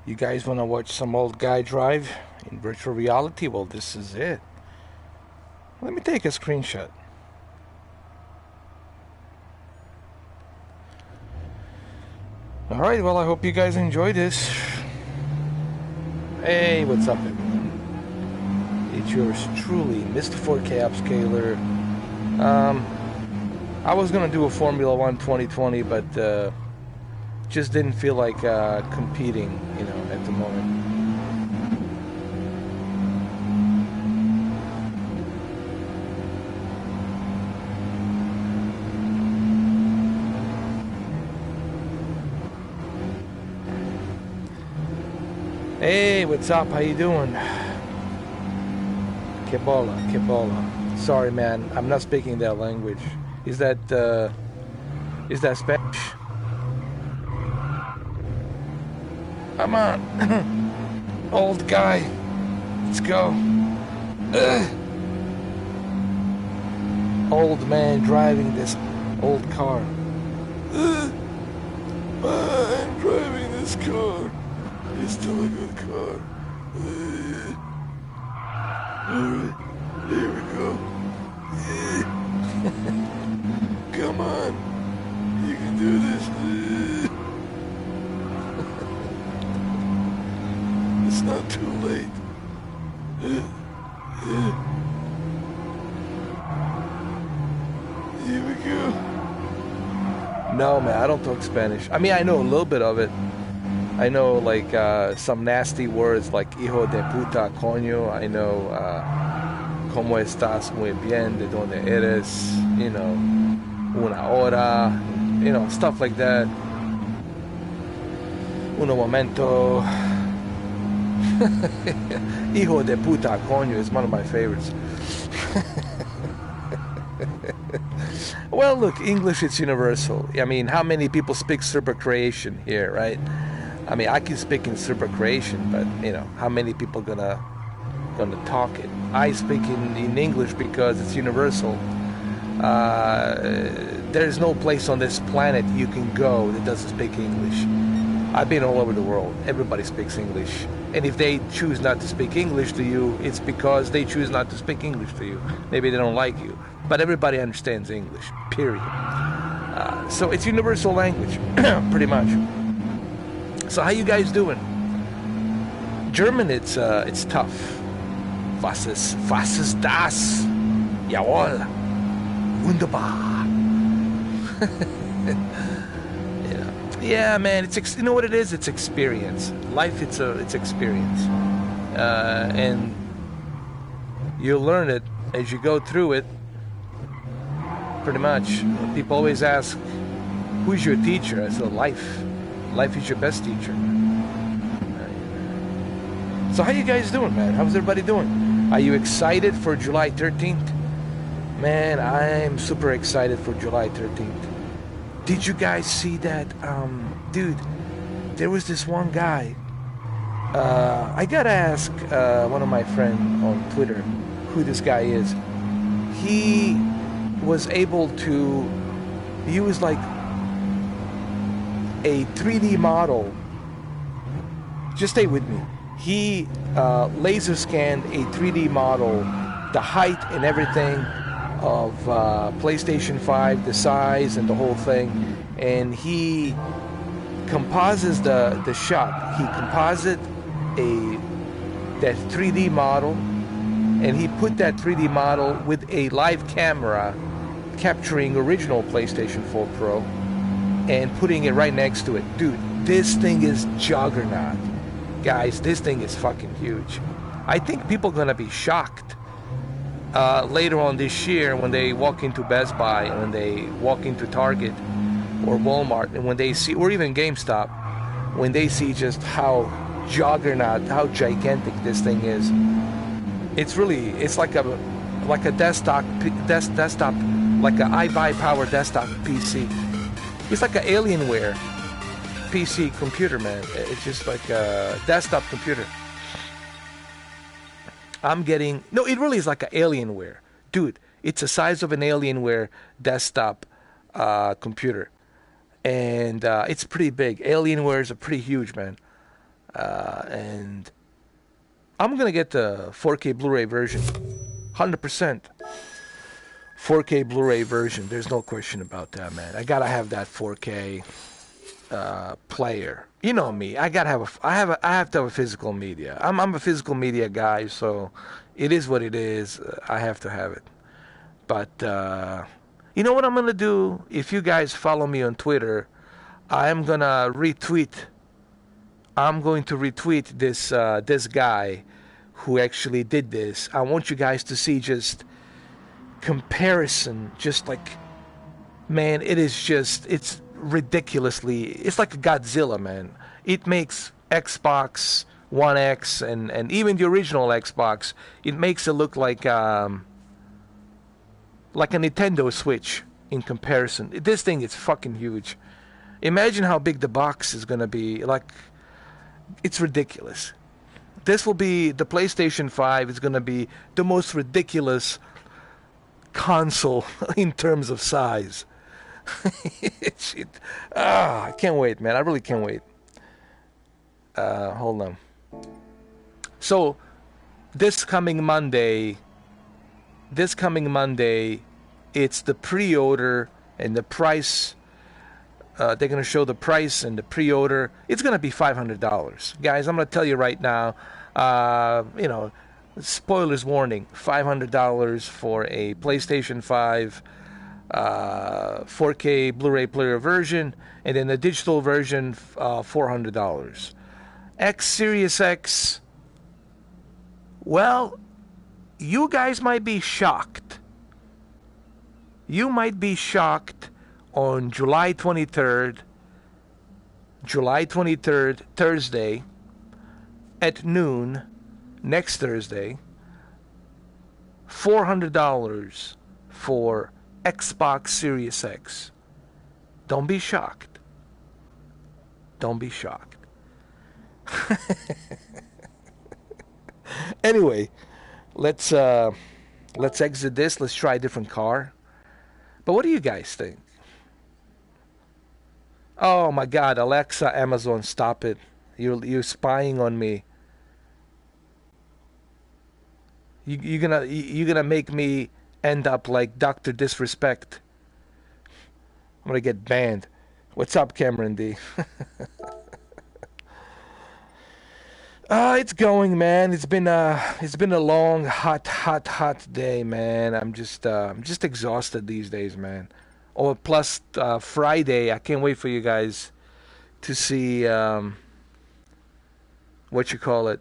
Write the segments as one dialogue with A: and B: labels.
A: You guys want to watch some old guy drive in virtual reality? Well, this is it. Let me take a screenshot. Alright, well, I hope you guys enjoy this. Hey, what's up, everyone? It's yours truly, Mr. 4K Upscaler. I was gonna do a Formula 1 2020, but just didn't feel like competing, at the moment. Hey, what's up? How you doing? Kebola. Sorry, man. I'm not speaking that language. Is that Spanish? Come on. Old guy. Let's go. Old man driving this old car. I'm driving this car. It's still a good car. Alright, here we go. Come on. You can do this. It's not too late. Here we go. No, man, I don't talk Spanish. I mean, I know a little bit of it. I know, like, some nasty words like hijo de puta, coño. I know, como estás, muy bien, de donde eres, una hora, stuff like that. Uno momento. Hijo de puta, coño is one of my favorites. Well, look, English, it's universal. I mean, how many people speak Serbo-Croatian here, right? I mean, I can speak in Serbo-Croatian, but how many people gonna talk it? I speak in English because it's universal. There's no place on this planet you can go that doesn't speak English. I've been all over the world. Everybody speaks English, and if they choose not to speak English to you, it's because they choose not to speak English to you. Maybe they don't like you, but everybody understands English. Period. So it's universal language, pretty much. So how you guys doing? German, it's tough. Was ist das? Jawohl. Wunderbar. Yeah, man. You know what it is? It's experience. Life, it's experience, and you'll learn it as you go through it. Pretty much. People always ask, "Who's your teacher?" I said, "Life. Life is your best teacher." So how you guys doing, man? How's everybody doing? Are you excited for July 13th? Man, I'm super excited for July 13th. Did you guys see that? Dude, there was this one guy. I gotta ask one of my friends on Twitter who this guy is. He was able to use like a 3D model. Just stay with me. He laser scanned a 3D model, the height and everything of PlayStation 5, the size and the whole thing, and he composites the shot. He composite that 3D model, and he put that 3D model with a live camera capturing original PlayStation 4 Pro and putting it right next to it. Dude, this thing is juggernaut. Guys, this thing is fucking huge. I think people are gonna be shocked later on this year when they walk into Best Buy and when they walk into Target or Walmart and when they see, or even GameStop, when they see just how juggernaut, how gigantic this thing is. It's like a desktop, like an iBuy power desktop PC. It's like an Alienware PC computer, man. It's just like a desktop computer. It really is like an Alienware. Dude, it's the size of an Alienware desktop computer. And it's pretty big. Alienwares are pretty huge, man. And I'm gonna get the 4K Blu-ray version, 100%. 4K Blu-ray version. There's no question about that, man. I gotta have that 4K player. You know me. I have to have a physical media. I'm a physical media guy, so it is what it is. I have to have it. But you know what I'm gonna do? If you guys follow me on Twitter, I'm going to retweet this guy who actually did this. I want you guys to see just comparison, just like, man, it's ridiculously, it's like a Godzilla, man. It makes Xbox One X and even the original Xbox, it makes it look like a Nintendo Switch in comparison. This thing is fucking huge. Imagine how big the box is going to be. Like, it's ridiculous. This will be, the PlayStation 5 is going to be the most ridiculous console in terms of size. I can't wait, man. I really can't wait. Hold on. So, this coming Monday, it's the pre-order and the price. They're going to show the price and the pre-order. It's going to be $500. Guys, I'm going to tell you right now, spoilers warning, $500 for a PlayStation 5 4K Blu-ray player version, and then the digital version, $400. X Series X, well, you guys might be shocked. You might be shocked on July 23rd, Thursday, at noon, next Thursday, $400 for Xbox Series X. Don't be shocked. Don't be shocked. Anyway, let's exit this. Let's try a different car. But what do you guys think? Oh my God, Alexa, Amazon, stop it. You're spying on me. You're gonna make me end up like Dr. Disrespect. I'm gonna get banned. What's up, Cameron D? It's going, man. It's been a long, hot day, man. I'm just exhausted these days, man. Oh, plus Friday, I can't wait for you guys to see what you call it.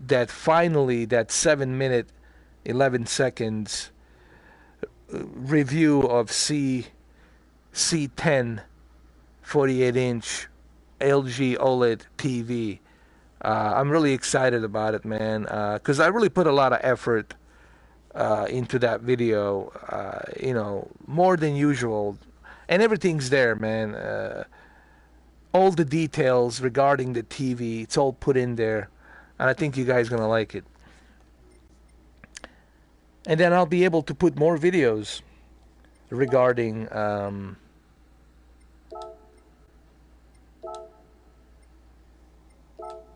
A: That 7-minute, 11 seconds review of C10 48-inch LG OLED TV. I'm really excited about it, man, because I really put a lot of effort into that video, more than usual, and everything's there, man. All the details regarding the TV, it's all put in there, and I think you guys are gonna like it. And then I'll be able to put more videos regarding C10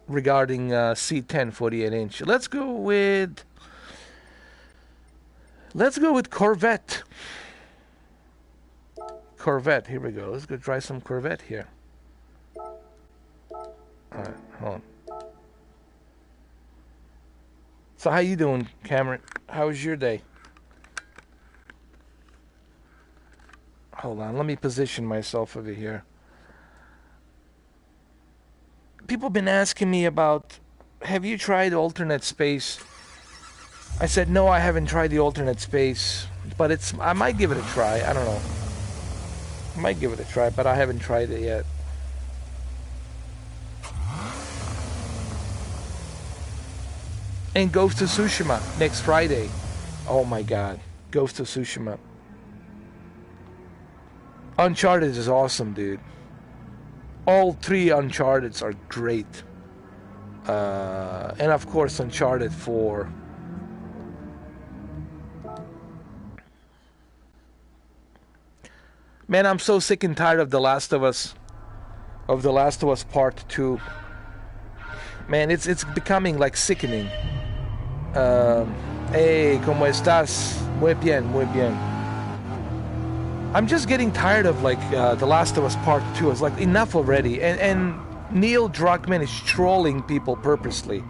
A: 48-inch. Let's go with Corvette. Corvette, here we go. Let's go try some Corvette here. Alright, hold on. So how you doing, Cameron? How was your day? Hold on, let me position myself over here. People have been asking me about, have you tried alternate space? I said, no, I haven't tried the alternate space, but I might give it a try. I don't know. I might give it a try, but I haven't tried it yet. And Ghost of Tsushima next Friday. Oh my God, Ghost of Tsushima. Uncharted is awesome, dude. All three Uncharteds are great. And of course, Uncharted 4. Man, I'm so sick and tired of The Last of Us. Of The Last of Us Part 2. Man, it's becoming like sickening. Hey, ¿cómo estás? Muy bien, muy bien. I'm just getting tired of like The Last of Us Part 2. It's like enough already. And Neil Druckmann is trolling people purposely.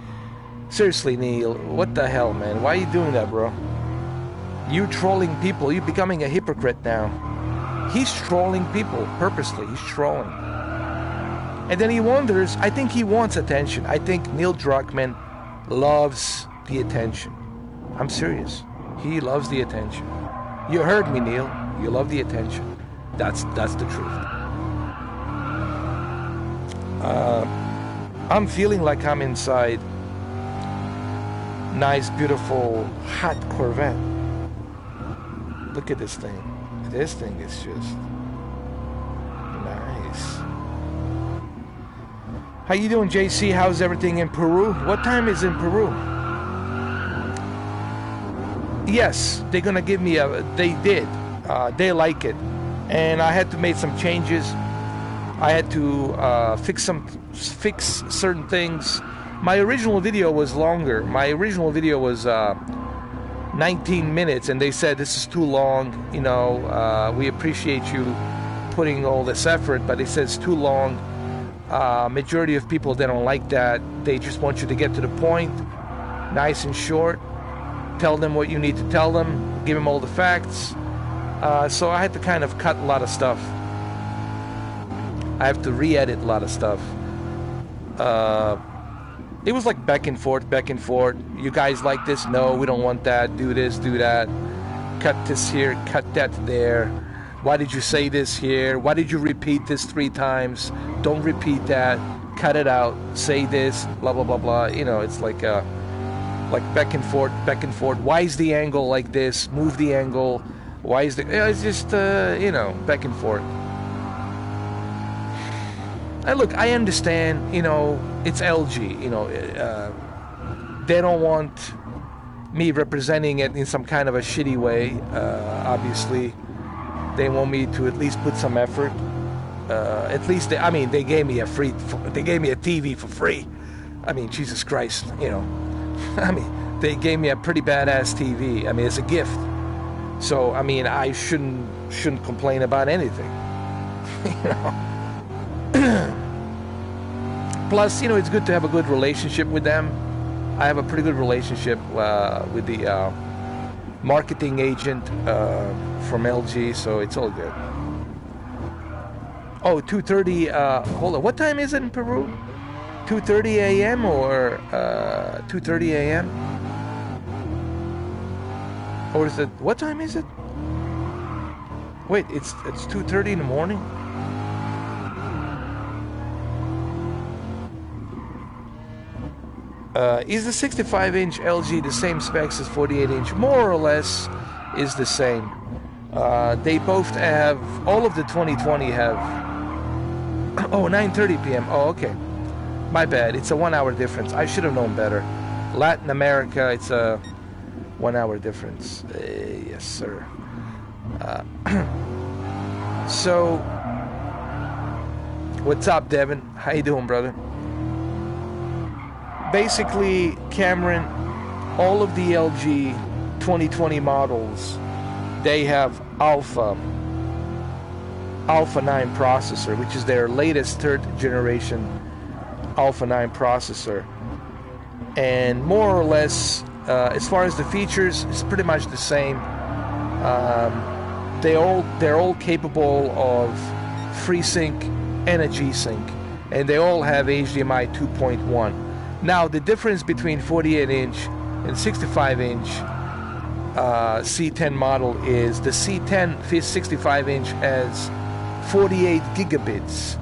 A: Seriously, Neil, what the hell, man? Why are you doing that, bro? You trolling people. You're becoming a hypocrite now. He's trolling people purposely. He's trolling. And then he wonders, I think he wants attention. I think Neil Druckmann loves the attention. I'm serious. He loves the attention. You heard me, Neil. You love the attention. That's the truth. I'm feeling like I'm inside nice, beautiful, hot Corvette. Look at this thing. This thing is just nice. How you doing, JC? How's everything in Peru? What time is in Peru? Yes, they're gonna give me a. They did. They like it, and I had to make some changes. I had to fix certain things. My original video was longer. My original video was 19 minutes, and they said this is too long. You know, we appreciate you putting all this effort, but it says too long. Majority of people, they don't like that. They just want you to get to the point, nice and short. Tell them what you need to tell them. Give them all the facts. So I had to kind of cut a lot of stuff. I have to re-edit a lot of stuff. It was like back and forth, back and forth. You guys like this? No, we don't want that. Do this, do that. Cut this here, cut that there. Why did you say this here? Why did you repeat this 3 times? Don't repeat that. Cut it out. Say this, blah, blah, blah, blah. You know, it's like back and forth, back and forth. Why is the angle like this? Move the angle. Why is it's just, you know, back and forth. And look, I understand, you know, it's LG, you know, they don't want me representing it in some kind of a shitty way. Obviously, they want me to at least put some effort. At least, they gave me a TV for free. I mean, Jesus Christ, you know. I mean, they gave me a pretty badass TV. I mean, it's a gift. So, I mean, I shouldn't complain about anything. You know. Plus, you know, it's good to have a good relationship with them. I have a pretty good relationship with the marketing agent from LG, so it's all good. Oh, 2:30. Hold on. What time is it in Peru? 2:30 a.m. or 2:30 a.m. Or is it? What time is it? Wait, it's 2:30 in the morning. Is the 65-inch LG the same specs as 48-inch? More or less is the same. They both have, all of the 2020 have, 9:30 p.m. Oh, okay. My bad. It's a 1 hour difference. I should have known better. Latin America, it's a 1 hour difference. Yes, sir. So, what's up, Devin? How you doing, brother? Basically, Cameron, all of the LG 2020 models, they have Alpha 9 processor, which is their latest 3rd generation Alpha 9 processor. And more or less, as far as the features, it's pretty much the same. They're all capable of FreeSync and a G-Sync, and they all have HDMI 2.1. Now, the difference between 48-inch and 65-inch C10 model is the C10 65-inch has 48 gigabits.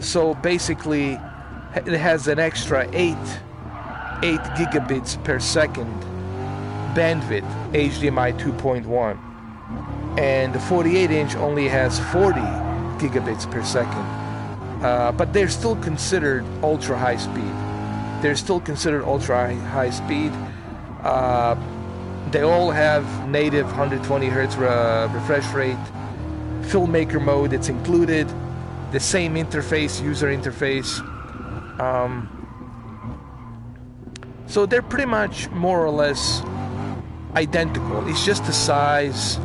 A: So basically, it has an extra 8 gigabits per second bandwidth, HDMI 2.1. And the 48-inch only has 40 gigabits per second. But they're still considered ultra high speed. They're still considered ultra high speed. They all have native 120 hertz refresh rate. Filmmaker mode, it's included. The same interface, user interface. So they're pretty much more or less identical. It's just the size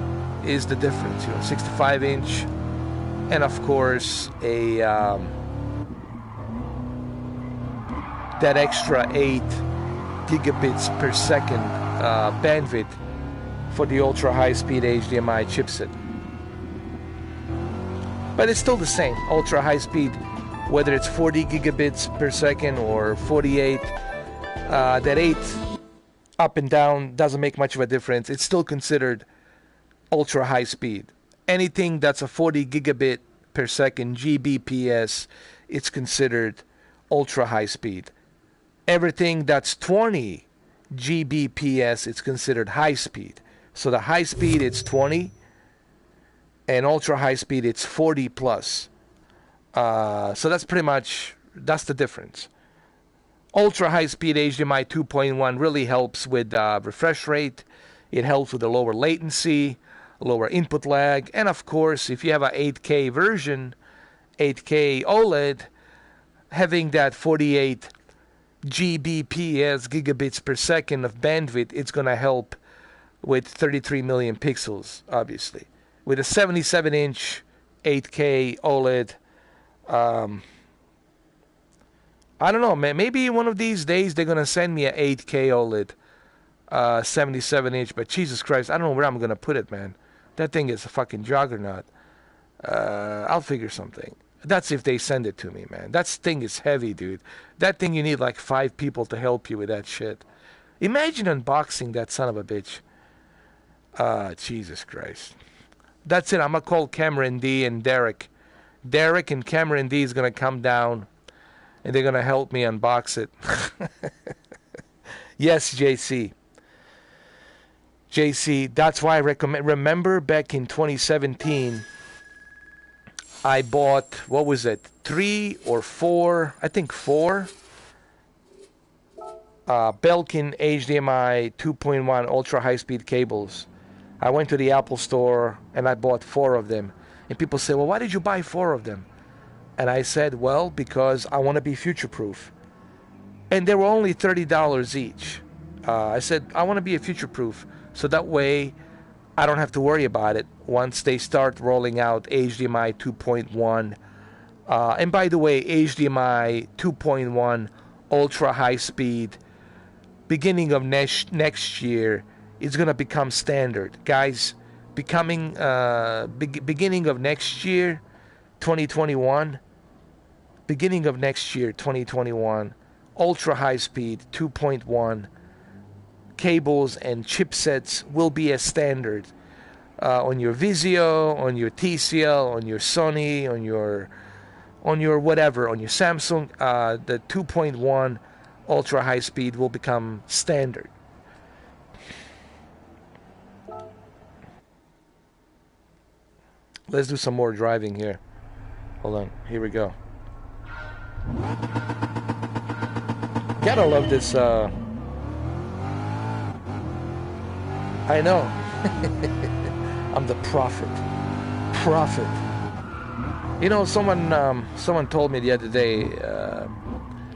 A: is the difference, 65 inch, and of course a that extra 8 gigabits per second bandwidth for the ultra high speed HDMI chipset. But it's still the same, ultra high speed, whether it's 40 gigabits per second or 48. That 8 up and down doesn't make much of a difference. It's still considered ultra high speed. Anything that's a 40 gigabit per second GBps, it's considered ultra high speed. Everything that's 20 GBps, it's considered high speed. So the high speed, it's 20, and ultra high speed, it's 40 plus. So that's pretty much, that's the difference. Ultra high speed HDMI 2.1 really helps with refresh rate. It helps with the lower latency, lower input lag, and of course, if you have a 8K version, 8K OLED, having that 48 GBps, gigabits per second of bandwidth, it's going to help with 33 million pixels, obviously. With a 77-inch 8K OLED, I don't know, man. Maybe one of these days they're going to send me an 8K OLED, 77-inch, but Jesus Christ, I don't know where I'm going to put it, man. That thing is a fucking juggernaut. I'll figure something. That's if they send it to me, man. That thing is heavy, dude. That thing, you need like 5 people to help you with that shit. Imagine unboxing that son of a bitch. Jesus Christ. That's it. I'm going to call Cameron D and Derek. Derek and Cameron D is going to come down, and they're going to help me unbox it. Yes, JC. JC, that's why I recommend. Remember back in 2017, I bought, what was it, 3 or 4, I think 4 Belkin HDMI 2.1 ultra high-speed cables. I went to the Apple store and I bought 4 of them. And people say, well, why did you buy 4 of them? And I said, well, because I want to be future-proof. And they were only $30 each. I said, I want to be a future-proof, so that way I don't have to worry about it once they start rolling out HDMI 2.1. And by the way, HDMI 2.1 ultra high speed, beginning of next year, is going to become standard. Guys, beginning of next year, 2021, beginning of next year, 2021, ultra high speed 2.1 cables and chipsets will be a standard on your Vizio, on your TCL, on your Sony, on your whatever, on your Samsung. The 2.1 ultra high speed will become standard. Let's do some more driving here. Hold on, here we go. Gotta love this. I know. I'm the prophet. Someone told me the other day,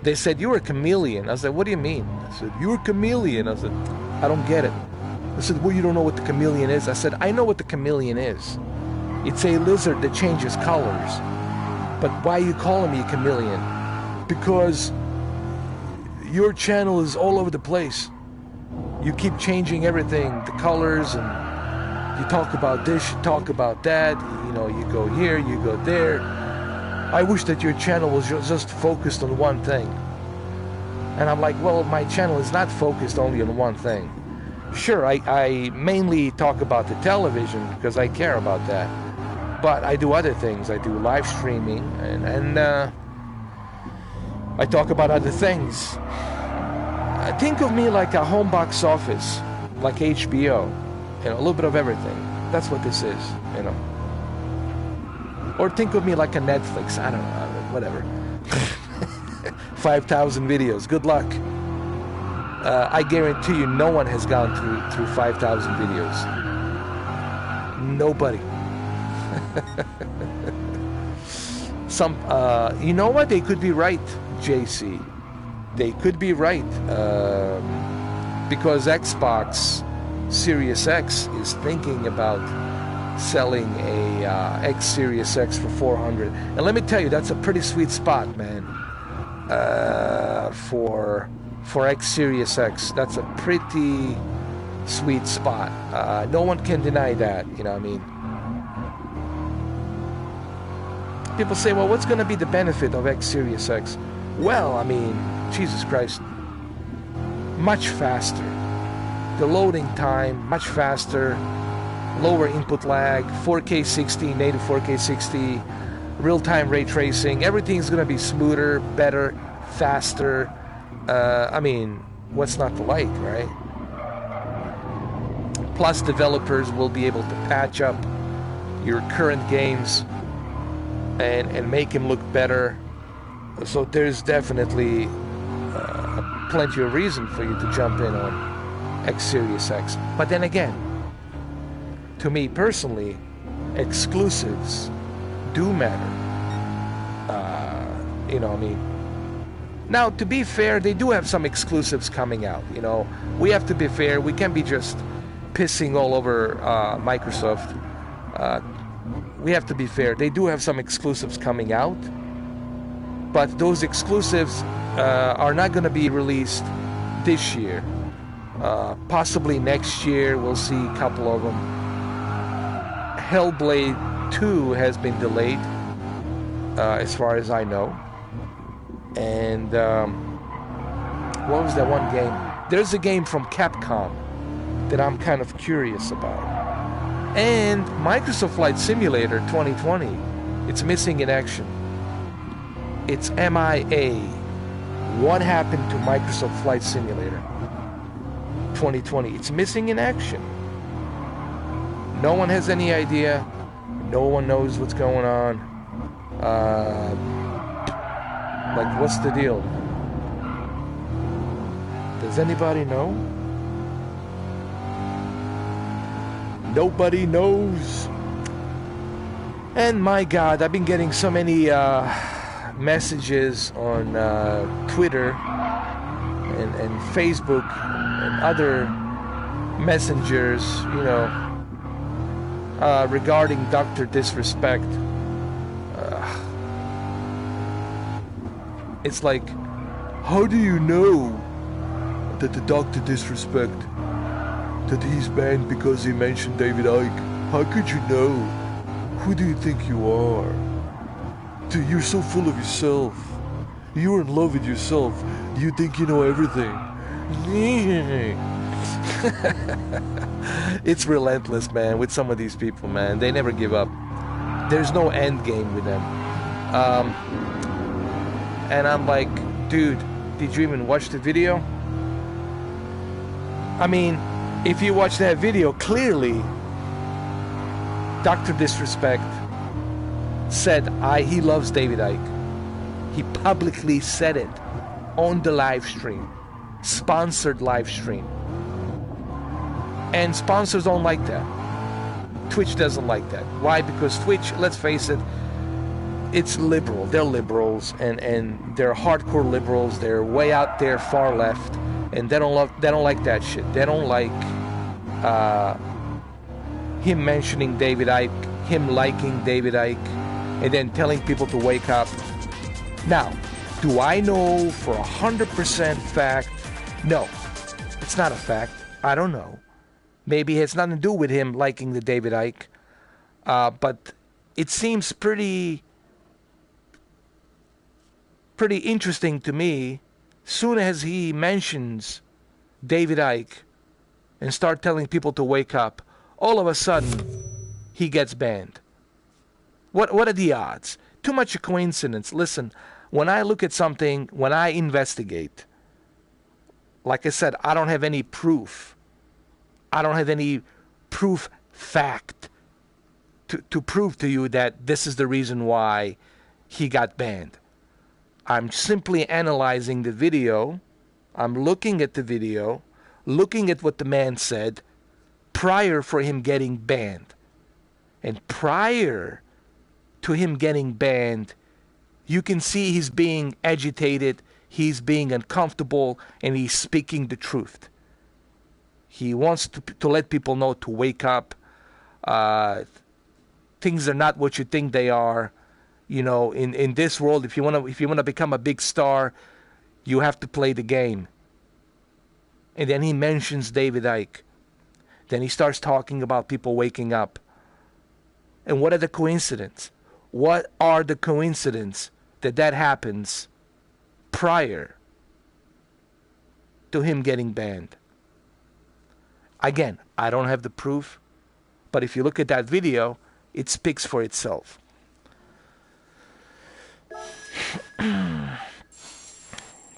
A: they said, you're a chameleon. I said, what do you mean? I said, you're a chameleon. I said, I don't get it. I said, well, you don't know what the chameleon is? I said, I know what the chameleon is. It's a lizard that changes colors. But why are you calling me a chameleon? Because your channel is all over the place. You keep changing everything, the colors, and you talk about this, you talk about that, you go here, you go there. I wish that your channel was just focused on one thing. And I'm like, well, my channel is not focused only on one thing. Sure, I mainly talk about the television because I care about that. But I do other things. I do live streaming, and I talk about other things. Think of me like a home box office, like HBO, a little bit of everything. That's what this is, Or think of me like a Netflix. I don't know, whatever. 5,000 videos. Good luck. I guarantee you, no one has gone through 5,000 videos. Nobody. You know what? They could be right. JC. They could be right, because Xbox Series X is thinking about selling a X Series X for $400. And let me tell you, that's a pretty sweet spot, man. For X Series X, that's a pretty sweet spot. No one can deny that, you know what I mean? People say, well, what's going to be the benefit of X Series X? Well, I mean, Jesus Christ, much faster. The loading time, much faster. Lower input lag, 4K 60, native 4K 60, real-time ray tracing. Everything's going to be smoother, better, faster. I mean, what's not to like, right? Plus, developers will be able to patch up your current games and make them look better. So there's definitely plenty of reason for you to jump in on X Series X. But then again, to me personally, exclusives do matter. You know what I mean? Now, to be fair, they do have some exclusives coming out. You know, we have to be fair. We can't be just pissing all over Microsoft. We have to be fair. They do have some exclusives coming out, but those exclusives are not going to be released this year. Possibly next year, we'll see a couple of them. Hellblade 2 has been delayed, as far as I know. And what was that one game? There's a game from Capcom that I'm kind of curious about. And Microsoft Flight Simulator 2020, it's missing in action. It's MIA. What happened to Microsoft Flight Simulator 2020? It's missing in action. No one has any idea. No one knows what's going on. Like, what's the deal? Does anybody know? Nobody knows. And my God, I've been getting so many messages on Twitter and Facebook and other messengers, you know, regarding Dr. Disrespect. It's like, how do you know that the Dr. Disrespect, that he's banned because he mentioned David Icke? How could you know? Who do you think you are? Dude, you're so full of yourself. You're in love with yourself. You think you know everything. It's relentless, man, with some of these people, man. They never give up. There's no end game with them. And I'm like, dude, did you even watch the video? I mean, if you watch that video, clearly Dr. Disrespect said he loves David Icke. He publicly said it on the live stream, sponsored live stream. And sponsors don't like that. Twitch doesn't like that. Why? Because Twitch, let's face it, it's liberal. They're liberals, and they're hardcore liberals. They're way out there, far left, and they don't like that shit. They don't like him mentioning David Icke, him liking David Icke, and then telling people to wake up. Now, do I know for 100% fact? No, it's not a fact. I don't know. Maybe it has nothing to do with him liking the David Icke, but it seems pretty interesting to me. Soon as he mentions David Icke and start telling people to wake up, all of a sudden he gets banned. What are the odds? Too much a coincidence. Listen, when I look at something, when I investigate, like I said, I don't have any proof. I don't have any fact to prove to you that this is the reason why he got banned. I'm simply analyzing the video. I'm looking at the video, looking at what the man said prior for him getting banned. And prior to him getting banned, You can see he's being agitated, he's being uncomfortable, and he's speaking the truth. He wants to let people know to wake up. Things are not what you think they are. You know, in this world, if you wanna become a big star, you have to play the game. And then he mentions David Icke. Then he starts talking about people waking up. And what are the coincidences? What are the coincidences that happens prior to him getting banned? Again, I don't have the proof, but if you look at that video, it speaks for itself.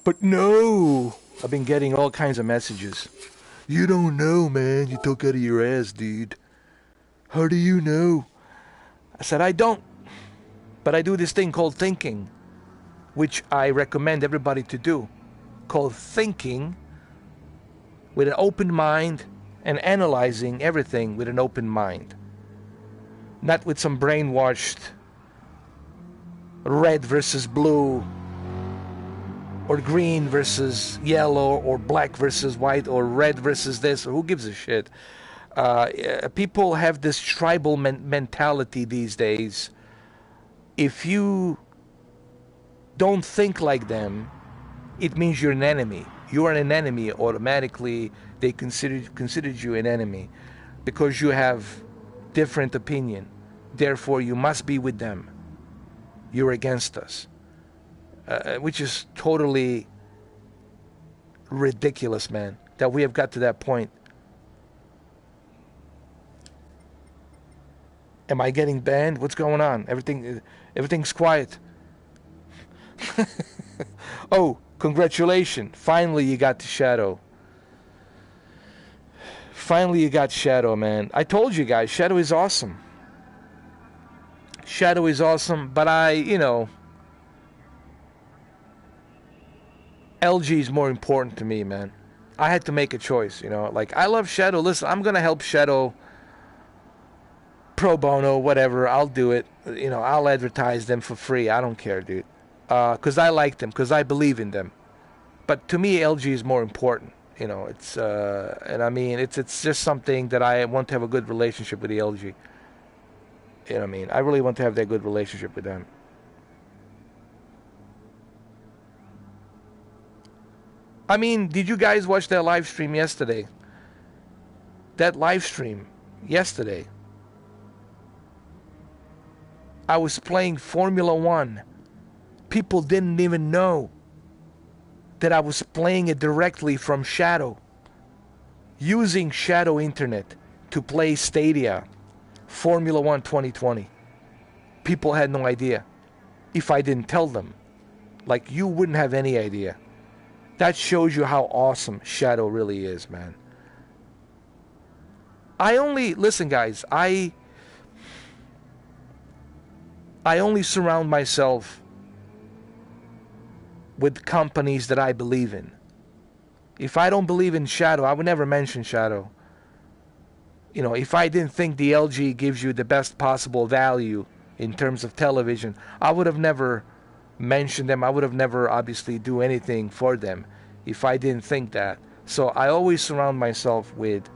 A: But no, I've been getting all kinds of messages. You don't know, man. You talk out of your ass, dude. How do you know? I said, I don't. But I do this thing called thinking, which I recommend everybody to do, called thinking with an open mind and analyzing everything with an open mind. Not with some brainwashed red versus blue, or green versus yellow, or black versus white, or red versus this, or who gives a shit. People have this tribal mentality these days. If you don't think like them, it means you're an enemy. You are an enemy. Automatically, they considered you an enemy because you have different opinion. Therefore, you must be with them. You're against us. Which is totally ridiculous, man, that we have got to that point. Am I getting banned? What's going on? Everything's quiet. Oh, congratulations. Finally you got to Shadow. Finally you got Shadow, man. I told you guys, Shadow is awesome. Shadow is awesome, but LG is more important to me, man. I had to make a choice, Like, I love Shadow. Listen, I'm going to help Shadow pro bono, whatever. I'll do it. I'll advertise them for free. I don't care, dude. Because I like them, because I believe in them. But to me, LG is more important. It's and I mean, it's just something that I want to have a good relationship with the LG. You know what I mean? I really want to have that good relationship with them. I mean, did you guys watch that live stream yesterday? That live stream yesterday. I was playing Formula One. People didn't even know that I was playing it directly from Shadow. Using Shadow Internet to play Stadia Formula One 2020. People had no idea. If I didn't tell them. Like, you wouldn't have any idea. That shows you how awesome Shadow really is, man. Listen, guys, I only surround myself with companies that I believe in. If I don't believe in Shadow, I would never mention Shadow. If I didn't think the LG gives you the best possible value in terms of television, I would have never mentioned them. I would have never obviously do anything for them if I didn't think that. So I always surround myself with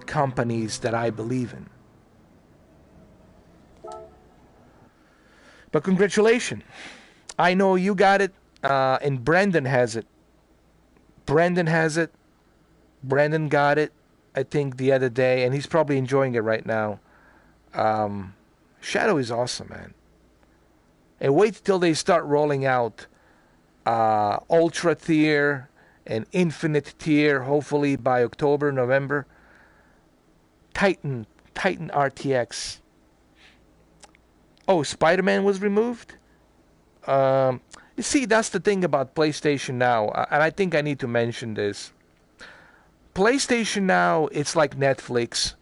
A: companies that I believe in. But congratulations. I know you got it, and Brandon has it. Brandon has it. Brandon got it, I think, the other day, and he's probably enjoying it right now. Shadow is awesome, man. And wait till they start rolling out Ultra tier and Infinite tier, hopefully by October, November. Titan RTX. Oh, Spider-Man was removed? You see, that's the thing about PlayStation Now, and I think I need to mention this. PlayStation Now, it's like Netflix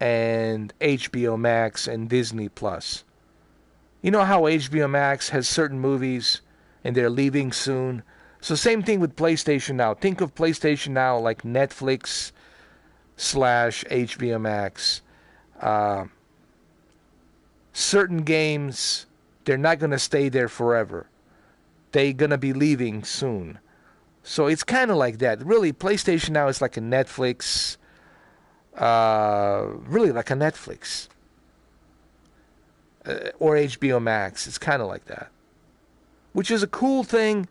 A: and HBO Max and Disney Plus. You know how HBO Max has certain movies and they're leaving soon? So same thing with PlayStation Now. Think of PlayStation Now like Netflix / HBO Max. Certain games They're not going to stay there forever. They're going to be leaving soon. So it's kind of like that. Really, PlayStation now is like a Netflix. Really like a Netflix. Or HBO Max. It's kind of like that. Which is a cool thing,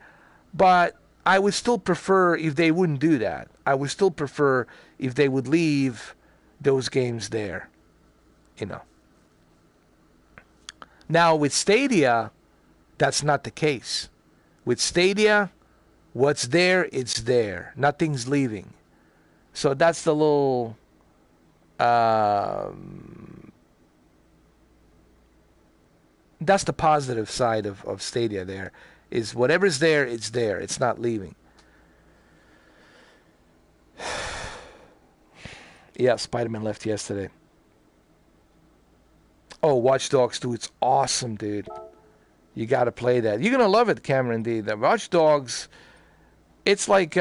A: but I would still prefer if they wouldn't do that. I would still prefer if they would leave those games there. You know. Now, with Stadia, that's not the case. With Stadia, what's there, it's there. Nothing's leaving. So that's the little... that's the positive side of Stadia there. Is whatever's there, it's there. It's not leaving. Yeah, Spider-Man left yesterday. Oh, Watch Dogs 2, it's awesome, dude. You got to play that. You're going to love it, Cameron D. The Watch Dogs, it's like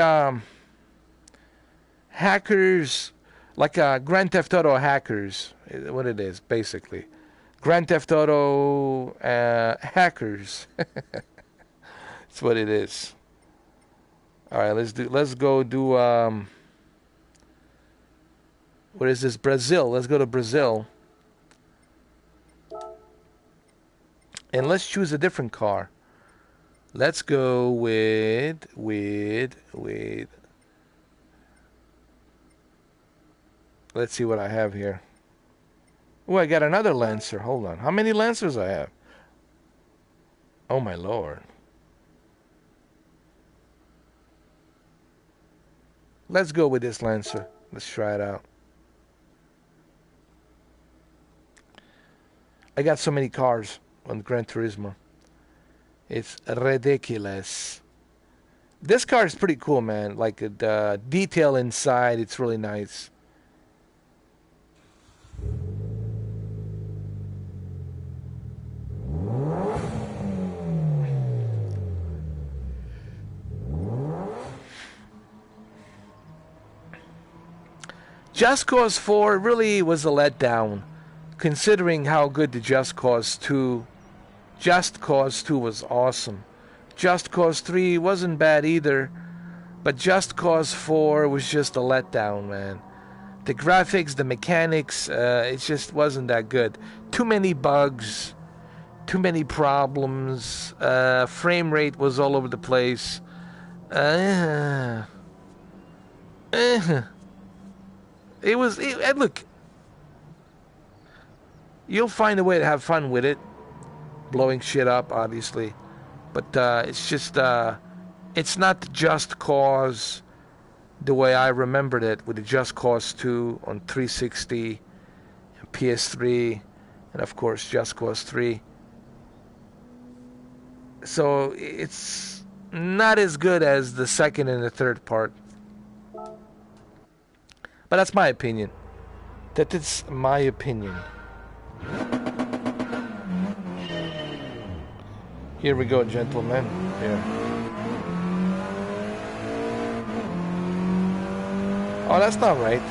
A: hackers, like Grand Theft Auto hackers, what it is, basically. Grand Theft Auto hackers. That's what it is. All right, let's go do, what is this, Brazil. Let's go to Brazil. And let's choose a different car. Let's go with. Let's see what I have here. Oh, I got another Lancer. Hold on. How many Lancers I have? Oh, my Lord. Let's go with this Lancer. Let's try it out. I got so many cars on Gran Turismo. It's ridiculous. This car is pretty cool, man. Like the detail inside, it's really nice. Just Cause 4 really was a letdown, considering how good the Just Cause 2 was awesome. Just Cause 3 wasn't bad either, but Just Cause 4 was just a letdown, man. The graphics, the mechanics, it just wasn't that good. Too many bugs, too many problems, frame rate was all over the place. Look, you'll find a way to have fun with it. Blowing shit up, obviously. But it's just, it's not Just Cause the way I remembered it, with the Just Cause 2 on 360, and PS3, and of course Just Cause 3. So it's not as good as the second and the third part. But that's my opinion. That is my opinion. Here we go, gentlemen. Yeah. Oh, that's not right.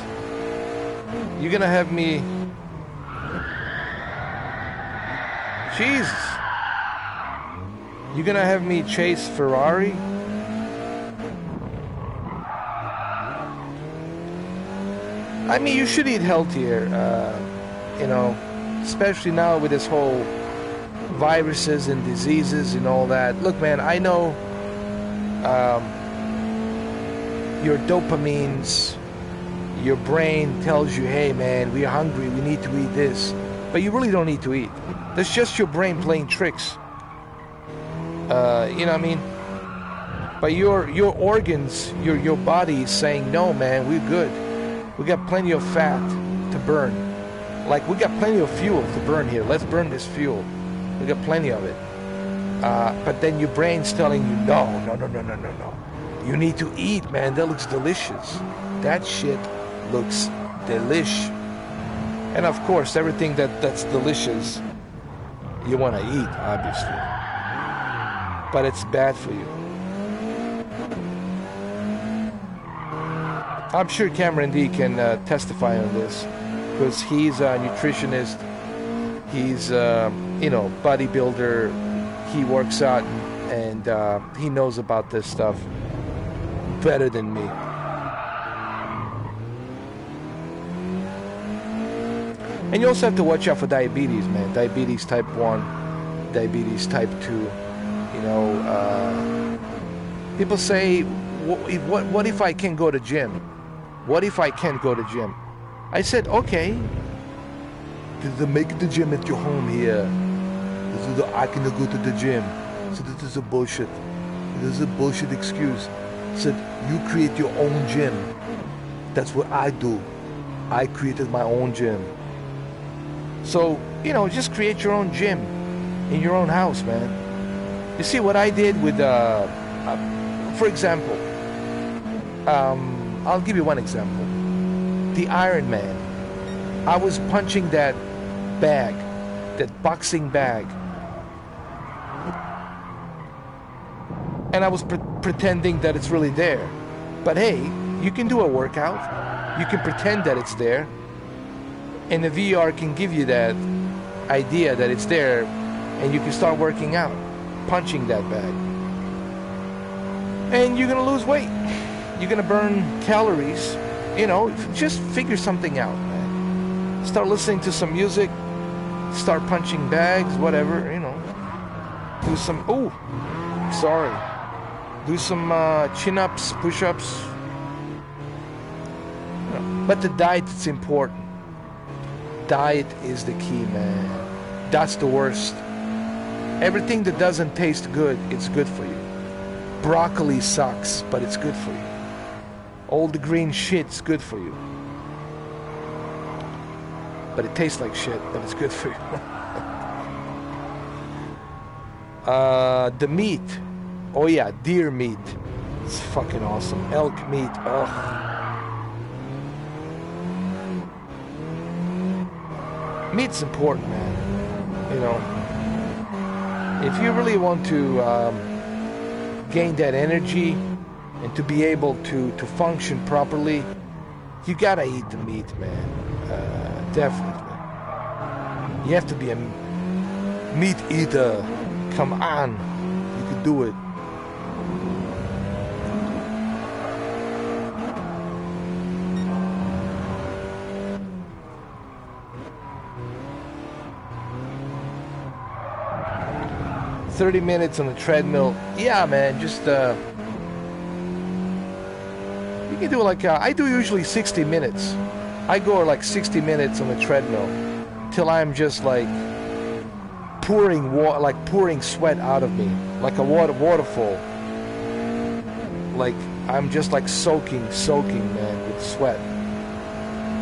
A: You're gonna have me... Jesus. You're gonna have me chase Ferrari? I mean, you should eat healthier, you know, especially now with this whole viruses and diseases and all that. Look, man, I know your dopamines, your brain tells you, hey, man, we're hungry, we need to eat this. But you really don't need to eat. That's just your brain playing tricks. You know what I mean? But your organs, your body is saying, no, man, we're good. We got plenty of fat to burn. Like, we got plenty of fuel to burn here. Let's burn this fuel. We got plenty of it. But then your brain's telling you, no. You need to eat, man. That looks delicious. That shit looks delish. And of course, everything that's delicious, you want to eat, obviously. But it's bad for you. I'm sure Cameron D can testify on this, because he's a nutritionist. He's bodybuilder. He works out and he knows about this stuff better than me. And you also have to watch out for diabetes, man. Diabetes type 1, diabetes type 2. People say, what if I can go to gym? What if I can't go to gym? I said, okay. Make the gym at your home here. I cannot go to the gym. So this is a bullshit. This is a bullshit excuse. Said, you create your own gym. That's what I do. I created my own gym. So, just create your own gym in your own house, man. You see what I did with, for example, I'll give you one example. The Iron Man. I was punching that bag, that boxing bag. And I was pretending that it's really there. But hey, you can do a workout. You can pretend that it's there. And the VR can give you that idea that it's there. And you can start working out, punching that bag. And you're going to lose weight. You're going to burn calories. Just figure something out, man. Start listening to some music. Start punching bags, whatever, Do some, do some chin-ups, push-ups. But the diet is important. Diet is the key, man. That's the worst. Everything that doesn't taste good, it's good for you. Broccoli sucks, but it's good for you. All the green shit's good for you. But it tastes like shit, but it's good for you. The meat. Oh yeah, deer meat. It's fucking awesome. Elk meat. Ugh. Meat's important, man. If you really want to gain that energy and to be able to function properly, you gotta eat the meat, man. Definitely. You have to be a meat eater. Come on. You can do it. "30 minutes on the treadmill." Yeah, man, just you can do like I do usually 60 minutes. I go like 60 minutes on the treadmill till I'm just like pouring sweat out of me, like a waterfall. Like I'm just like soaking, man, with sweat.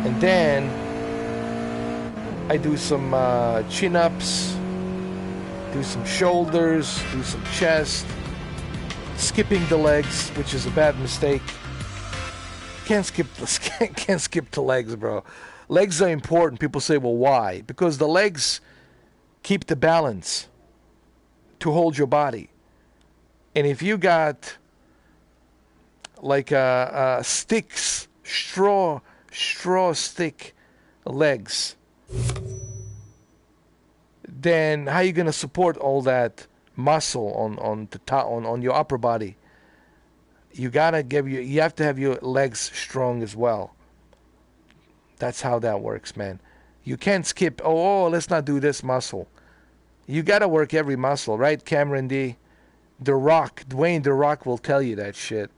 A: And then I do some chin-ups, do some shoulders, do some chest, skipping the legs, which is a bad mistake. Can't skip the legs, bro. Legs are important. People say, well, why? Because the legs keep the balance to hold your body. And if you got like sticks, straw stick legs, then how are you going to support all that muscle on your upper body? You have to have your legs strong as well. That's how that works, man. You can't skip, let's not do this muscle. You got to work every muscle, right, Cameron D? Dwayne The Rock will tell you that shit.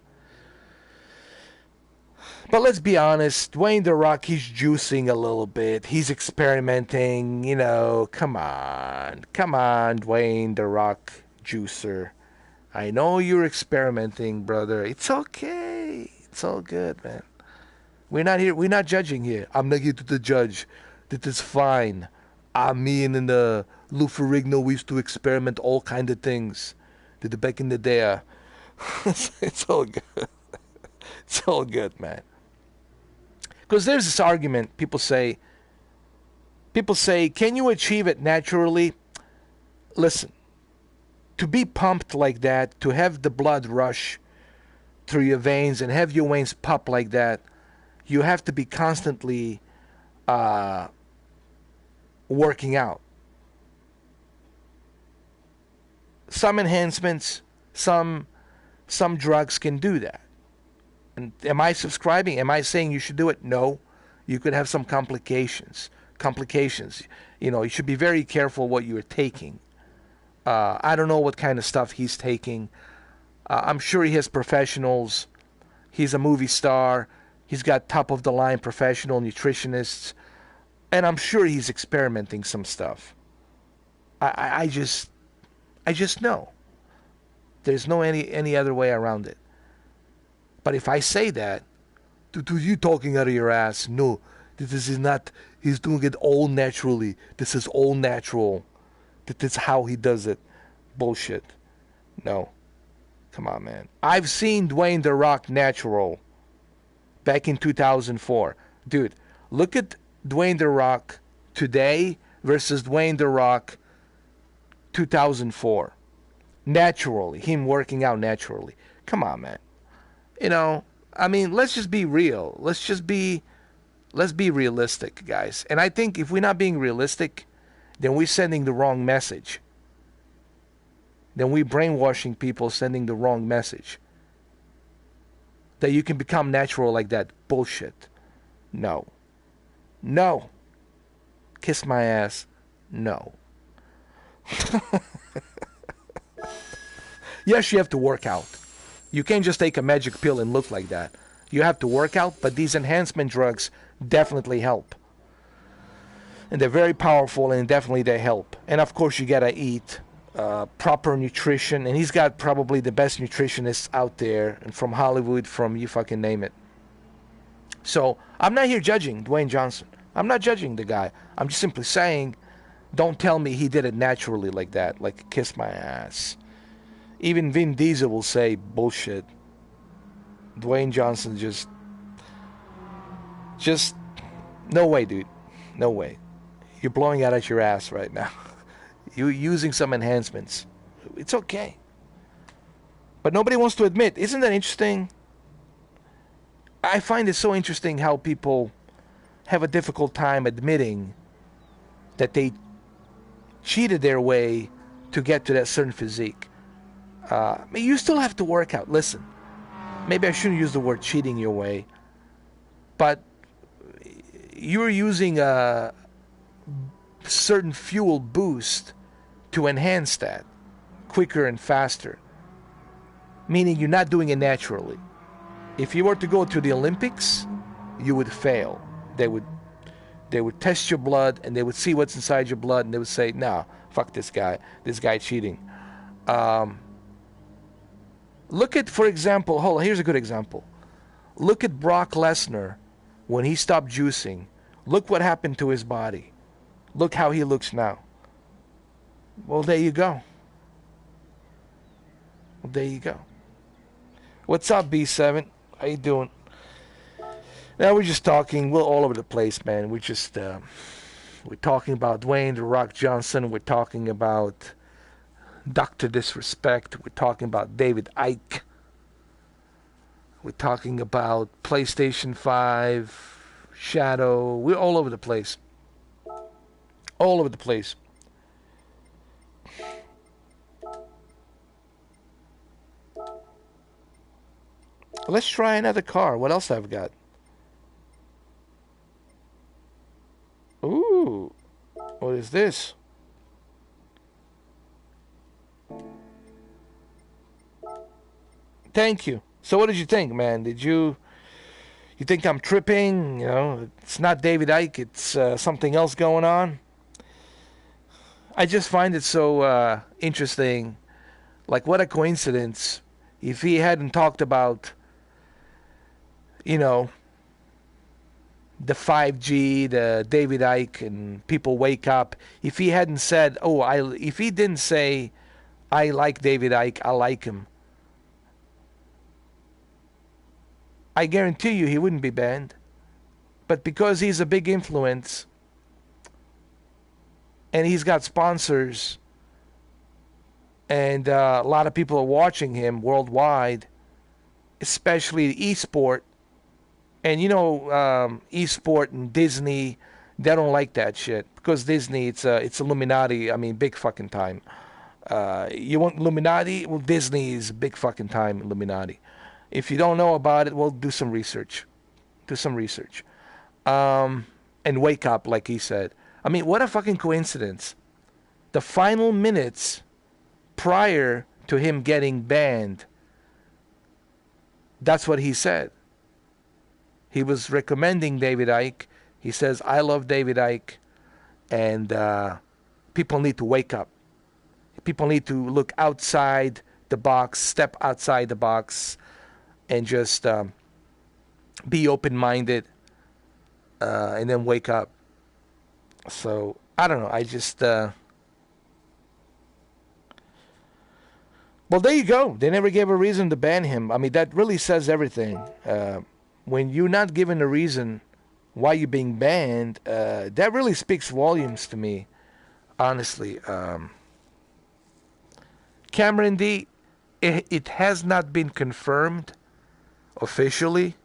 A: But let's be honest, Dwayne The Rock, he's juicing a little bit. He's experimenting, come on, Dwayne The Rock juicer. I know you're experimenting, brother. It's okay. It's all good, man. We're not judging here. I'm not here to judge. This is fine. Me and the Lou Ferrigno, we used to experiment all kind of things. Back in the day. It's all good. It's all good, man. Because there's this argument, people say, can you achieve it naturally? Listen, to be pumped like that, to have the blood rush through your veins and have your veins pop like that, you have to be constantly working out. some enhancements, some drugs can do that. And am I subscribing? Am I saying you should do it? No. You could have some complications. You should be very careful what you're taking. I don't know what kind of stuff he's taking. I'm sure he has professionals. He's a movie star. He's got top-of-the-line professional nutritionists. And I'm sure he's experimenting some stuff. I just know. There's no any other way around it. But if I say that, you talking out of your ass. No, this is not. He's doing it all naturally. This is all natural. That's how he does it. Bullshit. No. Come on, man. I've seen Dwayne The Rock natural back in 2004. Dude, look at Dwayne The Rock today versus Dwayne The Rock 2004. Naturally. Him working out naturally. Come on, man. Let's just be real. Let's be realistic, guys. And I think if we're not being realistic, then we're sending the wrong message. Then we're brainwashing people, sending the wrong message. That you can become natural like that. Bullshit. No. No. Kiss my ass. No. Yes, you have to work out. You can't just take a magic pill and look like that. You have to work out, but these enhancement drugs definitely help. And they're very powerful, and definitely they help. And of course, you gotta eat proper nutrition. And he's got probably the best nutritionists out there, and from Hollywood, from you fucking name it. So I'm not here judging Dwayne Johnson. I'm not judging the guy. I'm just simply saying, don't tell me he did it naturally like that, like kiss my ass. Even Vin Diesel will say, bullshit. Dwayne Johnson just, no way, dude. No way. You're blowing out at your ass right now. You're using some enhancements. It's okay. But nobody wants to admit. Isn't that interesting? I find it so interesting how people have a difficult time admitting that they cheated their way to get to that certain physique. You still have to work out. Listen, maybe I shouldn't use the word cheating your way, but you're using a certain fuel boost to enhance that quicker and faster, meaning you're not doing it naturally. If you were to go to the Olympics, you would fail. They would test your blood, and they would see what's inside your blood, and they would say, "No, fuck this guy cheating." Look at, for example, here's a good example. Look at Brock Lesnar when he stopped juicing. Look what happened to his body. Look how he looks now. Well, there you go. What's up, B7? How you doing? Now we're just talking. We're all over the place, man. We're talking about Dwayne The Rock Johnson. We're talking about Dr. Disrespect. We're talking about David Icke. We're talking about PlayStation 5, Shadow. We're all over the place. All over the place. Let's try another car. What else I've got? Ooh. What is this? Thank you. So what did you think, man? You think I'm tripping? It's not David Icke. It's something else going on. I just find it so interesting. Like, what a coincidence. If he hadn't talked about, the 5G, the David Icke, and people wake up. If he hadn't said, if he didn't say, I like David Icke, I like him, I guarantee you he wouldn't be banned. But because he's a big influence and he's got sponsors and a lot of people are watching him worldwide, especially esport, and esport and Disney, they don't like that shit because Disney, it's Illuminati. I mean, big fucking time. You want Illuminati? Well, Disney is big fucking time Illuminati. If you don't know about it, well, do some research. Do some research. And wake up, like he said. I mean, what a fucking coincidence. The final minutes prior to him getting banned, that's what he said. He was recommending David Icke. He says, I love David Icke, and people need to wake up. People need to look outside the box, step outside the box, and just be open-minded, and then wake up. So, I don't know. I just... well, there you go. They never gave a reason to ban him. I mean, that really says everything. When you're not given a reason why you're being banned, that really speaks volumes to me, honestly. Cameron D, it has not been confirmed officially,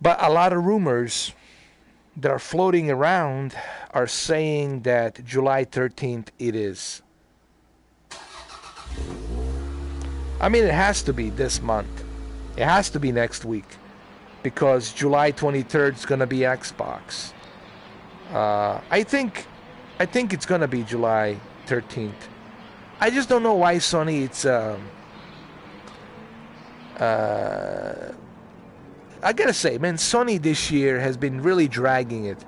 A: but a lot of rumors that are floating around are saying that July 13th it is. I mean, it has to be this month. It has to be next week, because July 23rd is going to be Xbox. I think it's going to be July 13th. I just don't know why Sony. I gotta say, man, Sony this year has been really dragging it.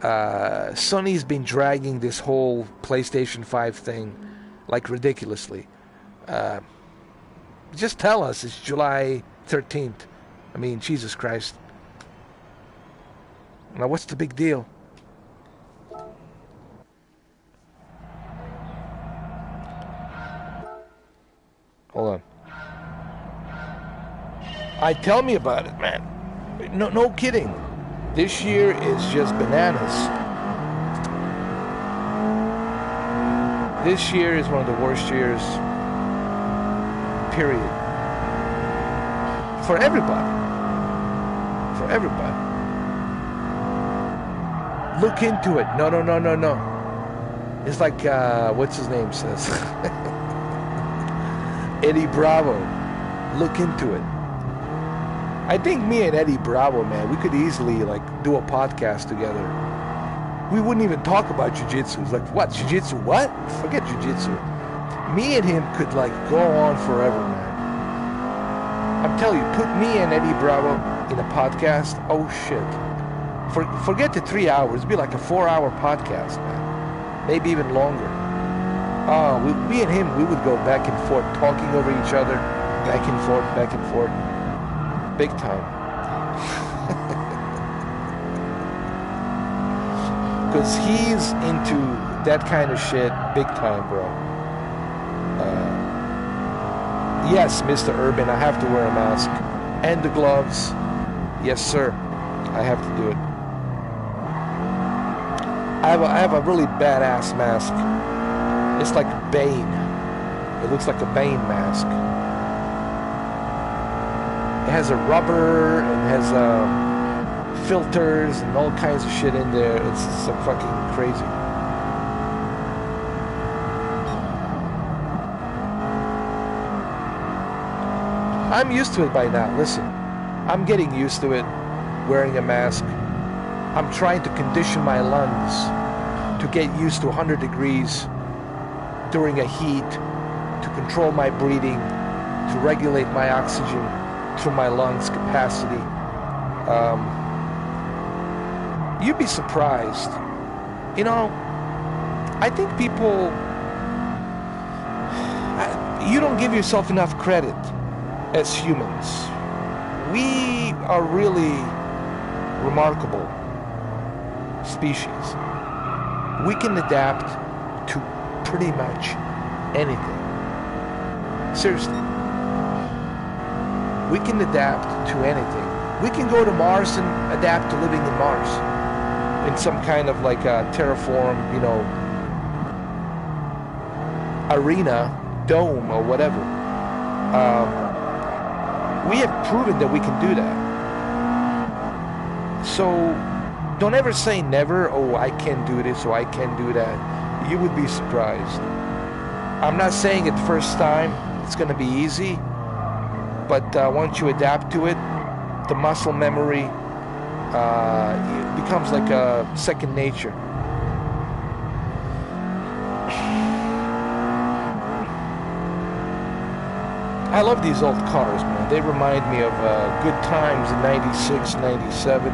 A: Sony's been dragging this whole PlayStation 5 thing like ridiculously. Just tell us it's July 13th. I mean, Jesus Christ. Now, what's the big deal? Hold on. Tell me about it, man. No kidding. This year is just bananas. This year is one of the worst years, period. For everybody. For everybody. Look into it. No. It's like, what's his name says? Eddie Bravo. Look into it. I think me and Eddie Bravo, man, we could easily do a podcast together. We wouldn't even talk about jiu-jitsu. It's like, what? Jiu-jitsu? What? Forget jiu-jitsu. Me and him could go on forever, man. I'm telling you, put me and Eddie Bravo in a podcast. Oh shit. Forget the 3 hours. It'd be like a 4-hour podcast, man. Maybe even longer. Me and him, we would go back and forth, talking over each other, back and forth. Big time. Because he's into that kind of shit big time, bro. Yes, Mr. Urban, I have to wear a mask. And the gloves. Yes, sir. I have to do it. I have a really badass mask. It's like Bane. It looks like a Bane mask. It has a rubber and has filters and all kinds of shit in there. It's so fucking crazy. I'm used to it by now. Listen, I'm getting used to it, wearing a mask. I'm trying to condition my lungs to get used to 100 degrees during a heat, to control my breathing, to regulate my oxygen through my lungs capacity. You'd be surprised. I think people, you don't give yourself enough credit as humans. We are really remarkable species. We can adapt to pretty much anything. Seriously. We can adapt to anything. We can go to Mars and adapt to living in Mars in some kind of a terraform, arena, dome, or whatever. We have proven that we can do that. So don't ever say never. Oh, I can't do this or I can't do that. You would be surprised. I'm not saying it first time it's going to be easy, but once you adapt to it, the muscle memory it becomes like a second nature. I love these old cars, man. They remind me of good times in 96, 97.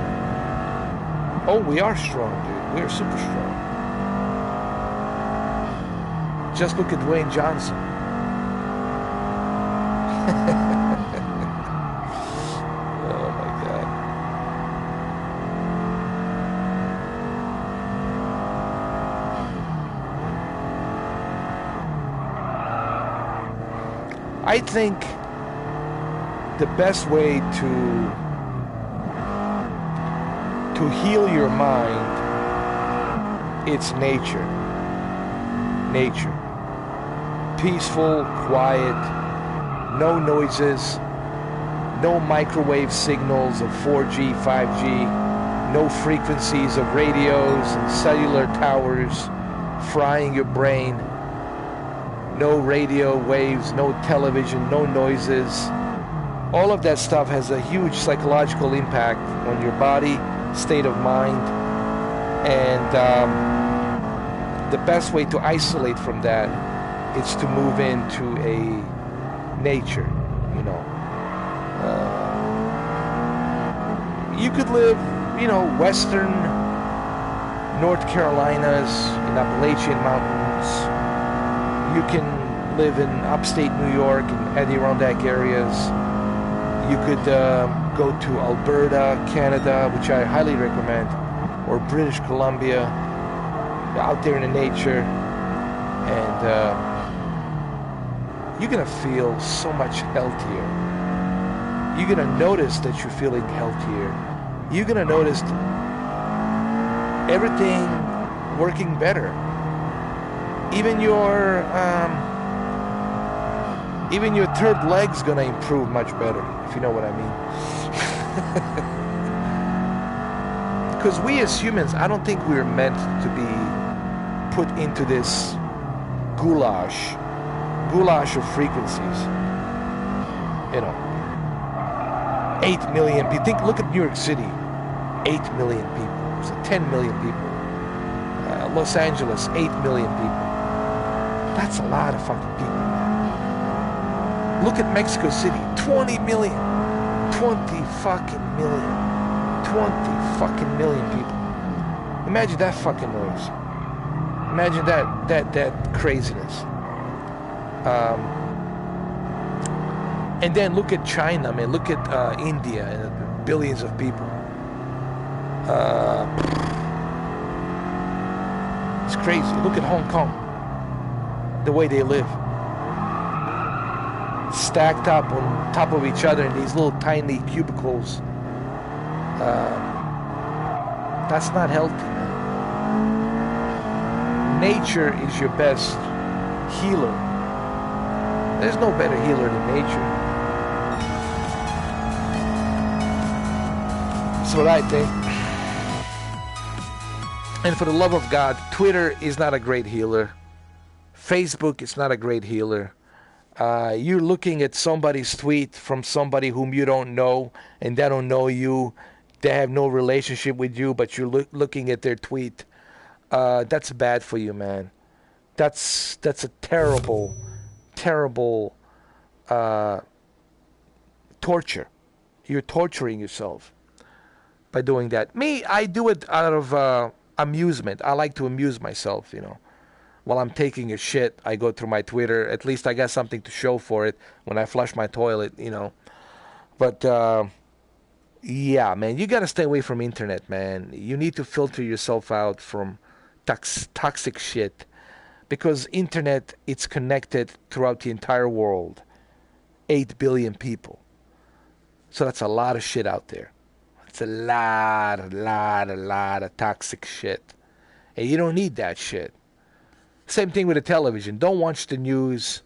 A: Oh, we are strong, dude. We are super strong. Just look at Dwayne Johnson. Oh my God. I think the best way to heal your mind, it's nature. Nature. Peaceful, quiet, no noises, no microwave signals of 4G, 5G, no frequencies of radios and cellular towers frying your brain, no radio waves, no television, no noises. All of that stuff has a huge psychological impact on your body, state of mind, and the best way to isolate from that is to move into a nature, you know. You could live, you know, western North Carolinas, in Appalachian Mountains. You can live in upstate New York and Adirondack areas. You could go to Alberta, Canada, which I highly recommend, or British Columbia, out there in the nature, and you're gonna feel so much healthier. You're gonna notice that you're feeling healthier. You're gonna notice everything working better. Even your third leg's gonna improve much better, if you know what I mean. Because we as humans, I don't think we're meant to be put into this goulash of frequencies. You know, 8 million people. Look at New York City, 8 million people. So 10 million people. Los Angeles, 8 million people. That's a lot of fucking people, man. Look at Mexico City, 20 million. 20 fucking million. 20 fucking million people. Imagine that fucking noise. Imagine that craziness. And then look at China, man. Look at India and billions of people. It's crazy. Look at Hong Kong. The way they live. Stacked up on top of each other in these little tiny cubicles. That's not healthy, man. Nature is your best healer. There's no better healer than nature. That's what I think. And for the love of God, Twitter is not a great healer. Facebook is not a great healer. You're looking at somebody's tweet from somebody whom you don't know, and they don't know you. They have no relationship with you, but you're looking at their tweet. That's bad for you, man. That's a terrible, terrible torture. You're torturing yourself by doing that. Me, I do it out of amusement. I like to amuse myself, you know. While I'm taking a shit, I go through my Twitter. At least I got something to show for it when I flush my toilet, you know. But yeah, man, you got to stay away from internet, man. You need to filter yourself out from toxic shit, because internet, it's connected throughout the entire world. 8 billion people. So that's a lot of shit out there. It's a lot of toxic shit. And you don't need that shit. Same thing with the television. Don't watch the news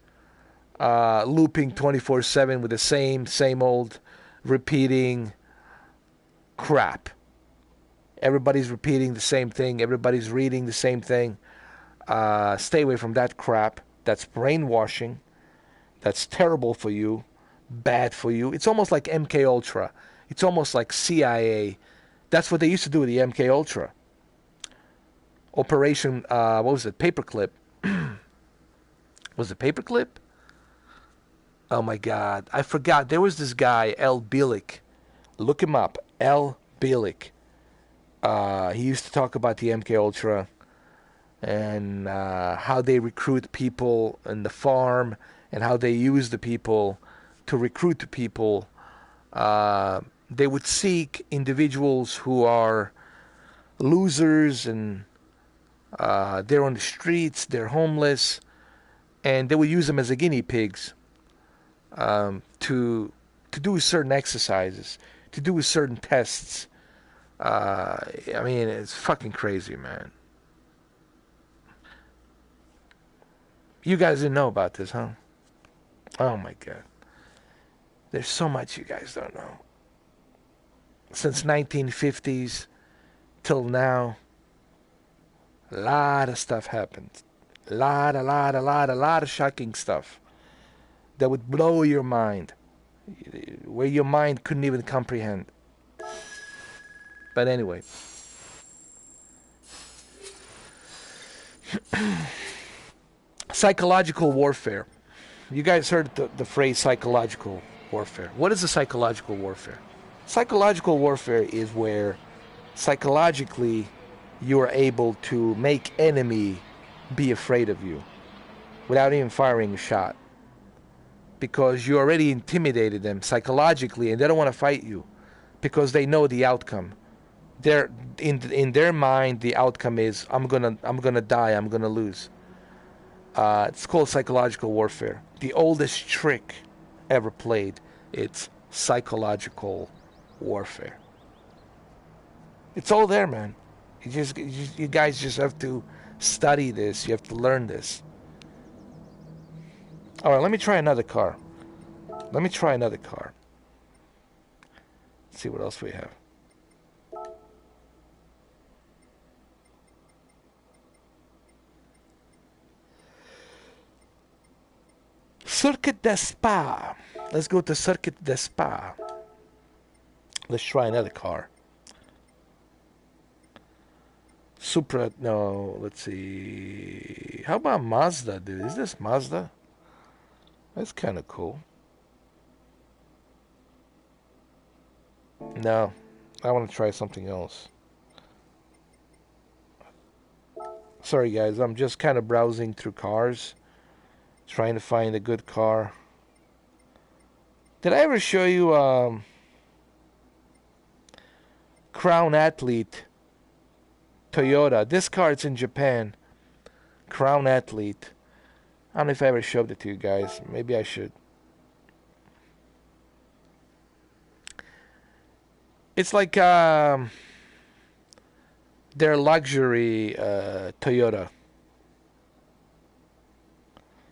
A: looping 24/7 with the same old repeating crap. Everybody's repeating the same thing. Everybody's reading the same thing. Stay away from that crap. That's brainwashing. That's terrible for you, bad for you. It's almost like MK Ultra. It's almost like CIA. That's what they used to do with the MK Ultra. Operation, what was it? Paperclip. Was it Paperclip? Oh my God, I forgot. There was this guy, L. Bilik. Look him up, L. Bilik. He used to talk about the MK Ultra and how they recruit people in the farm and how they use the people to recruit the people. They would seek individuals who are losers and they're on the streets, they're homeless, and they would use them as a guinea pigs to do certain exercises, to do certain tests. I mean, it's fucking crazy, man. You guys didn't know about this, huh? Oh my God. There's so much you guys don't know. Since 1950s till now, a lot of stuff happened. A lot of shocking stuff that would blow your mind, where your mind couldn't even comprehend. But anyway. Psychological warfare. You guys heard the phrase psychological warfare. What is a psychological warfare? Psychological warfare is where psychologically you are able to make enemy be afraid of you without even firing a shot, because you already intimidated them psychologically and they don't want to fight you because they know the outcome. They're in their mind, the outcome is I'm gonna die, I'm gonna lose. It's called psychological warfare. The oldest trick ever played. It's psychological warfare. It's all there, man. You guys just have to study this. You have to learn this. All right, let me try another car. Let's see what else we have. Circuit de Spa. Let's go to Circuit de Spa. Let's try another car. Supra, no, let's see. How about Mazda, dude? Is this Mazda? That's kind of cool. No, I want to try something else. Sorry, guys, I'm just kind of browsing through cars, trying to find a good car. Did I ever show you Crown Athlete Toyota? This car, it's in Japan. Crown Athlete. I don't know if I ever showed it to you guys. Maybe I should. It's like their luxury Toyota.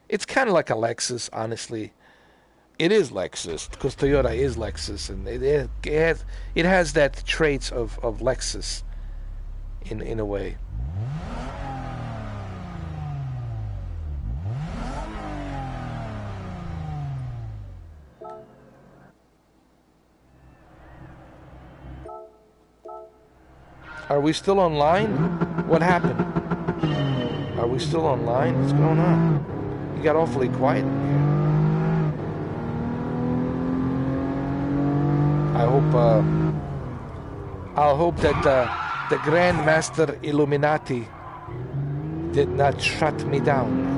A: It's kind of like a Lexus, honestly. It is Lexus because Toyota is Lexus, and it has that traits of Lexus in a way. Are we still online? What happened? Are we still online? What's going on? You got awfully quiet in here. I hope that the Grand Master Illuminati did not shut me down.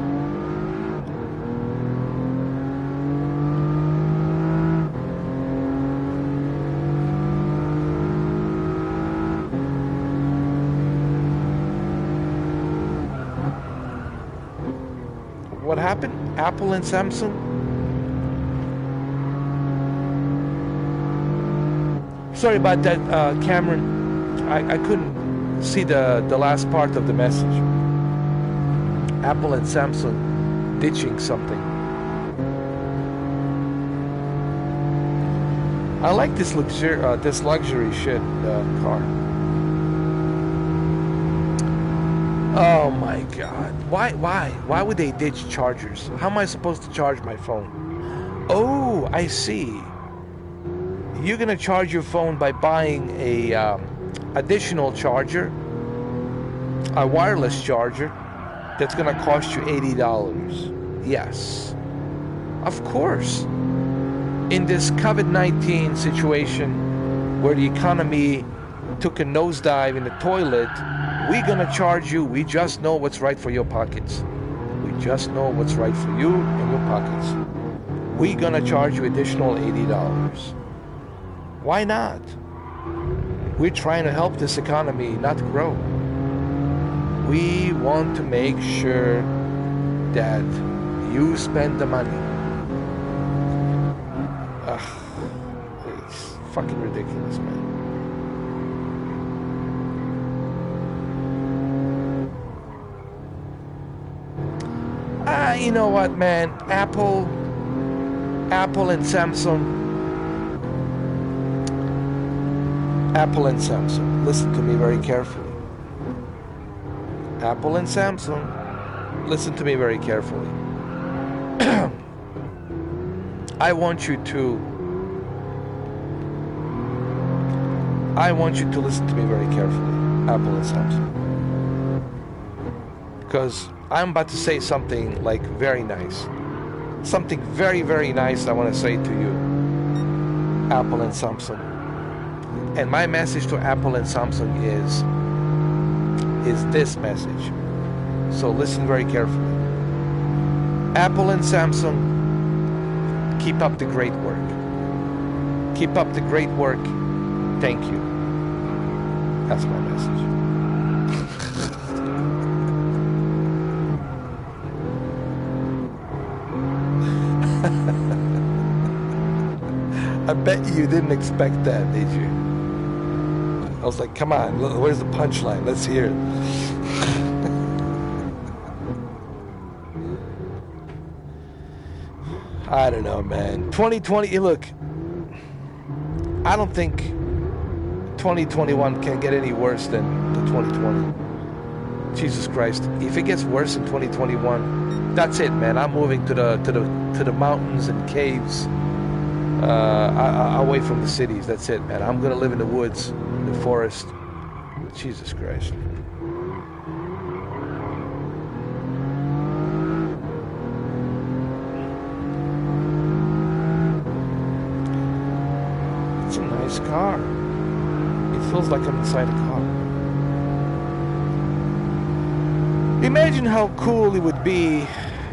A: What happened? Apple and Samsung? Sorry about that, Cameron. I couldn't see the last part of the message. Apple and Samsung ditching something. I like this luxury shit car. Oh my God. Why would they ditch chargers? How am I supposed to charge my phone? Oh, I see. You're gonna charge your phone by buying a additional charger, a wireless charger, that's gonna cost you $80. Yes, of course. In this COVID-19 situation where the economy took a nosedive in the toilet, we're gonna charge you. We just know what's right for your pockets. We just know what's right for you and your pockets. We're gonna charge you additional $80. Why not? We're trying to help this economy not grow. We want to make sure that you spend the money. It's fucking ridiculous, man. You know what, man? Apple and Samsung. Apple and Samsung. Listen to me very carefully. Apple and Samsung. Listen to me very carefully. I want you to listen to me very carefully, Apple and Samsung. Because I'm about to say something like very nice. Something very, very nice I want to say to you, Apple and Samsung. And my message to Apple and Samsung is this message. So listen very carefully. Apple and Samsung, keep up the great work. Keep up the great work. Thank you. That's my message. I bet you didn't expect that, did you? I was like, come on, where's the punchline? Let's hear it. I don't know, man. 2020, look, I don't think 2021 can get any worse than the 2020. Jesus Christ. If it gets worse in 2021, that's it, man. I'm moving to the mountains and caves, away from the cities. That's it, man. I'm gonna live in the woods, in the forest. Jesus Christ. It's a nice car. It feels like I'm inside a car. Imagine how cool it would be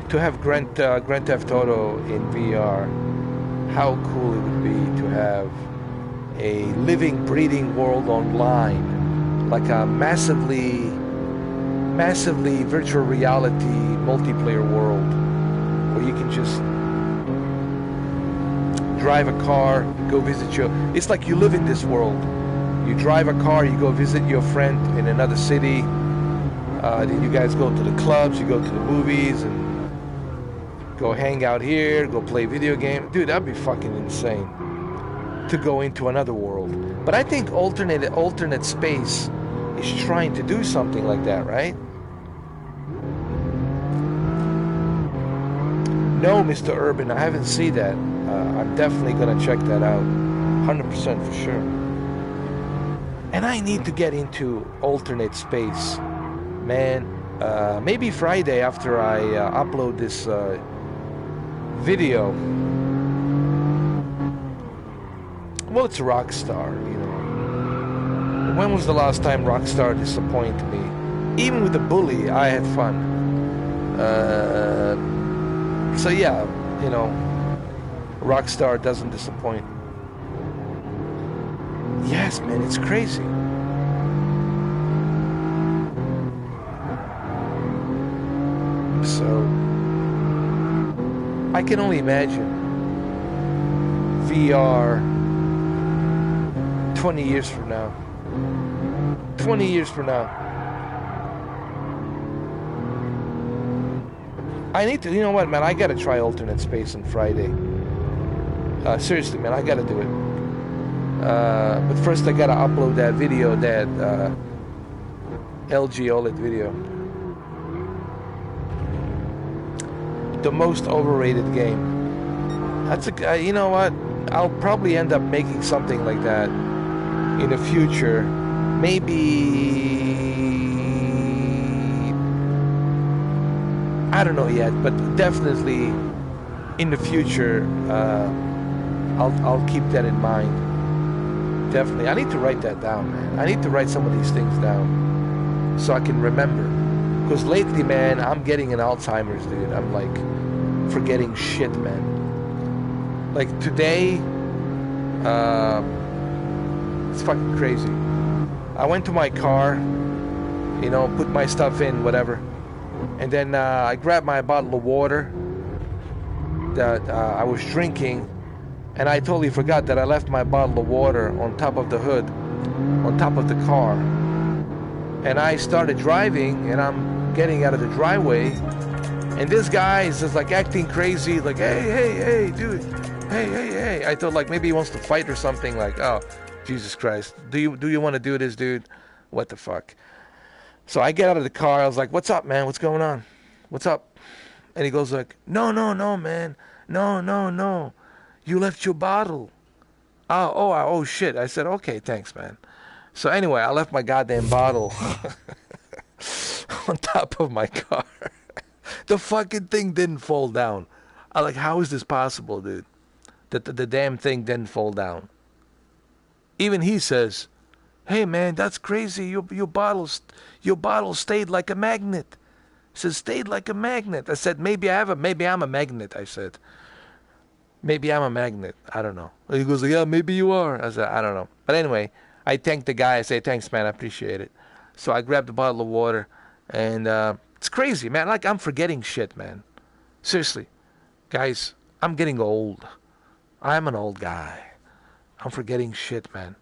A: to have Grand Theft Auto in VR. How cool it would be to have a living, breathing world online, like a massively virtual reality multiplayer world, where you can just drive a car, go visit it's like you live in this world. You drive a car, you go visit your friend in another city, then you guys go to the clubs, you go to the movies, and go hang out here, go play video games. Dude, that'd be fucking insane to go into another world. But I think alternate space is trying to do something like that, right? No, Mr. Urban, I haven't seen that. I'm definitely gonna check that out, 100% for sure. And I need to get into alternate space, man. Maybe Friday after I upload this video. Well, it's Rockstar, you know. When was the last time Rockstar disappointed me? Even with the bully, I had fun. So yeah, you know, Rockstar doesn't disappoint. Yes, man, it's crazy. So I can only imagine VR 20 years from now. 20 years from now. I need to, you know what, man, I gotta try alternate space on Friday. Seriously, man, I gotta do it. But first I gotta upload that video, that LG OLED video. the most overrated game. That's you know what? I'll probably end up making something like that in the future. Maybe, I don't know yet, but definitely in the future, I'll keep that in mind. Definitely, I need to write that down, man. I need to write some of these things down so I can remember. Because lately, man, I'm getting an Alzheimer's, dude. I'm like forgetting shit, man. Like today, it's fucking crazy. I went to my car, you know, put my stuff in, whatever, and then I grabbed my bottle of water that I was drinking, and I totally forgot that I left my bottle of water on top of the hood, on top of the car. And I started driving, and I'm getting out of the driveway, and this guy is just like acting crazy, like, hey, dude, hey. I thought like maybe he wants to fight or something, like, oh, Jesus Christ, do you want to do this, dude? What the fuck? So I get out of the car, I was like, what's up, man? What's going on? What's up? And he goes like, no, man, no. You left your bottle. Oh, shit. I said, okay, thanks, man. So anyway, I left my goddamn bottle on top of my car. The fucking thing didn't fall down. I'm like, how is this possible, dude? That the damn thing didn't fall down. Even he says, hey, man, that's crazy. Your bottle stayed like a magnet. He says, stayed like a magnet. I said, maybe I'm a magnet. I said, maybe I'm a magnet. I don't know. He goes, yeah, maybe you are. I said, I don't know. But anyway, I thanked the guy. I say, thanks, man. I appreciate it. So I grabbed a bottle of water, and it's crazy, man. Like, I'm forgetting shit, man. Seriously. Guys, I'm getting old. I'm an old guy. I'm forgetting shit, man.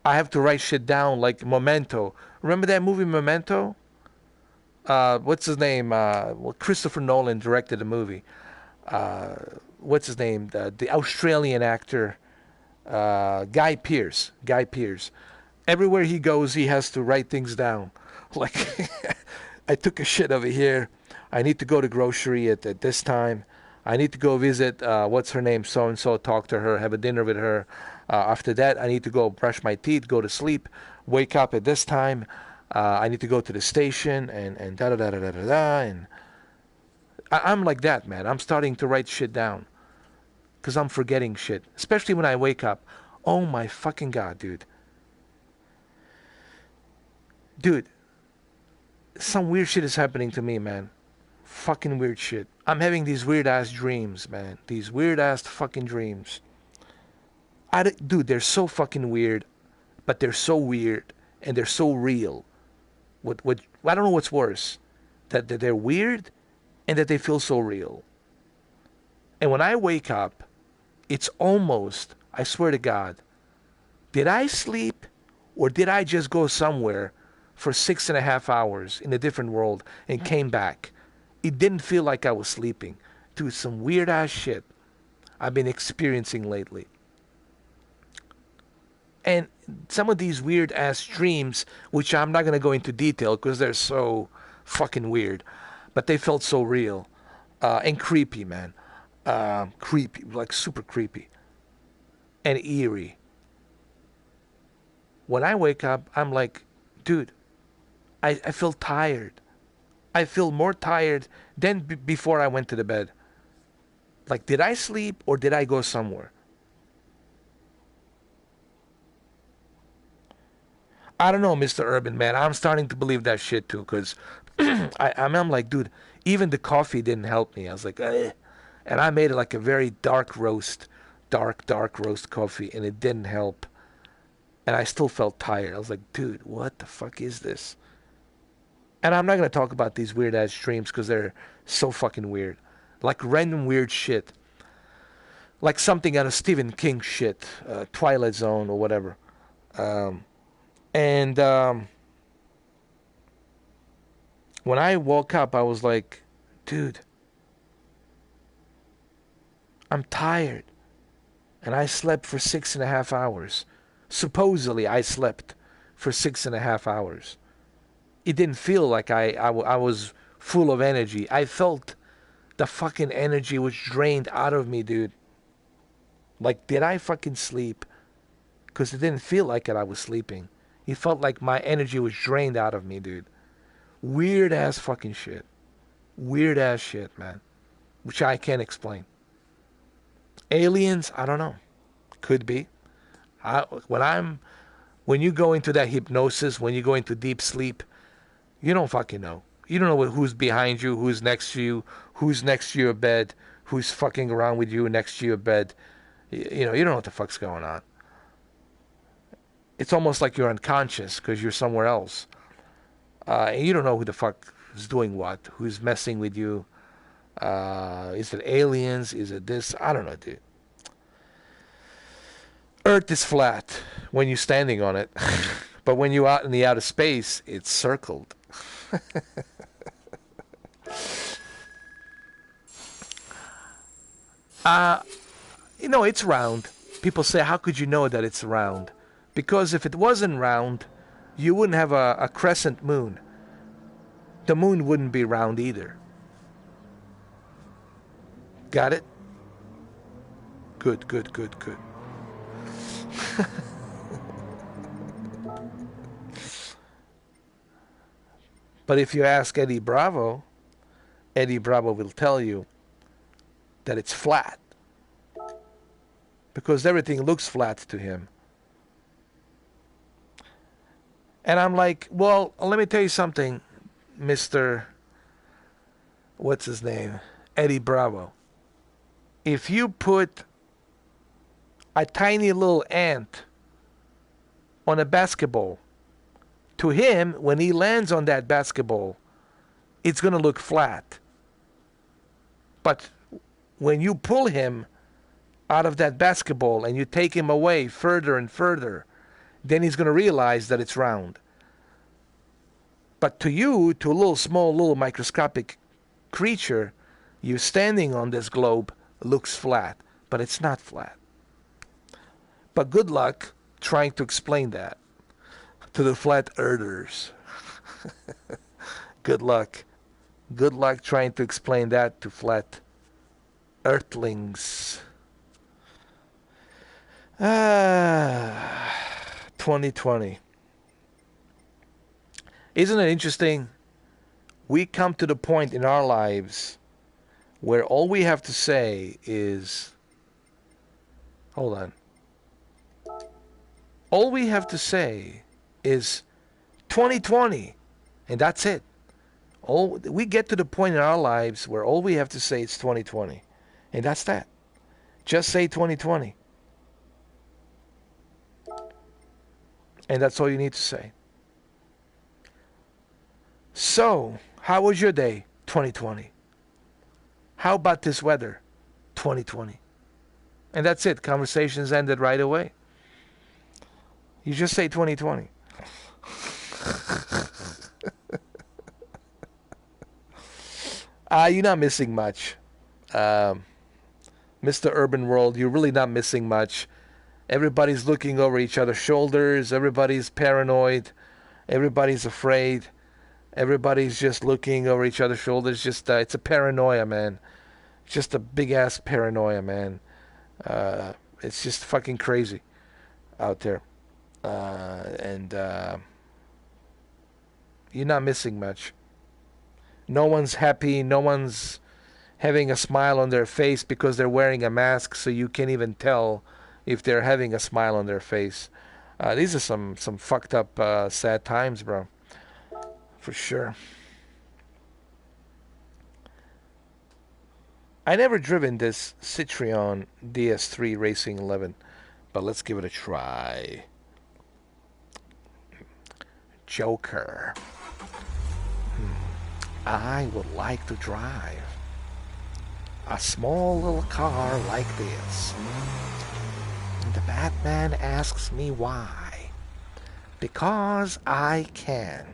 A: I have to write shit down like Memento. Remember that movie Memento? What's his name? Well, Christopher Nolan directed the movie. What's his name? The Australian actor, Guy Pearce. Everywhere he goes, he has to write things down. Like, I took a shit over here. I need to go to grocery at this time. I need to go visit, what's her name, so-and-so, talk to her, have a dinner with her. After that, I need to go brush my teeth, go to sleep, wake up at this time. I need to go to the station, and da-da-da-da-da-da-da. And I'm like that, man. I'm starting to write shit down because I'm forgetting shit, especially when I wake up. Oh, my fucking God, dude. Dude, some weird shit is happening to me, man. Fucking weird shit. I'm having these weird ass dreams, man. These weird ass fucking dreams. Dude, they're so fucking weird, but they're so weird and they're so real. What I don't know what's worse, that they're weird and that they feel so real. And when I wake up, it's almost, I swear to God, did I sleep or did I just go somewhere for 6.5 hours in a different world and came back? It didn't feel like I was sleeping. Dude, some weird ass shit I've been experiencing lately. And some of these weird ass dreams, which I'm not going to go into detail because they're so fucking weird, but they felt so real and creepy, man. Creepy, like super creepy and eerie. When I wake up, I'm like, dude, I feel tired. I feel more tired than before I went to the bed. Like, did I sleep or did I go somewhere? I don't know, Mr. Urban, man. I'm starting to believe that shit too, because I'm like, dude, even the coffee didn't help me. I was like, eh. And I made it like a very dark roast coffee, and it didn't help. And I still felt tired. I was like, dude, what the fuck is this? And I'm not going to talk about these weird ass dreams because they're so fucking weird. Like random weird shit. Like something out of Stephen King shit. Twilight Zone or whatever. And when I woke up, I was like, dude, I'm tired. And I slept for 6.5 hours. Supposedly, I slept for 6.5 hours. It didn't feel like I was full of energy. I felt The fucking energy was drained out of me, dude. Like, did I fucking sleep? Because it didn't feel like it, I was sleeping. It felt like my energy was drained out of me, dude. Weird ass fucking shit. Weird ass shit, man. Which I can't explain. Aliens, I don't know. Could be. When you go into that hypnosis, when you go into deep sleep, you don't fucking know. You don't know who's behind you, who's next to you, who's next to your bed, who's fucking around with you next to your bed. You don't know what the fuck's going on. It's almost like you're unconscious because you're somewhere else. And you don't know who the fuck is doing what, who's messing with you. Is it aliens? Is it this? I don't know, dude. Earth is flat when you're standing on it. But when you're out in the outer space, it's circled. It's round. People say, how could you know that it's round? Because if it wasn't round, you wouldn't have a crescent moon. The moon wouldn't be round either. Got it? Good. But if you ask Eddie Bravo will tell you that it's flat. Because everything looks flat to him. And I'm like, well, let me tell you something, Mr. What's his name? Eddie Bravo. If you put a tiny little ant on a basketball, to him, when he lands on that basketball, it's going to look flat. But when you pull him out of that basketball and you take him away further and further, then he's going to realize that it's round. But to you, to a little microscopic creature, you standing on this globe looks flat, but it's not flat. But good luck trying to explain that to the flat earthers. Good luck. Good luck trying to explain that to flat earthlings. 2020. Isn't it interesting? We come to the point in our lives where all we have to say is, hold on. All we have to say is 2020, and that's it. We get to the point in our lives where all we have to say is 2020, and that's that. Just say 2020. And that's all you need to say. So, how was your day? 2020. How about this weather? 2020. And that's it. Conversations ended right away. You just say 2020. You're not missing much. Mr. Urban World, you're really not missing much. Everybody's looking over each other's shoulders. Everybody's paranoid. Everybody's afraid. Everybody's just looking over each other's shoulders. Just it's a paranoia, man. It's just a big-ass paranoia, man. It's just fucking crazy out there. And you're not missing much. No one's happy. No one's having a smile on their face because they're wearing a mask, so you can't even tell if they're having a smile on their face. These are some fucked up, sad times, bro. For sure. I never driven this Citroen DS3 Racing 11, but let's give it a try. Joker. I would like to drive a small little car like this. And the Batman asks me why. Because I can.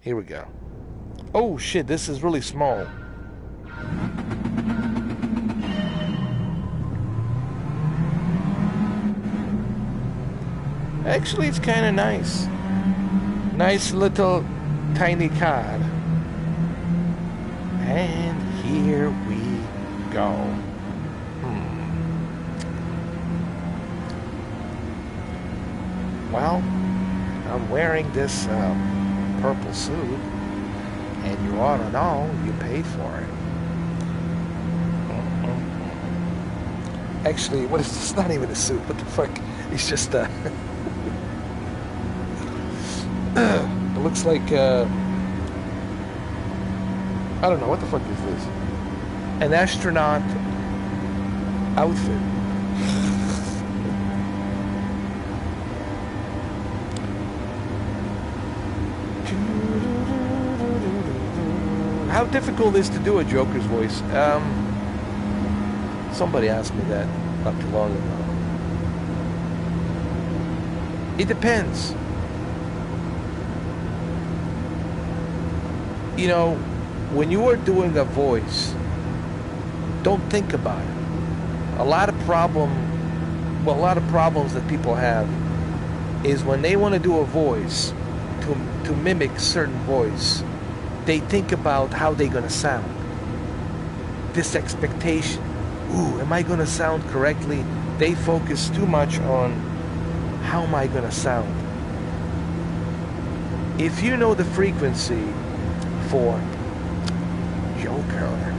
A: Here we go. Oh shit, this is really small. Actually, it's kind of nice. Nice little tiny car. And here we go. Well, I'm wearing this purple suit, and you ought to know you paid for it. Actually, what is this? It's not even a suit. What the fuck? It's just it looks like I don't know, what the fuck is this? An astronaut outfit. How difficult is to do a Joker's voice? Somebody asked me that not too long ago. It depends. You know, when you are doing a voice, don't think about it. A lot of problems that people have is when they want to do a voice to mimic certain voice, they think about how they're going to sound. This expectation. Ooh, am I going to sound correctly? They focus too much on how am I going to sound. If you know the frequency for Joker,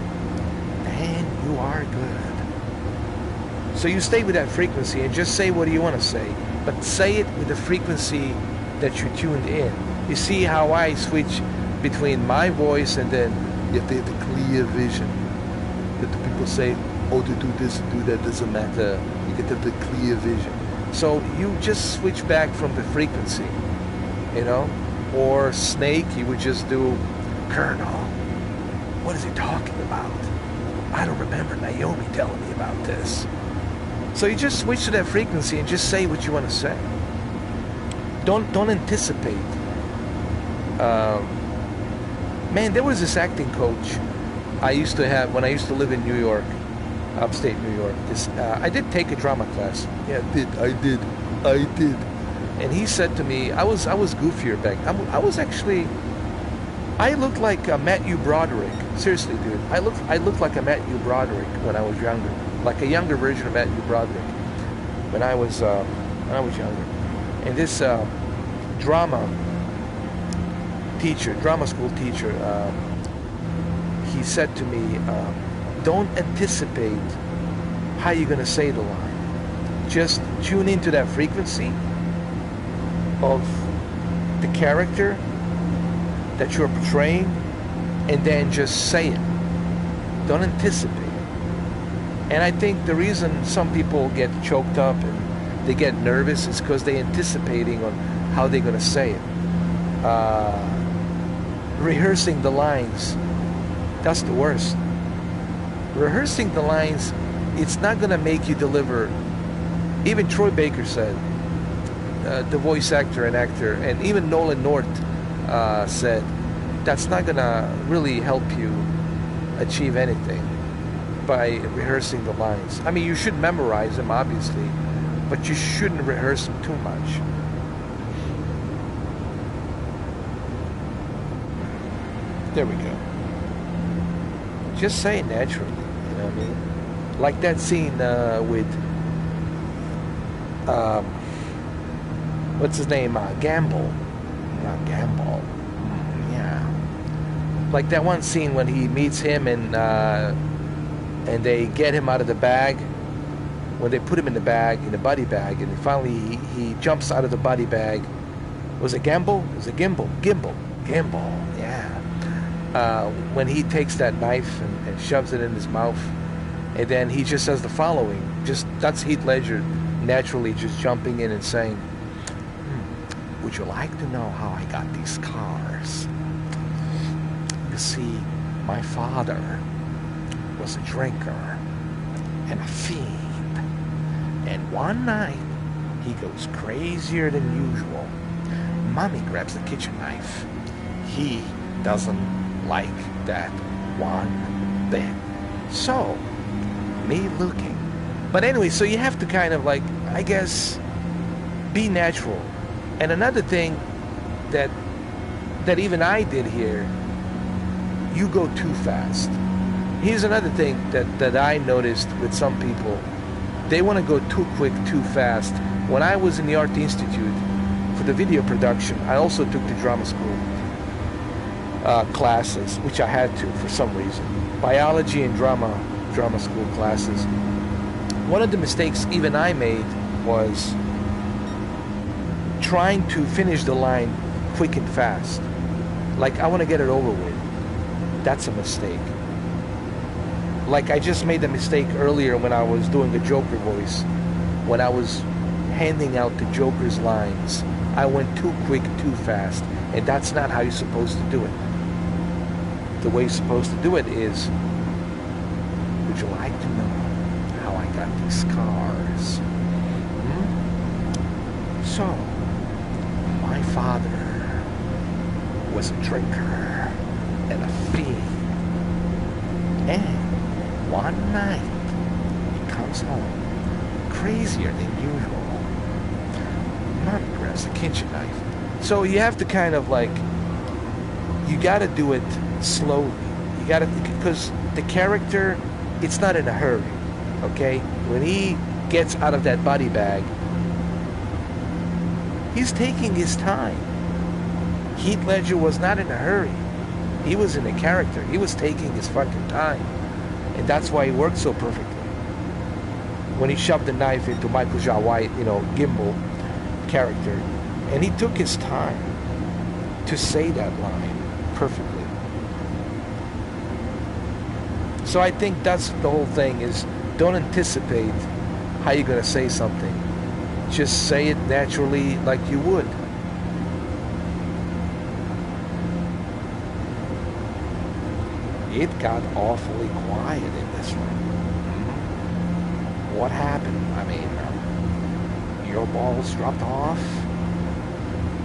A: then you are good. So you stay with that frequency and just say what you want to say, but say it with the frequency that you tuned in. You see how I switch between my voice and then you have to have the clear vision that the people say, oh, to do this and do that doesn't matter. You get to have the clear vision. So you just switch back from the frequency, you know? Or Snake, you would just do, Colonel, what is he talking about? I don't remember Naomi telling me about this. So you just switch to that frequency and just say what you want to say. Don't anticipate. Man, there was this acting coach I used to have when I used to live in New York, upstate New York. I did take a drama class. Yeah, I did. And he said to me, I was goofier back. I looked like Matthew Broderick. Seriously, dude. I looked like a Matthew Broderick when I was younger, like a younger version of Matthew Broderick when I was younger. And this drama school teacher, he said to me, don't anticipate how you're going to say the line. Just tune into that frequency of the character that you're portraying and then just say it. Don't anticipate. And I think the reason some people get choked up and they get nervous is because they're anticipating on how they're going to say it. Rehearsing the lines, that's the worst. Rehearsing the lines, it's not going to make you deliver. Even Troy Baker said, the voice actor, and even Nolan North said, that's not going to really help you achieve anything by rehearsing the lines. I mean, you should memorize them, obviously, but you shouldn't rehearse them too much. There we go. Just say it naturally, you know what I mean? Like that scene with, what's his name? Gamble. Not Gamble. Yeah. Like that one scene when he meets him and they get him out of the bag. When they put him in the bag, in the body bag, and finally he jumps out of the body bag. Was it Gamble? Was it Gimbal? Gimbal, yeah. When he takes that knife and shoves it in his mouth, and then he just says the following. That's Heath Ledger naturally just jumping in and saying, would you like to know how I got these cars? You see, my father was a drinker and a fiend. And one night, he goes crazier than usual. Mommy grabs the kitchen knife. He doesn't like that one bit. So, me looking. But anyway, so you have to kind of like, I guess, be natural. And another thing that even I did here you go too fast. Here's another thing that I noticed with some people. They want to go too quick, too fast. When I was in the Art Institute for the video production, I also took the drama school classes, which I had to for some reason. Biology and drama school classes. One of the mistakes even I made was trying to finish the line quick and fast. Like, I want to get it over with. That's a mistake. Like, I just made a mistake earlier when I was doing the Joker voice. When I was handing out the Joker's lines, I went too quick, too fast. And that's not how you're supposed to do it. The way you're supposed to do it is, would you like to know how I got these scars? So, my father was a drinker and a fiend. And one night, he comes home crazier than usual. Mommy grabs a kitchen knife. So you have to kind of like, you got to do it slowly. You got to, because the character, it's not in a hurry, okay? When he gets out of that body bag, he's taking his time. Heath Ledger was not in a hurry. He was in a character. He was taking his fucking time. And that's why he worked so perfectly. When he shoved the knife into Michael Jai White, Gimbal character, and he took his time to say that line perfectly. So I think that's the whole thing, is don't anticipate how you're going to say something. Just say it naturally like you would. It got awfully quiet in this room. What happened? I mean, your balls dropped off.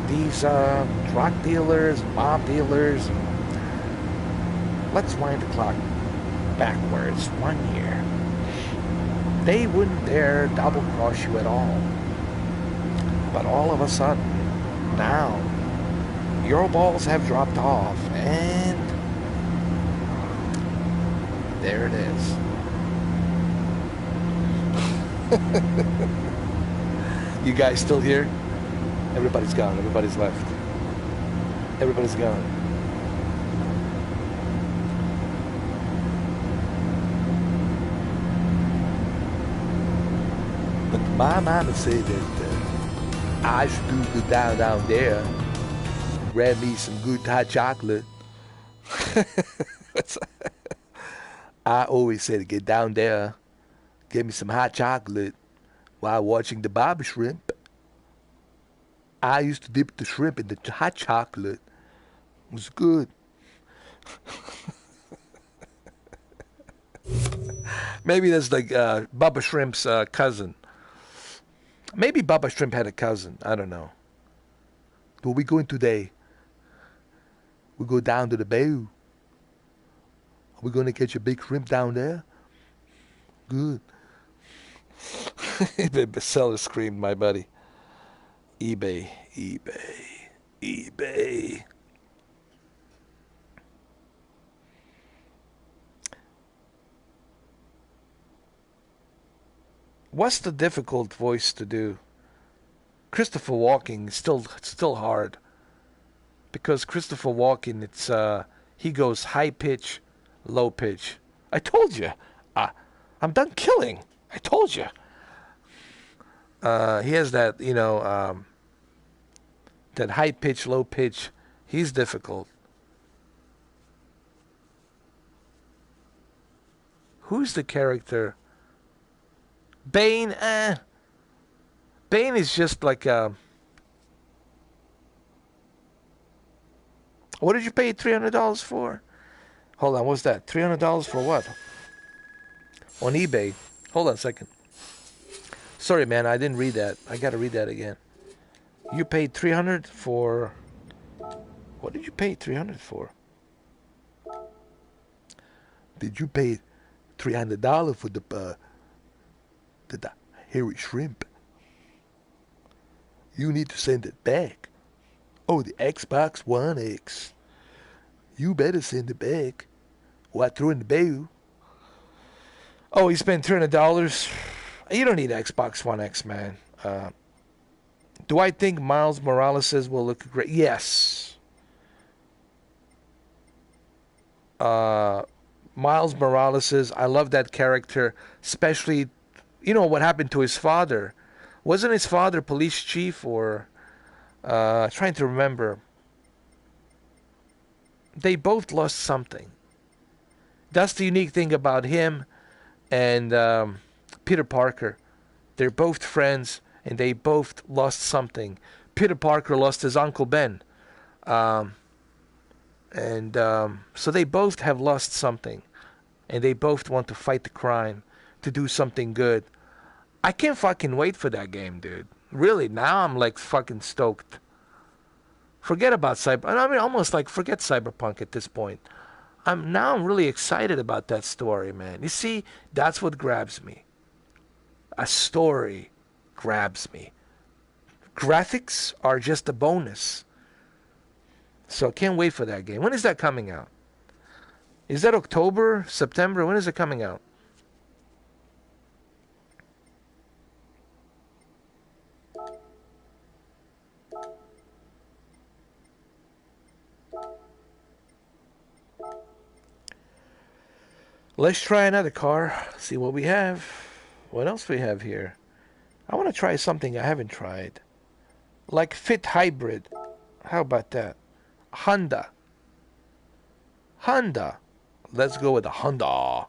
A: These drug dealers, mob dealers. Let's wind the clock backwards 1 year. They wouldn't dare double cross you at all. But all of a sudden, now, your balls have dropped off, and there it is. You guys still here? Everybody's gone. Everybody's left. Everybody's gone. But my mama said that I should go down there, grab me some good hot chocolate. I always say to get down there, get me some hot chocolate while watching the Bobby Shrimp. I used to dip the shrimp in the hot chocolate. It was good. Maybe that's like Bubba Shrimp's cousin. Maybe Bubba Shrimp had a cousin. I don't know. Where we going today? We go down to the bay. Are we going to catch a big shrimp down there? Good. The seller screamed, my buddy. eBay, eBay, eBay. What's the difficult voice to do? Christopher Walken is still hard, because Christopher Walken, it's he goes high pitch, low pitch. I told you, I'm done killing. I told you. He has that, that high pitch, low pitch. He's difficult. Who's the character? Bane. Bane is just like what did you pay $300 for? Hold on, what's that? $300 for what? On eBay. Hold on a second. Sorry, man, I didn't read that. I got to read that again. You paid $300 for... What did you pay $300 for? Did you pay $300 for the hairy shrimp? You need to send it back. Oh, the Xbox One X. You better send it back. What, throw in the bayou? Oh, he spent $300. You don't need Xbox One X, man. Do I think Miles Morales will look great? Yes. Miles Morales, I love that character, especially, you know, what happened to his father. Wasn't his father police chief or, trying to remember. They both lost something. That's the unique thing about him and Peter Parker. They're both friends, and they both lost something. Peter Parker lost his Uncle Ben. So they both have lost something. And they both want to fight the crime, to do something good. I can't fucking wait for that game, dude. Really, now I'm like fucking stoked. Forget about almost like forget Cyberpunk at this point. I'm really excited about that story, man. You see, that's what grabs me. A story grabs me. Graphics are just a bonus. So can't wait for that game. When is that coming out? Is that October, September? When is it coming out? Let's try another car. See what we have. What else we have here? I want to try something I haven't tried. Like Fit Hybrid. How about that? Honda. Let's go with the Honda.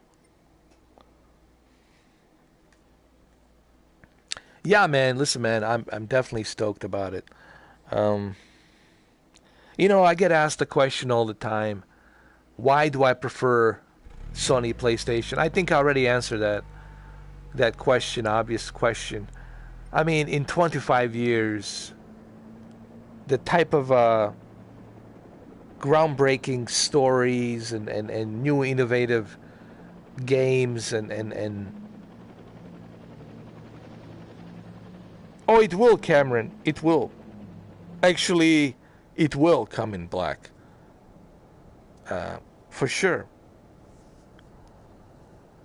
A: Yeah, man. Listen, man. I'm definitely stoked about it. You know, I get asked the question all the time. Why do I prefer Sony PlayStation? I think I already answered that question, obvious question. I mean, in 25 years, the type of groundbreaking stories and new innovative games and oh, it will, Cameron. It will. Actually, it will come in black. For sure.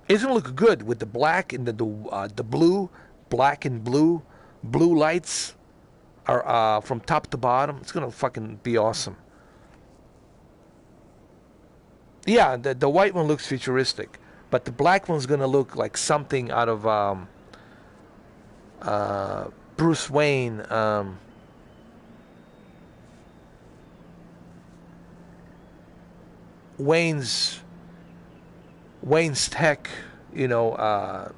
A: It's gonna look good with the black and the blue, black and blue lights are from top to bottom. It's gonna fucking be awesome. Yeah, the white one looks futuristic, but the black one's gonna look like something out of Bruce Wayne. Wayne's tech, you know,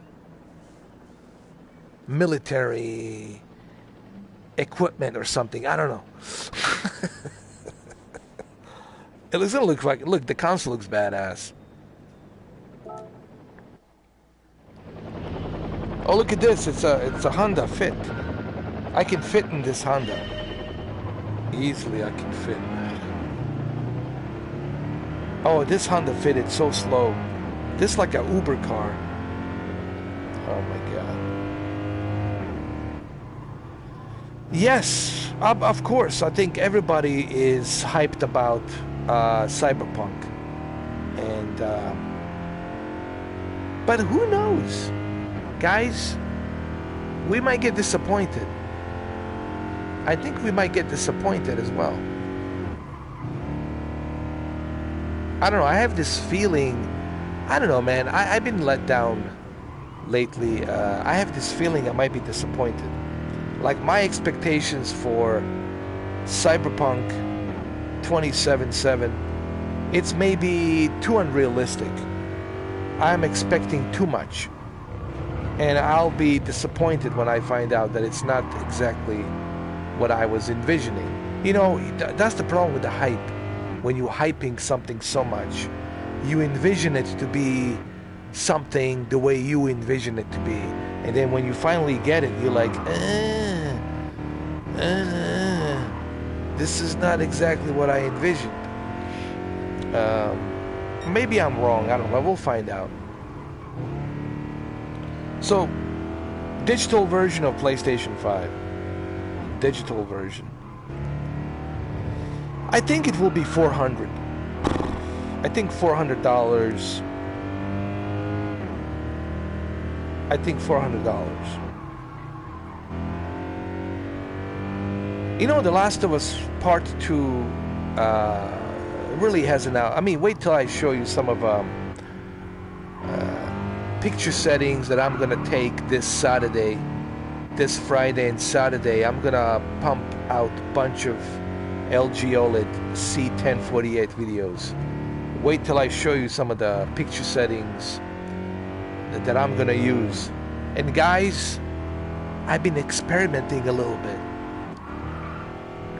A: military equipment or something. I don't know. It's gonna look like, look, the console looks badass. Oh, look at this! It's a Honda Fit. I can fit in this Honda easily. I can fit. Oh, this Honda Fit, it's so slow. This is like an Uber car. Oh my god. Yes, of course. I think everybody is hyped about Cyberpunk, and but who knows, guys? We might get disappointed. I think we might get disappointed as well. I don't know. I have this feeling. I don't know, man. I've been let down lately. I have this feeling I might be disappointed. Like my expectations for Cyberpunk 2077, it's maybe too unrealistic. I'm expecting too much. And I'll be disappointed when I find out that it's not exactly what I was envisioning. You know, that's the problem with the hype. When you're hyping something so much, you envision it to be something the way you envision it to be. And then when you finally get it, you're like, this is not exactly what I envisioned. Maybe I'm wrong. I don't know. We'll find out. So, digital version of PlayStation 5. Digital version. I think it will be $400. I think $400. I think $400. You know, The Last of Us Part 2 really has an out. I mean, wait till I show you some of picture settings that I'm gonna take this Saturday, this Friday and Saturday. I'm gonna pump out a bunch of LG OLED C1048 videos. Wait till I show you some of the picture settings that I'm gonna use. And guys, I've been experimenting a little bit,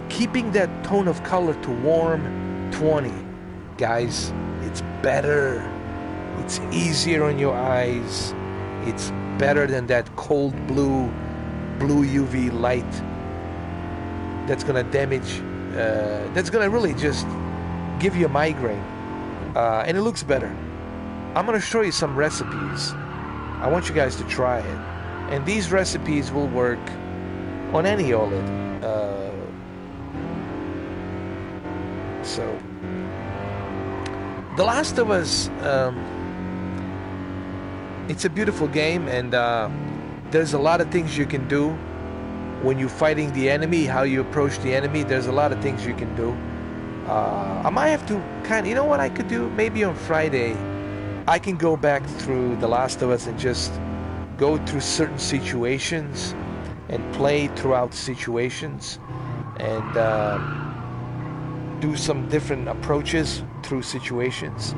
A: keeping that tone of color to warm 20. Guys, it's better. It's easier on your eyes. It's better than that cold blue UV light that's gonna damage, that's gonna really just give you a migraine. And it looks better. I'm gonna show you some recipes. I want you guys to try it. And these recipes will work on any OLED. So, The Last of Us, it's a beautiful game, and there's a lot of things you can do when you're fighting the enemy, how you approach the enemy. There's a lot of things you can do. I might have to you know what I could do? Maybe on Friday, I can go back through The Last of Us and just go through certain situations and play throughout situations and do some different approaches through situations.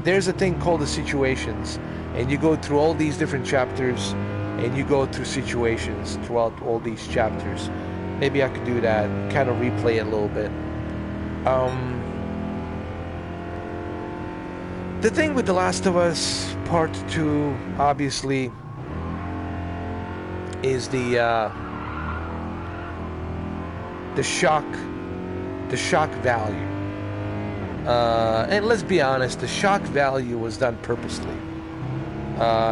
A: There's a thing called the situations, and you go through all these different chapters and you go through situations throughout all these chapters. Maybe I could do that, kind of replay it a little bit. The thing with The Last of Us Part 2, obviously, is the shock value. And let's be honest, the shock value was done purposely.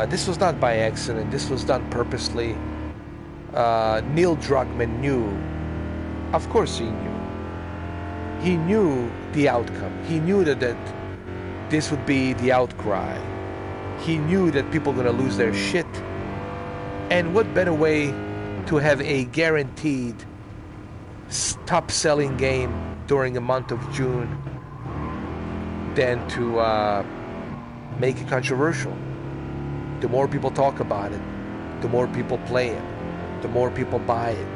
A: This was not by accident. This was done purposely. Neil Druckmann knew. Of course he knew. He knew the outcome. He knew that this would be the outcry. He knew that people were going to lose their shit. And what better way to have a guaranteed top-selling game during the month of June than to make it controversial. The more people talk about it, the more people play it, the more people buy it.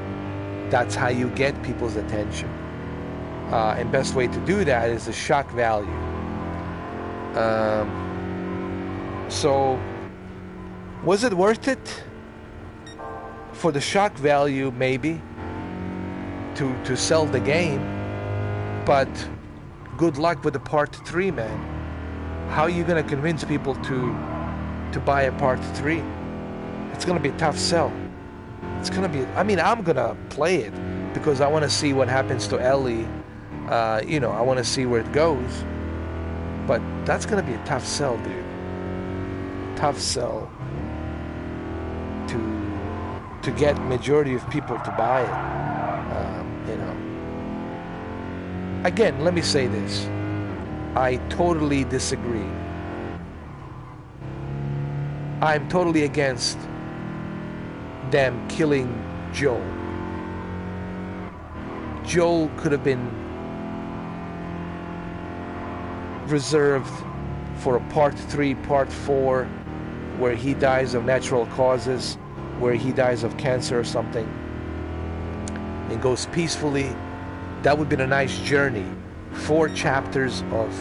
A: That's how you get people's attention. And best way to do that is the shock value. So, was it worth it? For the shock value, maybe, to sell the game, but good luck with the part 3, man. How are you gonna convince people to buy a part 3? It's gonna be a tough sell. It's gonna be, I mean, I'm gonna play it because I want to see what happens to Ellie. You know, I want to see where it goes, but that's gonna be a tough sell, dude. Tough sell to get majority of people to buy it. You know, again, let me say this. I totally disagree. I'm totally against them killing Joel. Joel could have been reserved for a part 3, part 4, where he dies of natural causes, where he dies of cancer or something, and goes peacefully. That would have been a nice journey. 4 chapters of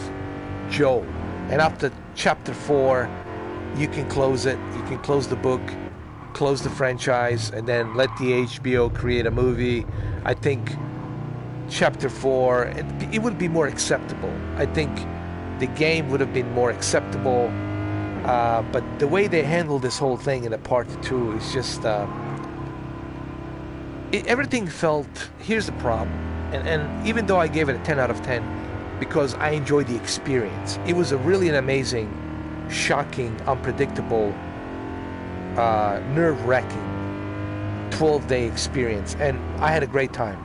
A: Joel. And after chapter 4, you can close it. You can close the book, close the franchise, and then let the HBO create a movie. I think chapter 4, it would be more acceptable. I think the game would have been more acceptable. But the way they handled this whole thing in a part 2 is just... everything felt... Here's the problem. And even though I gave it a 10 out of 10, because I enjoyed the experience. It was really an amazing, shocking, unpredictable, nerve-wracking 12-day experience. And I had a great time.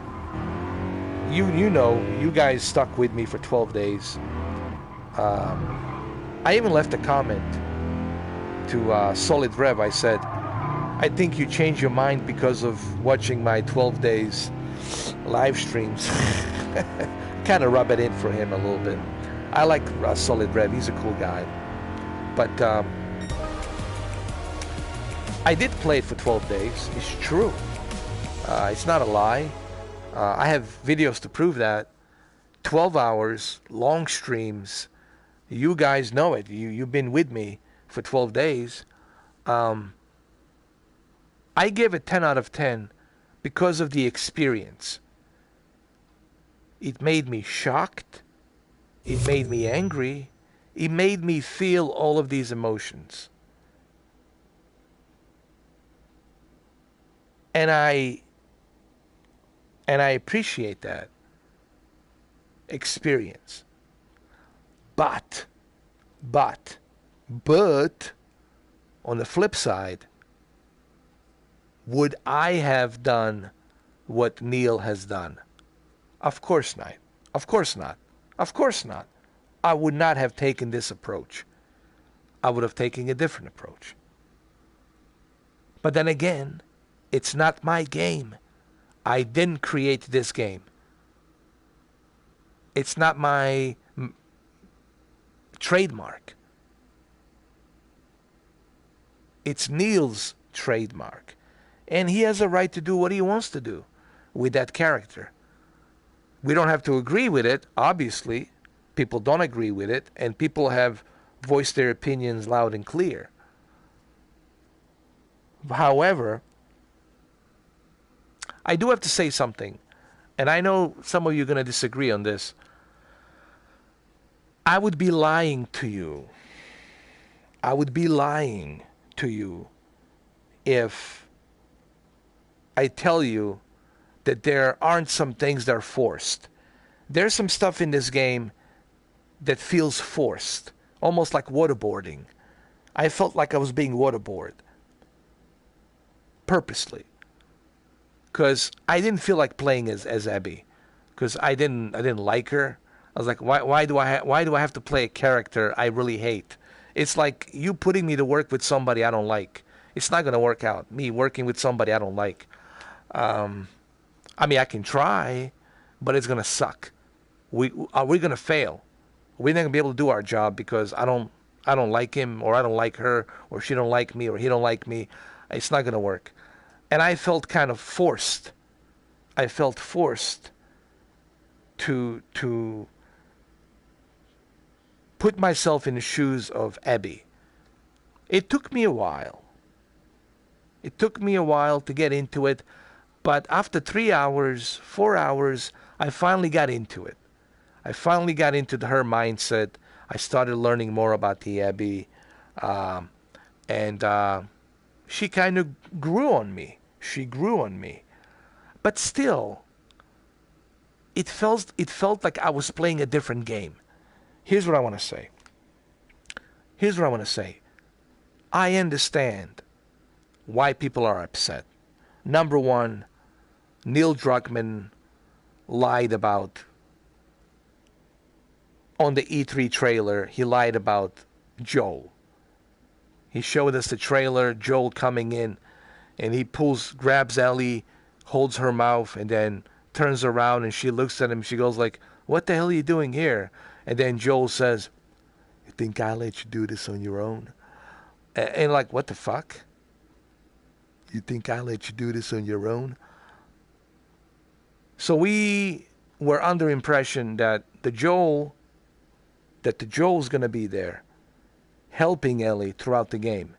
A: You know, you guys stuck with me for 12 days. I even left a comment to Solid Rev. I said, I think you changed your mind because of watching my 12 days live streams. Kind of rub it in for him a little bit. I like Solid Rev. He's a cool guy. But I did play it for 12 days. It's true. It's not a lie. I have videos to prove that. 12 hours, long streams. You guys know it. You've been with me for 12 days. I give it 10 out of 10 because of the experience. It made me shocked. It made me angry. It made me feel all of these emotions. And I appreciate that experience. But on the flip side, would I have done what Neil has done? Of course not. Of course not. Of course not. I would not have taken this approach. I would have taken a different approach. But then again, it's not my game. I didn't create this game. It's not my trademark. It's Neil's trademark. And he has a right to do what he wants to do with that character. We don't have to agree with it, obviously. People don't agree with it, and people have voiced their opinions loud and clear. However, I do have to say something, and I know some of you are going to disagree on this. I would be lying to you. I would be lying to you if I tell you that there aren't some things that are forced. There's some stuff in this game that feels forced, almost like waterboarding. I felt like I was being waterboarded purposely, because I didn't feel like playing as Abby, because I didn't like her. I was like, why do I have to play a character I really hate? It's like you putting me to work with somebody I don't like. It's not going to work out. Me working with somebody I don't like. I mean, I can try, but it's going to suck. We're going to fail. We're not going to be able to do our job because I don't like him, or I don't like her, or she don't like me, or he don't like me. It's not going to work. And I felt kind of forced. I felt forced to put myself in the shoes of Abby. It took me a while. It took me a while to get into it, but after 3 hours, 4 hours, I finally got into it. I finally got into her mindset. I started learning more about the Abby, and she kind of grew on me. She grew on me, but still, it felt like I was playing a different game. Here's what I want to say. Here's what I want to say. I understand why people are upset. Number one, Neil Druckmann lied about, on the E3 trailer, he lied about Joel. He showed us the trailer, Joel coming in, and he grabs Ellie, holds her mouth, and then turns around and she looks at him. She goes like, "What the hell are you doing here?" And then Joel says, "You think I'll let you do this on your own?" And like, what the fuck? You think I'll let you do this on your own? So we were under impression that the Joel's going to be there helping Ellie throughout the game.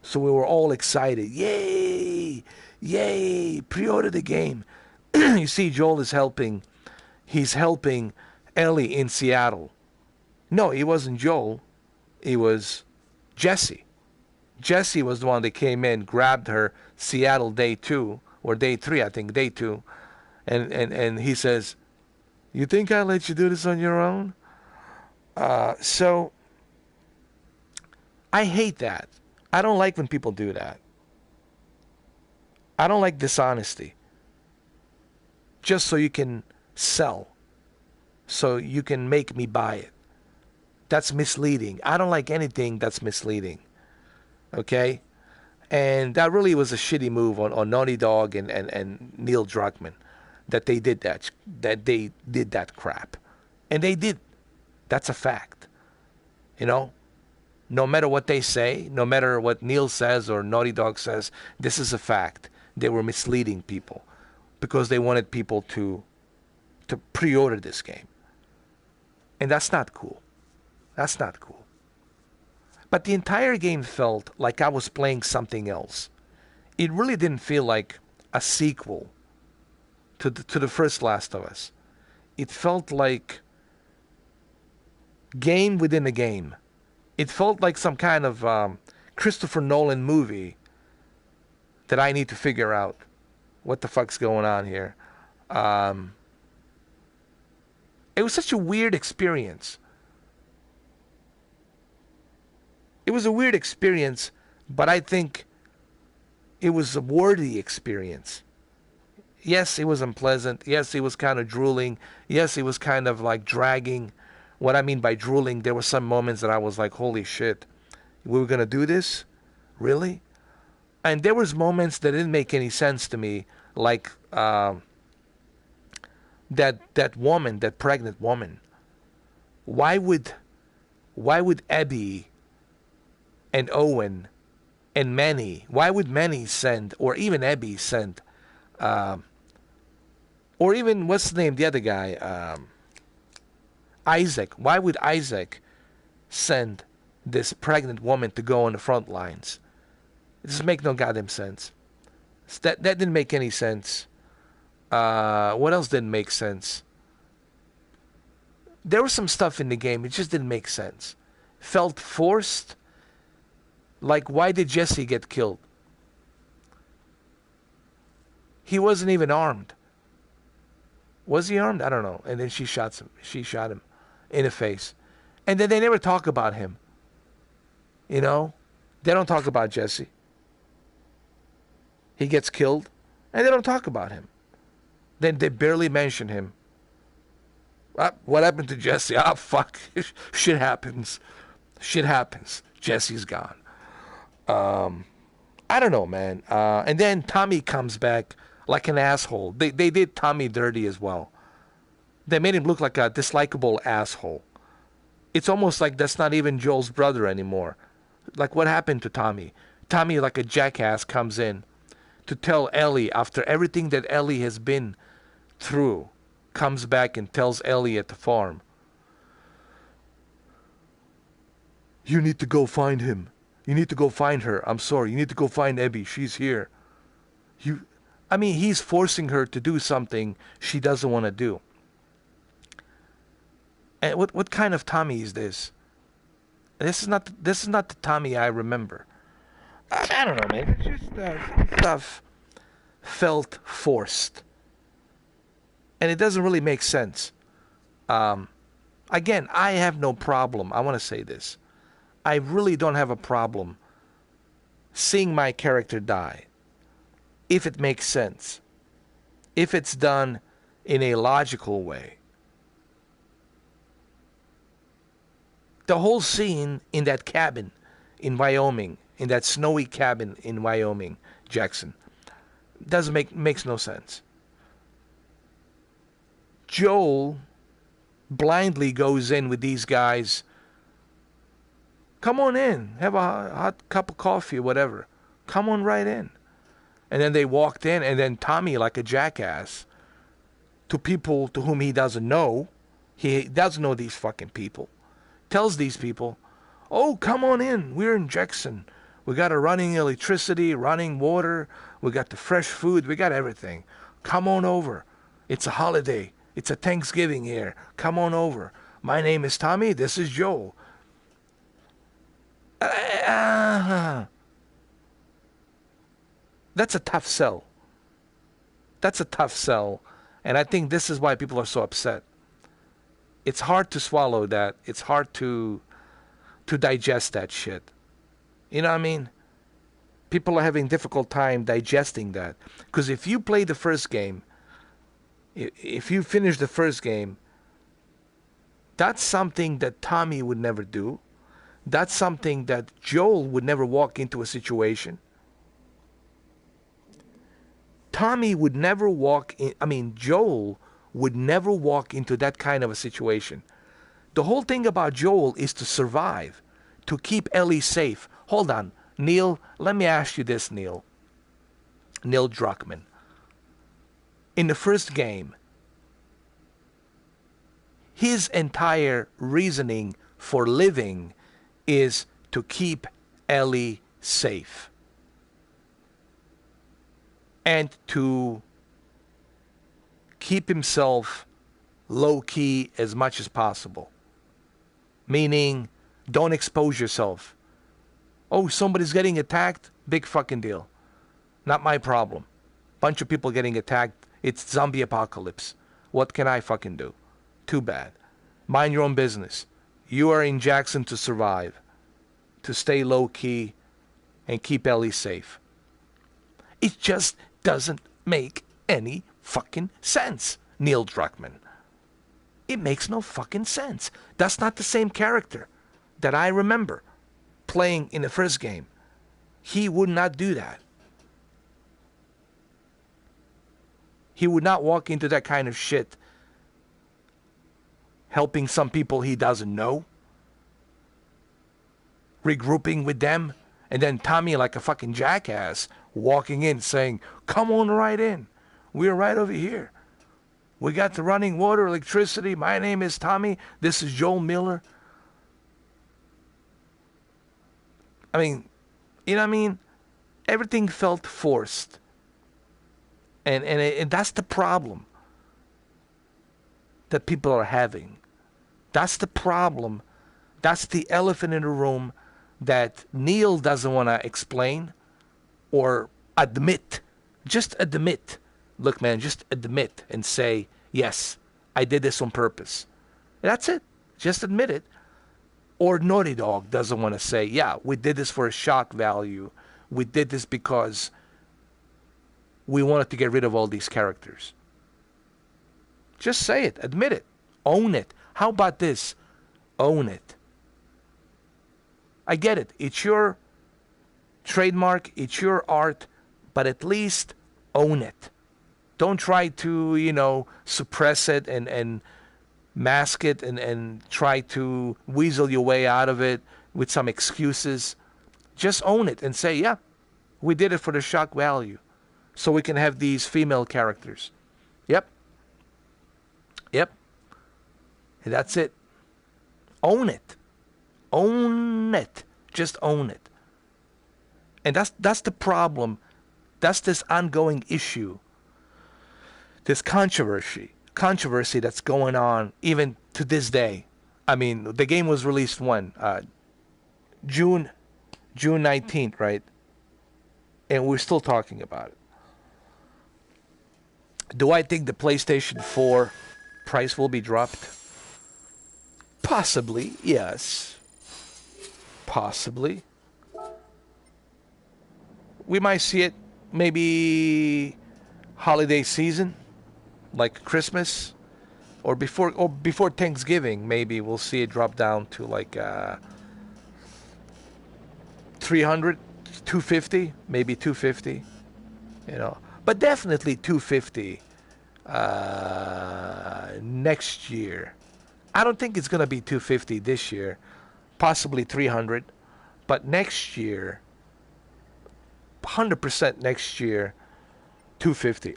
A: So we were all excited. Yay! Yay! Pre-order the game. You see, Joel is helping. He's helping Ellie in Seattle. No, it wasn't Joel. It was Jesse. Jesse was the one that came in, grabbed her Seattle day 2, or day 3, I think, day 2. And he says, "You think I'll let you do this on your own?" So I hate that. I don't like when people do that. I don't like dishonesty. Just so you can sell. So you can make me buy it. That's misleading. I don't like anything that's misleading. Okay? And that really was a shitty move on Naughty Dog and Neil Druckmann that they did that crap. And they did. That's a fact. You know? No matter what they say, no matter what Neil says or Naughty Dog says, this is a fact. They were misleading people because they wanted people to pre-order this game. And that's not cool. That's not cool. But the entire game felt like I was playing something else. It really didn't feel like a sequel to the first Last of Us. It felt like game within a game. It felt like some kind of Christopher Nolan movie that I need to figure out what the fuck's going on here. It was such a weird experience. It was a weird experience, but I think it was a worthy experience. Yes, it was unpleasant. Yes, it was kind of drooling. Yes, it was kind of like dragging. What I mean by drooling, there were some moments that I was like, holy shit, we were going to do this? Really? And there was moments that didn't make any sense to me, like that woman, that pregnant woman. Why would Abby and Owen and Manny, why would Manny send, or even Abby send, or even, what's the name, the other guy, Isaac, why would Isaac send this pregnant woman to go on the front lines? It doesn't make no goddamn sense. That didn't make any sense. What else didn't make sense? There was some stuff in the game, it just didn't make sense. Felt forced. Like, why did Jesse get killed? He wasn't even armed. Was he armed? I don't know. And then she shot him in the face. And then they never talk about him. You know? They don't talk about Jesse. He gets killed, and they don't talk about him. Then they barely mention him. What happened to Jesse? Ah, fuck. Shit happens. Shit happens. Jesse's gone. I don't know, man. And then Tommy comes back like an asshole. They did Tommy dirty as well. They made him look like a dislikable asshole. It's almost like that's not even Joel's brother anymore. Like, what happened to Tommy? Tommy, like a jackass, comes in to tell Ellie, after everything that Ellie has been through, comes back and tells Ellie at the farm, you need to go find him. You need to go find her. I'm sorry. You need to go find Abby. She's here. He's forcing her to do something she doesn't want to do. And what kind of Tommy is this? This is not the Tommy I remember. I don't know, man. It's just stuff felt forced, and it doesn't really make sense. Again, I have no problem. I want to say this. I really don't have a problem seeing my character die if it makes sense, if it's done in a logical way. The whole scene in that cabin in Wyoming, in that snowy cabin in Wyoming, Jackson, makes no sense. Joel blindly goes in with these guys. Come on in, have a hot cup of coffee or whatever. Come on right in. And then they walked in, and then Tommy, like a jackass, to people to whom he doesn't know, he doesn't know these fucking people, tells these people, oh, come on in, we're in Jackson. We got a running electricity, running water, we got the fresh food, we got everything. Come on over. It's a holiday. It's a Thanksgiving here. Come on over. My name is Tommy, this is Joel. That's a tough sell. That's a tough sell. And I think this is why people are so upset. It's hard to swallow that. It's hard to digest that shit. You know what I mean? People are having a difficult time digesting that. Because if you play the first game, if you finish the first game, That's something that Tommy would never do. That's something that Joel would never walk into a situation. Tommy would never walk in, Joel would never walk into that kind of a situation. The whole thing about Joel is to survive, to keep Ellie safe. Hold on, Neil, let me ask you this, Neil. Neil Druckmann. In the first game, his entire reasoning for living is to keep Ellie safe and to keep himself low-key as much as possible. Meaning, don't expose yourself. Oh, somebody's getting attacked? Big fucking deal. Not my problem. Bunch of people getting attacked. It's zombie apocalypse. What can I fucking do? Too bad. Mind your own business. You are in Jackson to survive, to stay low-key and keep Ellie safe. It just doesn't make any fucking sense, Neil Druckmann. It makes no fucking sense. That's not the same character that I remember playing in the first game. He would not do that. He would not walk into that kind of shit helping some people he doesn't know, regrouping with them, and then Tommy like a fucking jackass walking in saying, come on right in. We're right over here. We got the running water, electricity. My name is Tommy. This is Joel Miller. I mean, you know what I mean? Everything felt forced. And that's the problem that people are having. That's the problem. That's the elephant in the room that Neil doesn't want to explain or admit. Just admit. Look, man, just admit and say, yes, I did this on purpose. That's it. Just admit it. Or Naughty Dog doesn't want to say, yeah, we did this for a shock value. We did this because we wanted to get rid of all these characters. Just say it. Admit it. Own it. How about this? Own it. I get it. It's your trademark. It's your art. But at least own it. Don't try to, suppress it and mask it and try to weasel your way out of it with some excuses. Just own it and say, yeah, we did it for the shock value. So we can have these female characters. Yep. And that's it. Own it. Own it. Just own it. And that's the problem. That's this ongoing issue. This controversy that's going on even to this day. I mean, the game was released when? June 19th, right? And we're still talking about it. Do I think the PlayStation 4 price will be dropped? Possibly, yes. Possibly. We might see it maybe holiday season, like Christmas, or before Thanksgiving. Maybe we'll see it drop down to like 300, 250, maybe 250. But definitely 250 next year. I don't think it's going to be 250 this year, possibly 300, but next year, 100% next year, 250.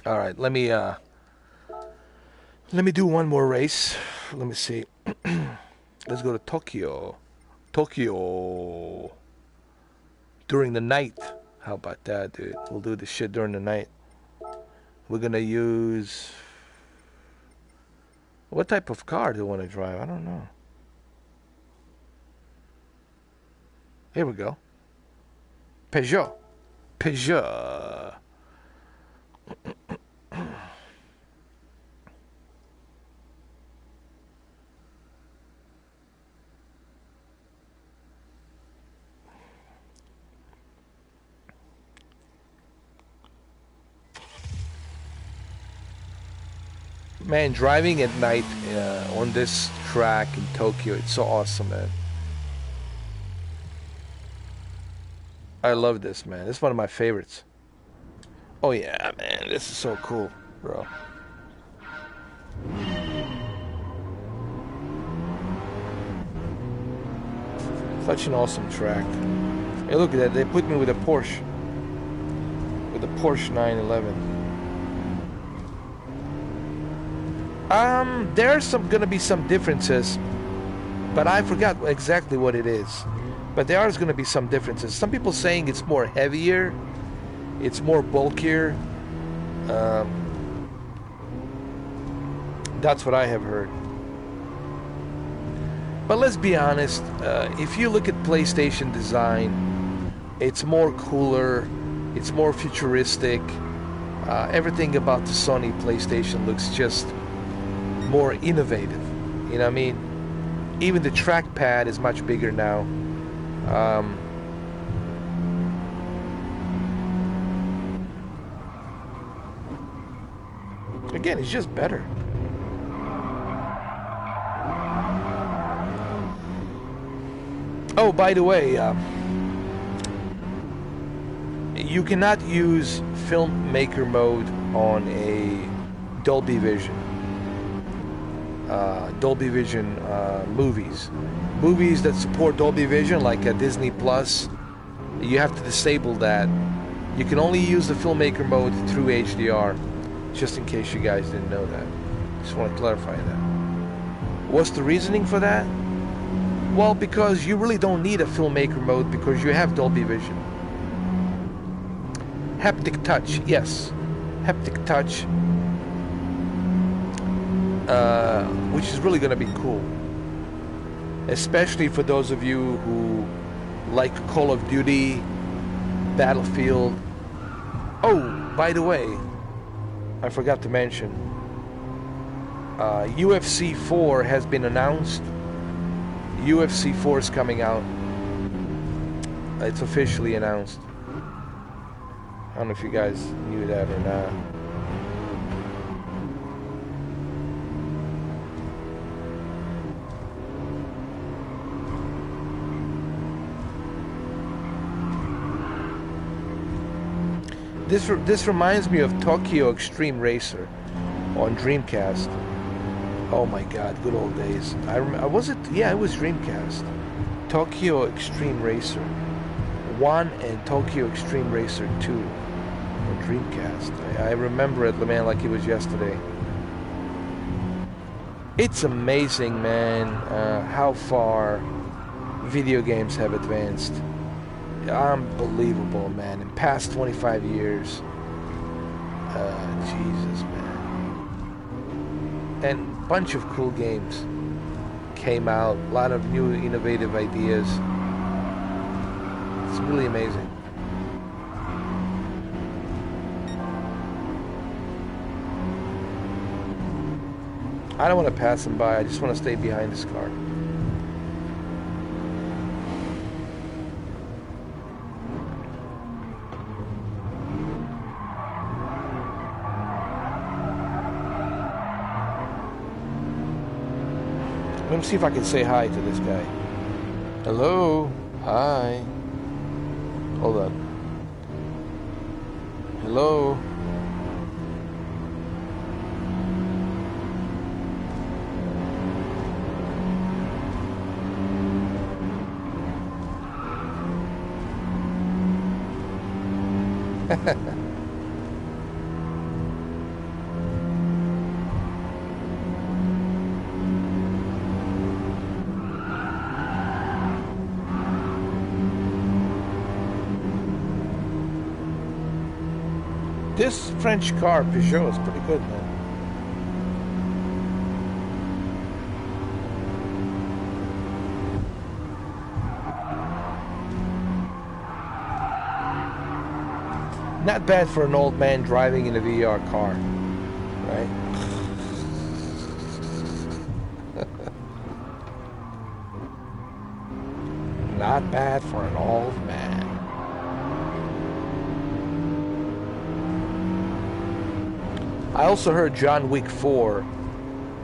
A: All right, let me do one more race. Let me see. Let's go to Tokyo. During the night. How about that, dude? We'll do this shit during the night. We're gonna use... What type of car do I want to drive? I don't know. Here we go. Peugeot. Man, driving at night on this track in Tokyo, it's so awesome, man. I love this, man. This is one of my favorites. Oh yeah, man, this is so cool, bro. Such an awesome track. Hey, look at that. They put me with a Porsche. With a Porsche 911. There's gonna be some differences, but I forgot exactly what it is. But there are gonna be some differences. Some people saying it's more heavier, it's more bulkier. That's what I have heard. But let's be honest, if you look at PlayStation design, it's more cooler, it's more futuristic. Everything about the Sony PlayStation looks just more innovative. You know what I mean? Even the trackpad is much bigger now. Again, it's just better. Oh, by the way, you cannot use filmmaker mode on a Dolby Vision. Dolby Vision movies. Movies that support Dolby Vision, like Disney Plus, you have to disable that. You can only use the filmmaker mode through HDR, just in case you guys didn't know that. Just want to clarify that. What's the reasoning for that? Well, because you really don't need a filmmaker mode because you have Dolby Vision. Haptic touch, yes. Haptic touch, which is really going to be cool. Especially for those of you who like Call of Duty, Battlefield. Oh, by the way, I forgot to mention, UFC 4 has been announced. UFC 4 is coming out. It's officially announced. I don't know if you guys knew that or not. This reminds me of Tokyo Extreme Racer on Dreamcast. Oh my God, good old days. Was it? Yeah, it was Dreamcast. Tokyo Extreme Racer 1 and Tokyo Extreme Racer 2 on Dreamcast. I remember it, man, like it was yesterday. It's amazing, man, how far video games have advanced. Unbelievable, man. In past 25 years. Jesus, man. And bunch of cool games came out. A lot of new innovative ideas. It's really amazing. I don't want to pass them by. I just want to stay behind this car. Let me see if I can say hi to this guy. Hello. Hi. Hold on. Hello. This French car, Peugeot, is pretty good, man. Not bad for an old man driving in a VR car, right? Not bad for an old man. I also heard John Wick 4.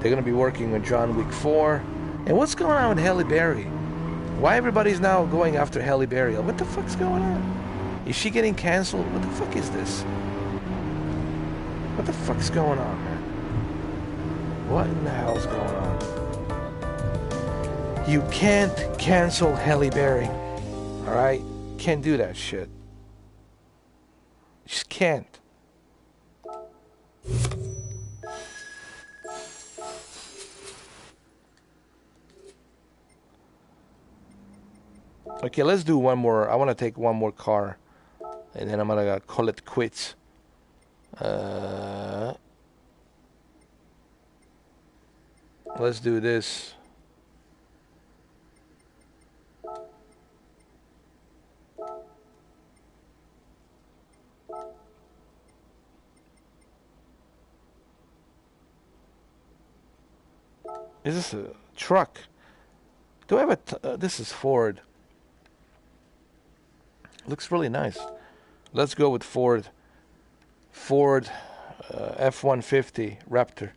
A: They're gonna be working on John Wick 4. And what's going on with Halle Berry? Why everybody's now going after Halle Berry? What the fuck's going on? Is she getting canceled? What the fuck is this? What the fuck's going on, man? What in the hell's going on? You can't cancel Halle Berry. Alright? Can't do that shit. You just can't. Okay, let's do one more. I want to take one more car, and then I'm gonna call it quits. Let's do this. Is this a truck? Do I have a... this is Ford. Looks really nice. Let's go with Ford. Ford F-150 Raptor.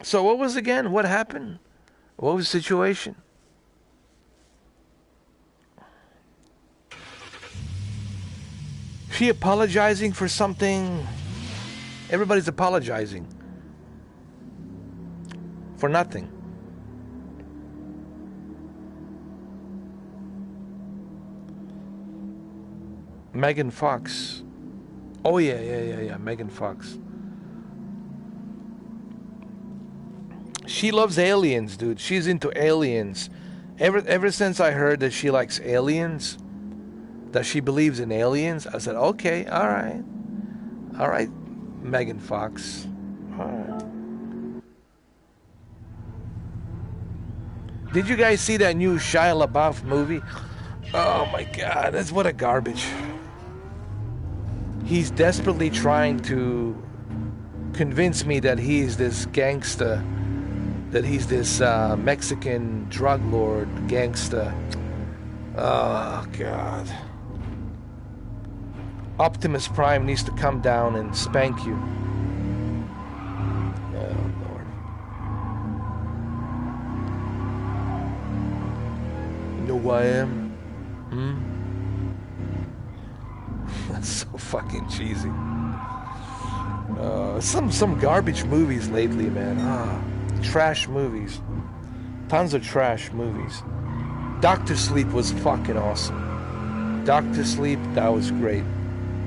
A: So what was again? What happened? What was the situation? She apologizing for something? Everybody's apologizing. For nothing. Megan Fox. Oh yeah. Megan Fox. She loves aliens, dude. She's into aliens. Ever since I heard that she likes aliens, that she believes in aliens, I said, okay, all right, Megan Fox. All right. Did you guys see that new Shia LaBeouf movie? Oh my God, that's what a garbage. He's desperately trying to convince me that he's this gangster, that he's this Mexican drug lord gangster. Oh God. Optimus Prime needs to come down and spank you. Oh Lord. You know who I am? That's so fucking cheesy. Some garbage movies lately, man. Trash movies. Tons of trash movies. Doctor Sleep was fucking awesome. Doctor Sleep, that was great.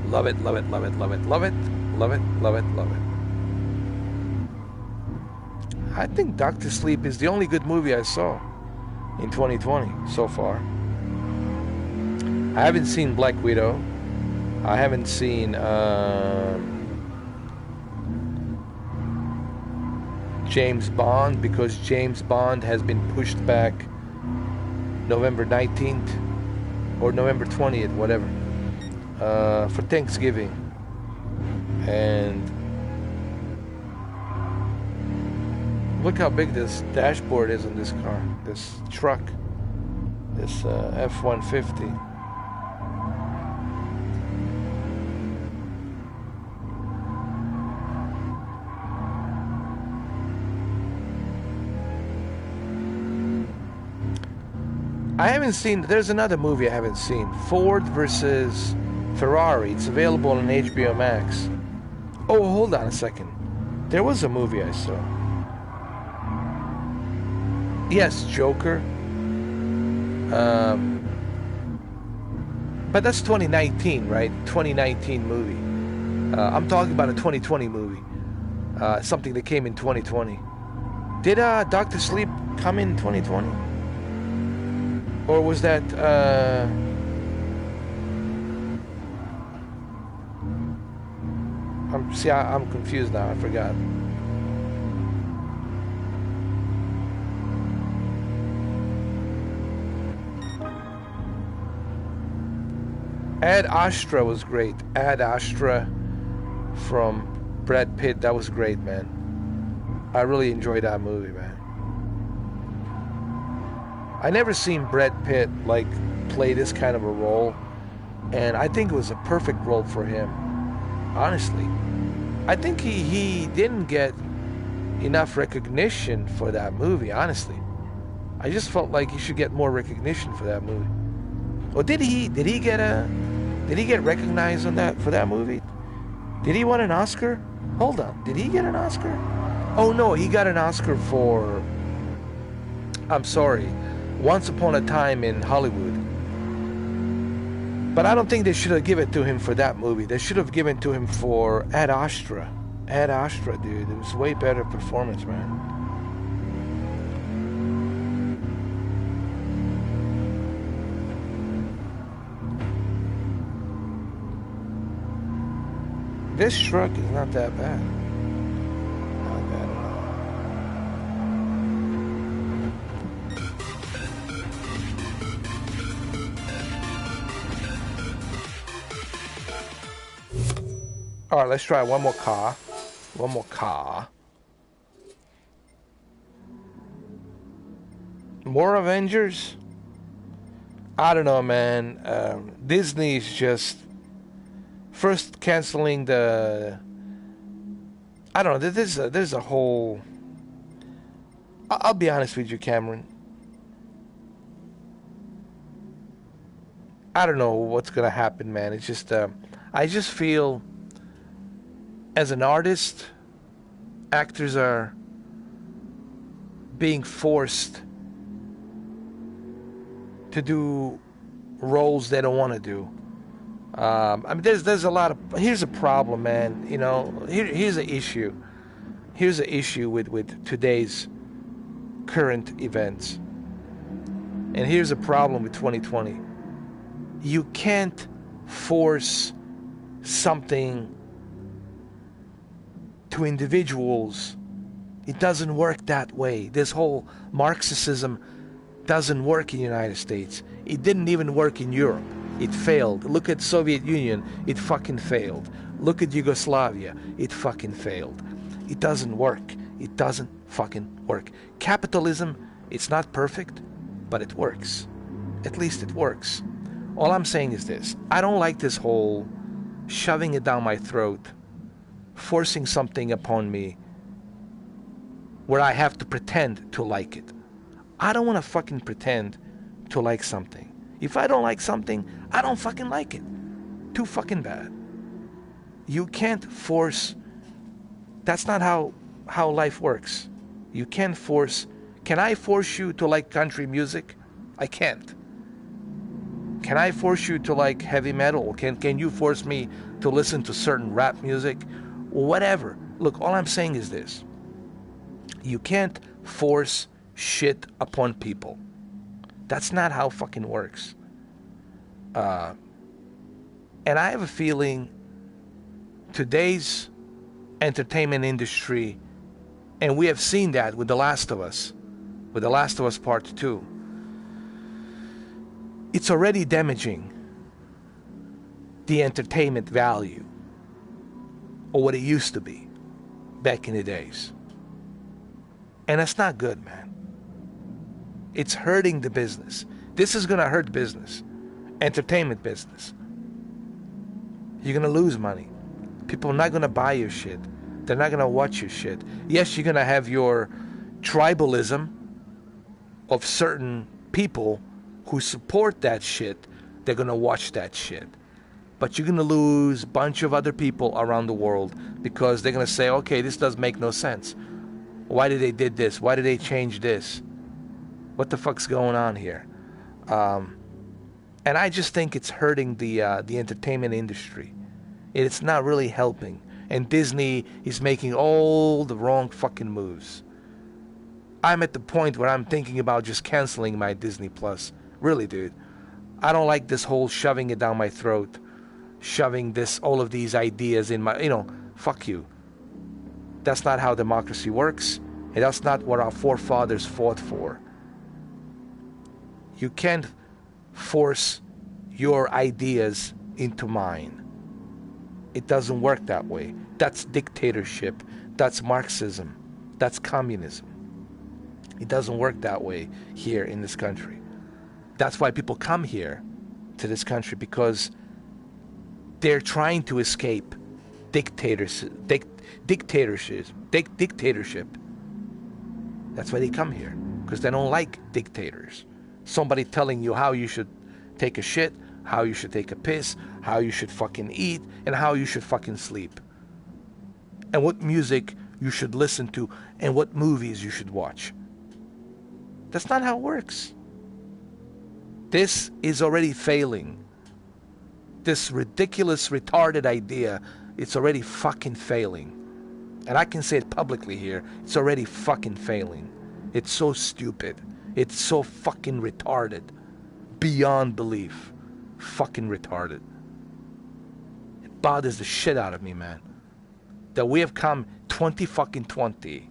A: Love it, love it, love it, love it, love it, love it, love it, love it. I think Doctor Sleep is the only good movie I saw in 2020 so far. I haven't seen Black Widow. I haven't seen James Bond, because James Bond has been pushed back November 19th or November 20th, whatever, for Thanksgiving. And look how big this dashboard is in this car, this truck, this F-150. I haven't seen, there's another movie I haven't seen, Ford versus Ferrari. It's available on HBO Max. Oh, hold on a second. There was a movie I saw. Yes, Joker. But that's 2019, right? 2019 movie. I'm talking about a 2020 movie. Something that came in 2020. Did Dr. Sleep come in 2020? Or was that I'm confused now. I forgot. Ad Astra was great. Ad Astra from Brad Pitt. That was great, man. I really enjoyed that movie, man. I never seen Brad Pitt like play this kind of a role, and I think it was a perfect role for him. honestly. I think he didn't get enough recognition for that movie, honestly. I just felt like he should get more recognition for that movie. Or did he get recognized on that for that movie? Did he win an Oscar? Hold on. Did he get an Oscar? Oh no, he got an Oscar for, I'm sorry, Once Upon a Time in Hollywood. But I don't think they should have given it to him for that movie. They should have given it to him for Ad Astra. Ad Astra, dude. It was way better performance, man. This truck is not that bad. Not bad at all. All right, let's try one more car. One more car. More Avengers? I don't know, man. Disney's just first canceling the. I don't know. There's a whole. I'll be honest with you, Cameron. I don't know what's gonna happen, man. It's just I just feel as an artist, actors are being forced to do roles they don't want to do. I mean, there's a lot of. Here's a problem, man. You know, here's an issue. Here's an issue with today's current events. And here's a problem with 2020. You can't force something to individuals. It doesn't work that way. This whole Marxism doesn't work in the United States. It didn't even work in Europe. It failed. Look at Soviet Union. It fucking failed. Look at Yugoslavia. It fucking failed. It doesn't work. It doesn't fucking work. Capitalism, it's not perfect, but it works. At least it works. All I'm saying is this. I don't like this whole shoving it down my throat, forcing something upon me where I have to pretend to like it. I don't want to fucking pretend to like something. If I don't like something, I don't fucking like it. Too fucking bad. You can't force. That's not how life works. You can't force. Can I force you to like country music? I can't. Can I force you to like heavy metal? Can you force me to listen to certain rap music? Whatever. Look, all I'm saying is this. You can't force shit upon people. That's not how fucking works. And I have a feeling today's entertainment industry, and we have seen that with The Last of Us, with The Last of Us Part 2, it's already damaging the entertainment value or what it used to be back in the days. And that's not good, man. It's hurting the business. This is going to hurt business, entertainment business. You're going to lose money. People are not going to buy your shit. They're not going to watch your shit. Yes, you're going to have your tribalism of certain people who support that shit. They're going to watch that shit. But you're going to lose a bunch of other people around the world because they're going to say, okay, this does make no sense. Why did they did this? Why did they change this? What the fuck's going on here? And I just think it's hurting the entertainment industry. It's not really helping. And Disney is making all the wrong fucking moves. I'm at the point where I'm thinking about just canceling my Disney Plus. Really, dude. I don't like this whole shoving it down my throat. Shoving all of these ideas in my, fuck you. That's not how democracy works. And that's not what our forefathers fought for. You can't force your ideas into mine. It doesn't work that way. That's dictatorship. That's Marxism. That's communism. It doesn't work that way here in this country. That's why people come here to this country, because they're trying to escape dictatorship. That's why they come here, because they don't like dictators. Somebody telling you how you should take a shit, how you should take a piss, how you should fucking eat, and how you should fucking sleep. And what music you should listen to, and what movies you should watch. That's not how it works. This is already failing. This ridiculous, retarded idea, it's already fucking failing. And I can say it publicly here, it's already fucking failing. It's so stupid. It's so fucking retarded. Beyond belief. Fucking retarded. It bothers the shit out of me, man. That we have come 2020.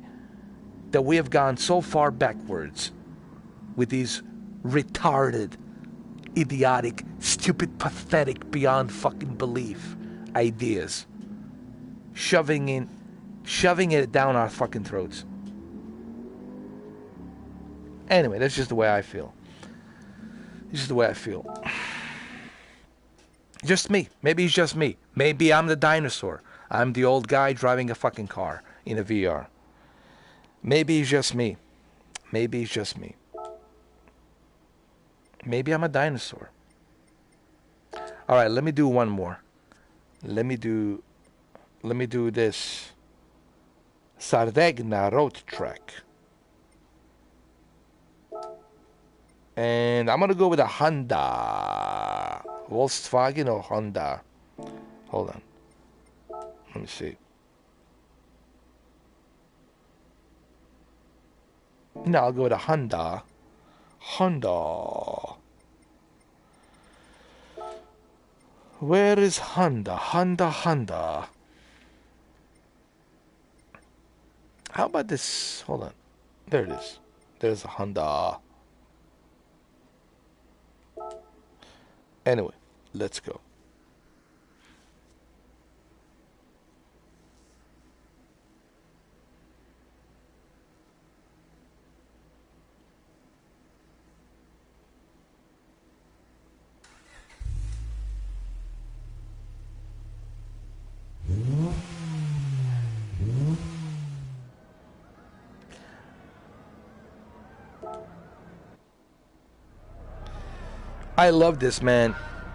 A: That we have gone so far backwards with these retarded, idiotic, stupid, pathetic, beyond fucking belief ideas. Shoving it down our fucking throats. Anyway, that's just the way I feel. This is the way I feel. Just me. Maybe it's just me. Maybe I'm the dinosaur. I'm the old guy driving a fucking car in a VR. Maybe it's just me. Maybe it's just me. Maybe I'm a dinosaur. Alright, let me do one more. Let me do this Sardegna road track. And I'm gonna go with a Honda. Volkswagen or Honda? Hold on. Let me see. No, I'll go with a Honda. Honda. Where is Honda? Honda. How about this? Hold on. There it is. There's a Honda. Anyway, let's go. I love this, man.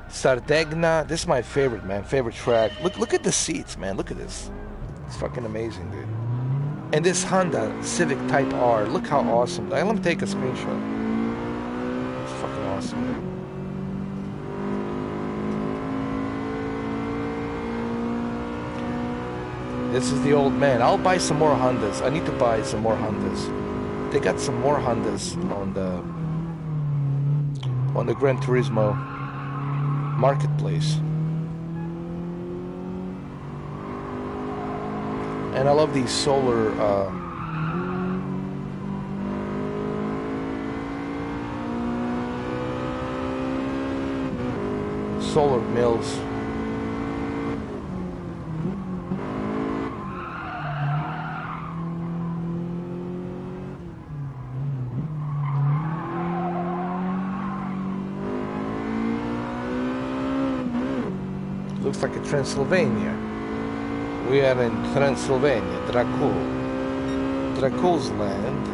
A: Sardegna. This is my favorite, man. Favorite track. Look at the seats, man. Look at this. It's fucking amazing, dude. And this Honda Civic Type R. Look how awesome. Let me take a screenshot. It's fucking awesome, dude. This is the old man. I'll buy some more Hondas. I need to buy some more Hondas. They got some more Hondas on the Gran Turismo marketplace. And I love these solar mills. Looks like a Transylvania. We are in Transylvania, Dracul's land.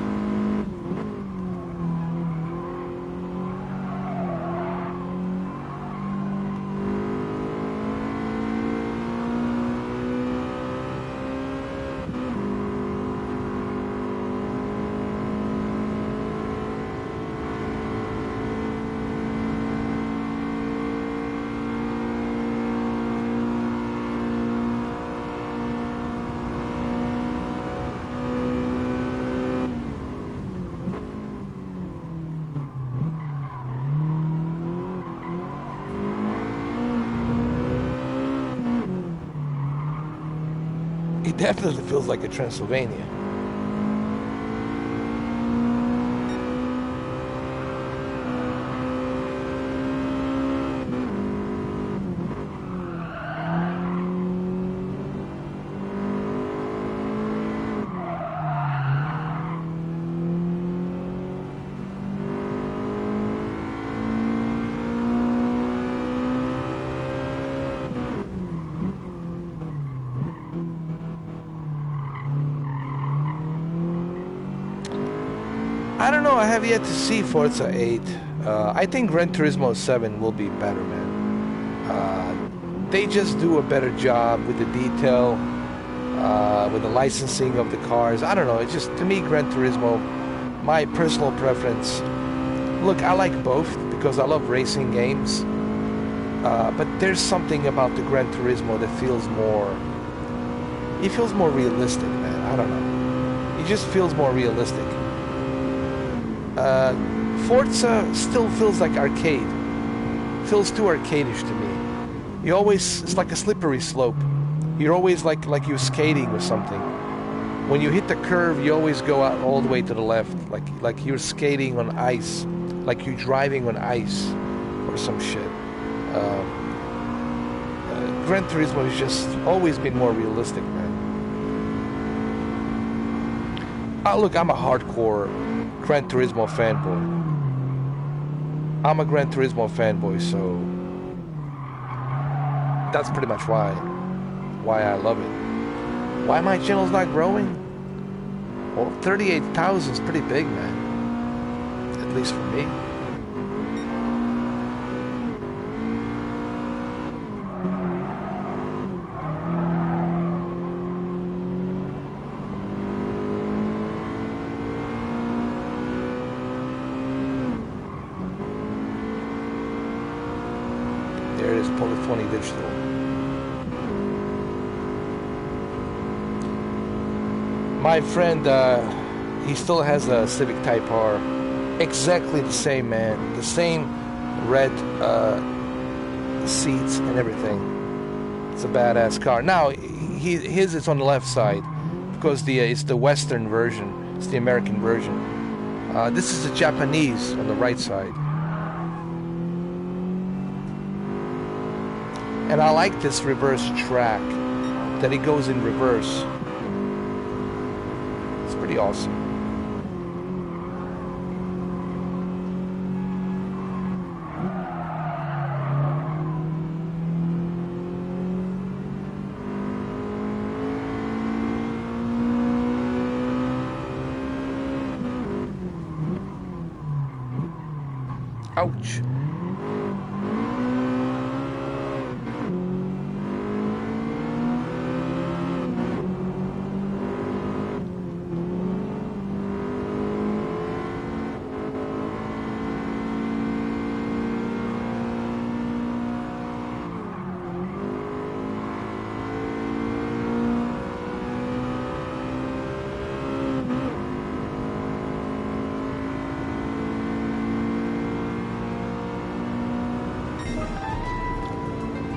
A: It definitely feels like a Transylvania. have yet to see Forza 8. I think Gran Turismo 7 will be better, man. They just do a better job with the detail, with the licensing of the cars. I don't know. It's just, to me, Gran Turismo, my personal preference. Look, I like both because I love racing games. But there's something about the Gran Turismo that feels more... It feels more realistic, man. I don't know. It just feels more realistic. Forza still feels like arcade. Feels too arcadish to me. It's like a slippery slope. You're always like you're skating or something. When you hit the curve, you always go out all the way to the left, like you're skating on ice, like you're driving on ice or some shit. Gran Turismo has just always been more realistic, man. Look, I'm a hardcore Gran Turismo fanboy. I'm a Gran Turismo fanboy, so that's pretty much why I love it. Why my channel's not growing? Well, 38,000 is pretty big, man. At least for me. There it is, Polyphony Digital. My friend, he still has a Civic Type R. Exactly the same, man. The same red seats and everything. It's a badass car. Now, his is on the left side because it's the Western version. It's the American version. This is the Japanese on the right side. And I like this reverse track, that it goes in reverse. It's pretty awesome. Ouch.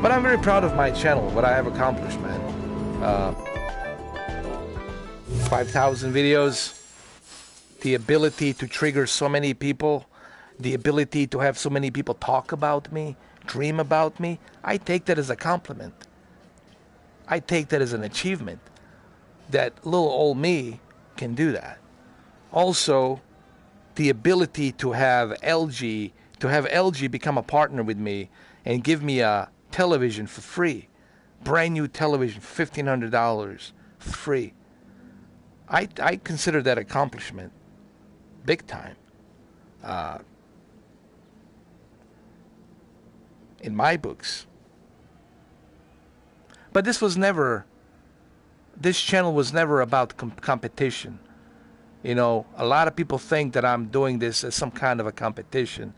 A: But I'm very proud of my channel, what I have accomplished, man. 5,000 videos, the ability to trigger so many people, the ability to have so many people talk about me, dream about me. I take that as a compliment. I take that as an achievement, that little old me can do that. Also, the ability to have LG become a partner with me and give me a television for free, brand new television for $1,500 free. I consider that accomplishment big time. In my books. But this channel was never about competition. You know, a lot of people think that I'm doing this as some kind of a competition.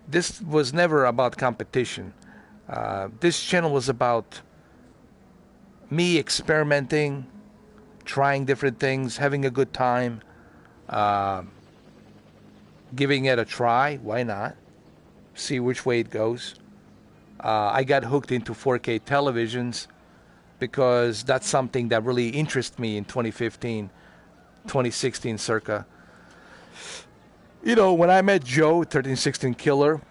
A: This was never about competition. This channel was about me experimenting, trying different things, having a good time, giving it a try. Why not? See which way it goes. I got hooked into 4K televisions because that's something that really interested me in 2015, 2016 circa. You know, when I met Joe, 1316 Killer,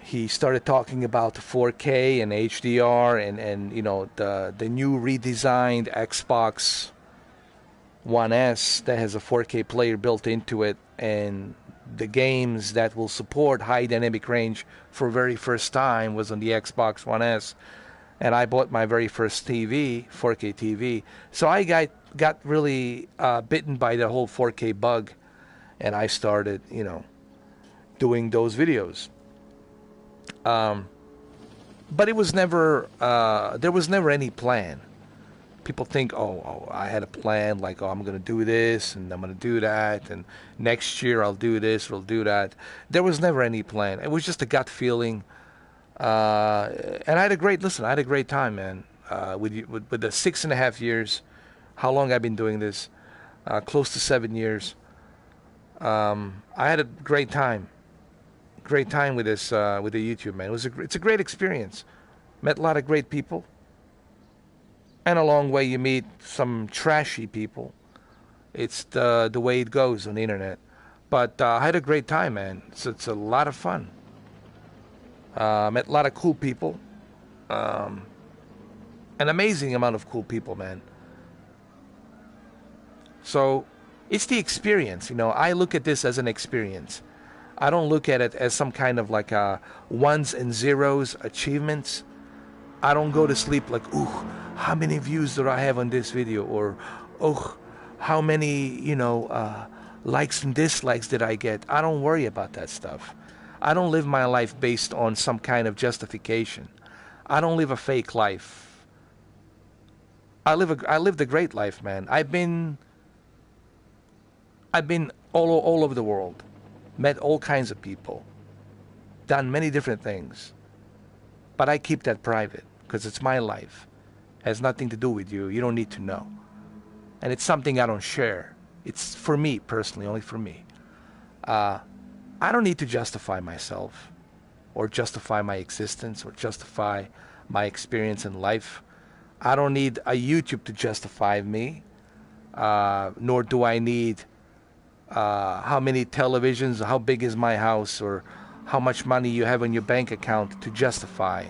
A: he started talking about 4K and HDR and you know, the new redesigned Xbox One S that has a 4K player built into it, and the games that will support high dynamic range for very first time was on the Xbox One S. And I bought my very first TV, 4K TV. So I got really bitten by the whole 4K bug, and I started, you know, doing those videos. But it was never, there was never any plan. People think, oh, I had a plan, like, oh, I'm going to do this and I'm going to do that, and next year I'll do this or I'll do that. There was never any plan. It was just a gut feeling. And I had a great time, man, with the 6.5 years, how long I've been doing this, close to 7 years. I had a great time with this, with the YouTube, man. It's a great experience. Met a lot of great people. And along the way, you meet some trashy people. It's the way it goes on the internet. But I had a great time, man. It's a lot of fun. Met a lot of cool people. An amazing amount of cool people, man. So it's the experience. I look at this as an experience. I don't look at it as some kind of like ones and zeros achievements. I don't go to sleep like, ooh, how many views do I have on this video? Or, oh, how many, likes and dislikes did I get? I don't worry about that stuff. I don't live my life based on some kind of justification. I don't live a fake life. I lived a great life, man. I've been all over the world, met all kinds of people, done many different things. But I keep that private because it's my life. It has nothing to do with you. You don't need to know. And it's something I don't share. It's for me personally, only for me. I don't need to justify myself or justify my existence or justify my experience in life. I don't need a YouTube to justify me, nor do I need how many televisions, how big is my house, or how much money you have in your bank account to justify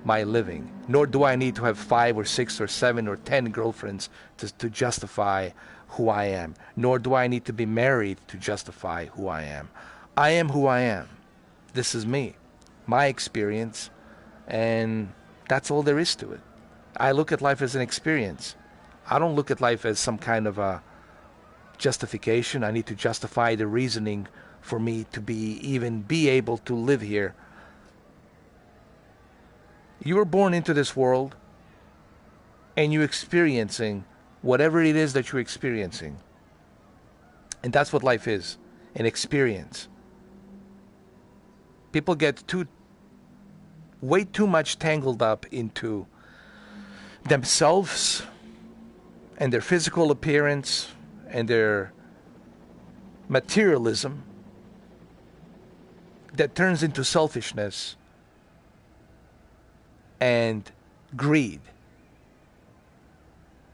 A: my living. Nor do I need to have 5 or 6 or 7 or 10 girlfriends to justify who I am. Nor do I need to be married to justify who I am. I am who I am. This is me, my experience, and that's all there is to it. I look at life as an experience. I don't look at life as some kind of a justification. I need to justify the reasoning for me to be able to live here. You were born into this world, and you're experiencing whatever it is that you're experiencing. And that's what life is, an experience. People get way too much tangled up into themselves and their physical appearance and their materialism that turns into selfishness and greed.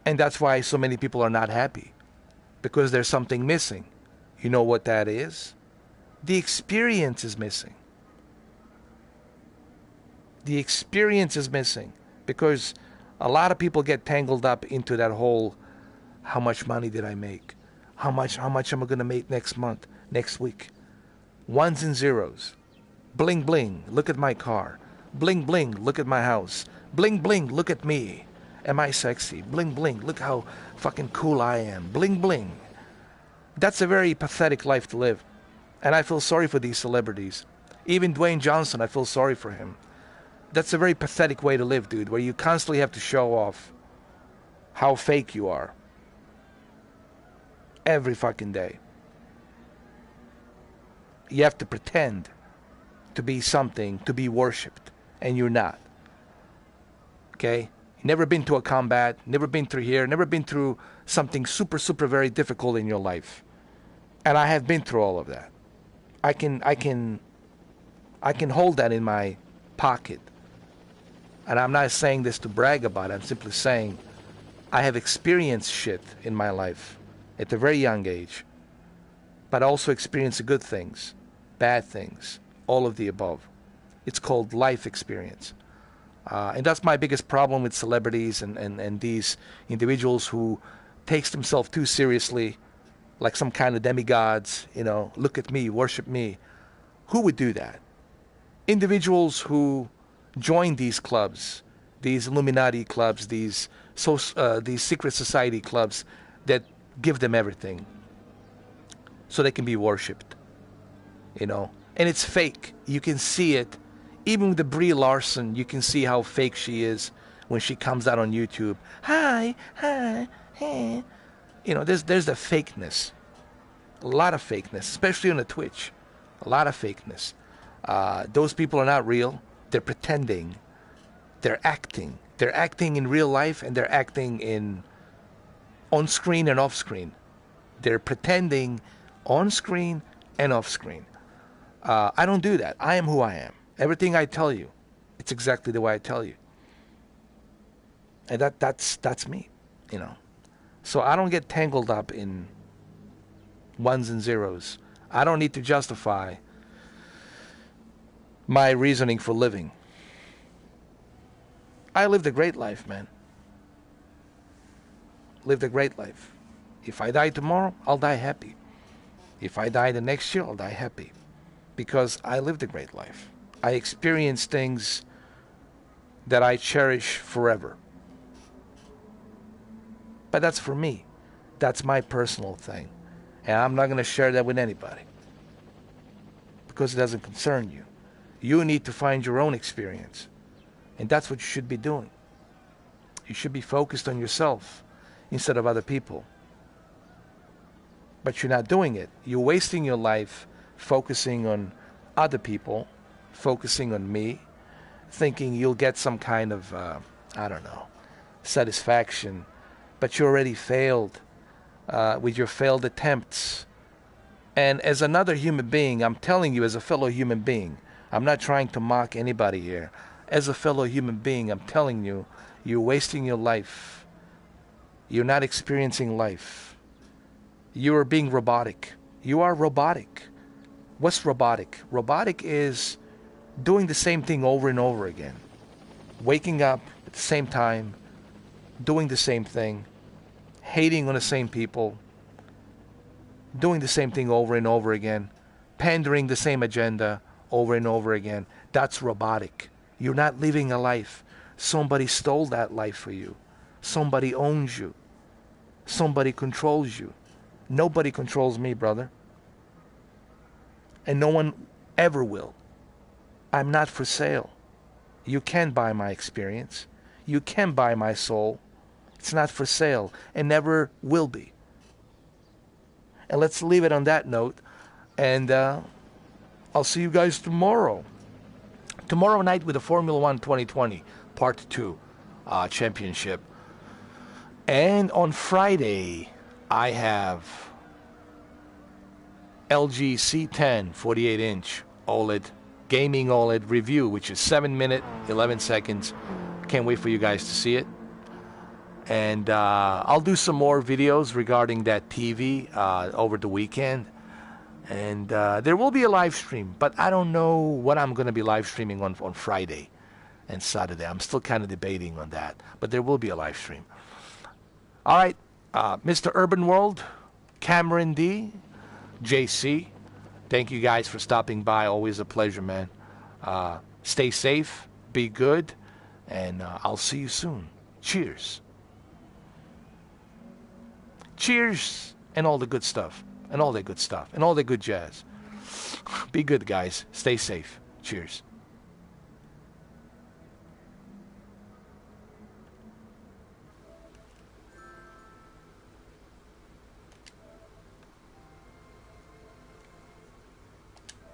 A: And that's why so many people are not happy, because there's something missing. You know what that is? The experience is missing. The experience is missing because a lot of people get tangled up into that whole, how much money did I make? How much am I going to make next month, next week? Ones and zeros. Bling, bling, look at my car. Bling, bling, look at my house. Bling, bling, look at me. Am I sexy? Bling, bling, look how fucking cool I am. Bling, bling. That's a very pathetic life to live. And I feel sorry for these celebrities. Even Dwayne Johnson, I feel sorry for him. That's a very pathetic way to live, dude, where you constantly have to show off how fake you are. Every fucking day. You have to pretend to be something, to be worshipped, and you're not. Okay? Never been to a combat, never been through here, never been through something super, super very difficult in your life. And I have been through all of that. I can hold that in my pocket. And I'm not saying this to brag about it. I'm simply saying I have experienced shit in my life at a very young age. But I also experienced good things, bad things, all of the above. It's called life experience. And that's my biggest problem with celebrities and these individuals who takes themselves too seriously, like some kind of demigods, look at me, worship me. Who would do that? Individuals who join these clubs, these Illuminati clubs, these secret society clubs that give them everything so they can be worshipped. you know, and it's fake. You can see it. Even with the Brie Larson, you can see how fake she is when she comes out on YouTube. Hi, hey. You know, there's the fakeness. A lot of fakeness, especially on the Twitch. A lot of fakeness. Those people are not real. They're pretending. They're acting. They're acting in real life, and they're acting in on screen and off screen. They're pretending on screen and off screen. I don't do that. I am who I am. Everything I tell you, it's exactly the way I tell you. And that's me, you know. So I don't get tangled up in ones and zeros. I don't need to justify my reasoning for living. I lived a great life, man. Lived a great life. If I die tomorrow, I'll die happy. If I die the next year, I'll die happy. Because I lived a great life. I experienced things that I cherish forever. But that's for me. That's my personal thing. And I'm not going to share that with anybody. Because it doesn't concern you. You need to find your own experience. And that's what you should be doing. You should be focused on yourself instead of other people. But you're not doing it. You're wasting your life focusing on other people, focusing on me, thinking you'll get some kind of, I don't know, satisfaction. But you already failed with your failed attempts. And as another human being, I'm telling you, as a fellow human being, I'm not trying to mock anybody here. As a fellow human being, I'm telling you, you're wasting your life. You're not experiencing life. You are being robotic. You are robotic. What's robotic? Robotic is doing the same thing over and over again. Waking up at the same time, doing the same thing, hating on the same people, doing the same thing over and over again, pandering the same agenda over and over again. That's robotic. You're not living a life. Somebody stole that life for you. Somebody owns you. Somebody controls you. Nobody controls me, brother. And no one ever will. I'm not for sale. You can buy my experience. You can buy my soul. It's not for sale and never will be. And let's leave it on that note. And I'll see you guys tomorrow. Tomorrow night with the Formula 1 2020 Part 2 Championship. And on Friday, I have LG C10 48-inch OLED, gaming OLED review, which is 7 minutes, 11 seconds. Can't wait for you guys to see it. And I'll do some more videos regarding that TV over the weekend. And there will be a live stream, but I don't know what I'm going to be live streaming on Friday and Saturday. I'm still kind of debating on that, but there will be a live stream. All right, Mr. Urban World, Cameron D, JC, thank you guys for stopping by. Always a pleasure, man. Stay safe, be good, and I'll see you soon. Cheers. Cheers, and all the good stuff. And all that good stuff. And all that good jazz. Be good, guys. Stay safe. Cheers.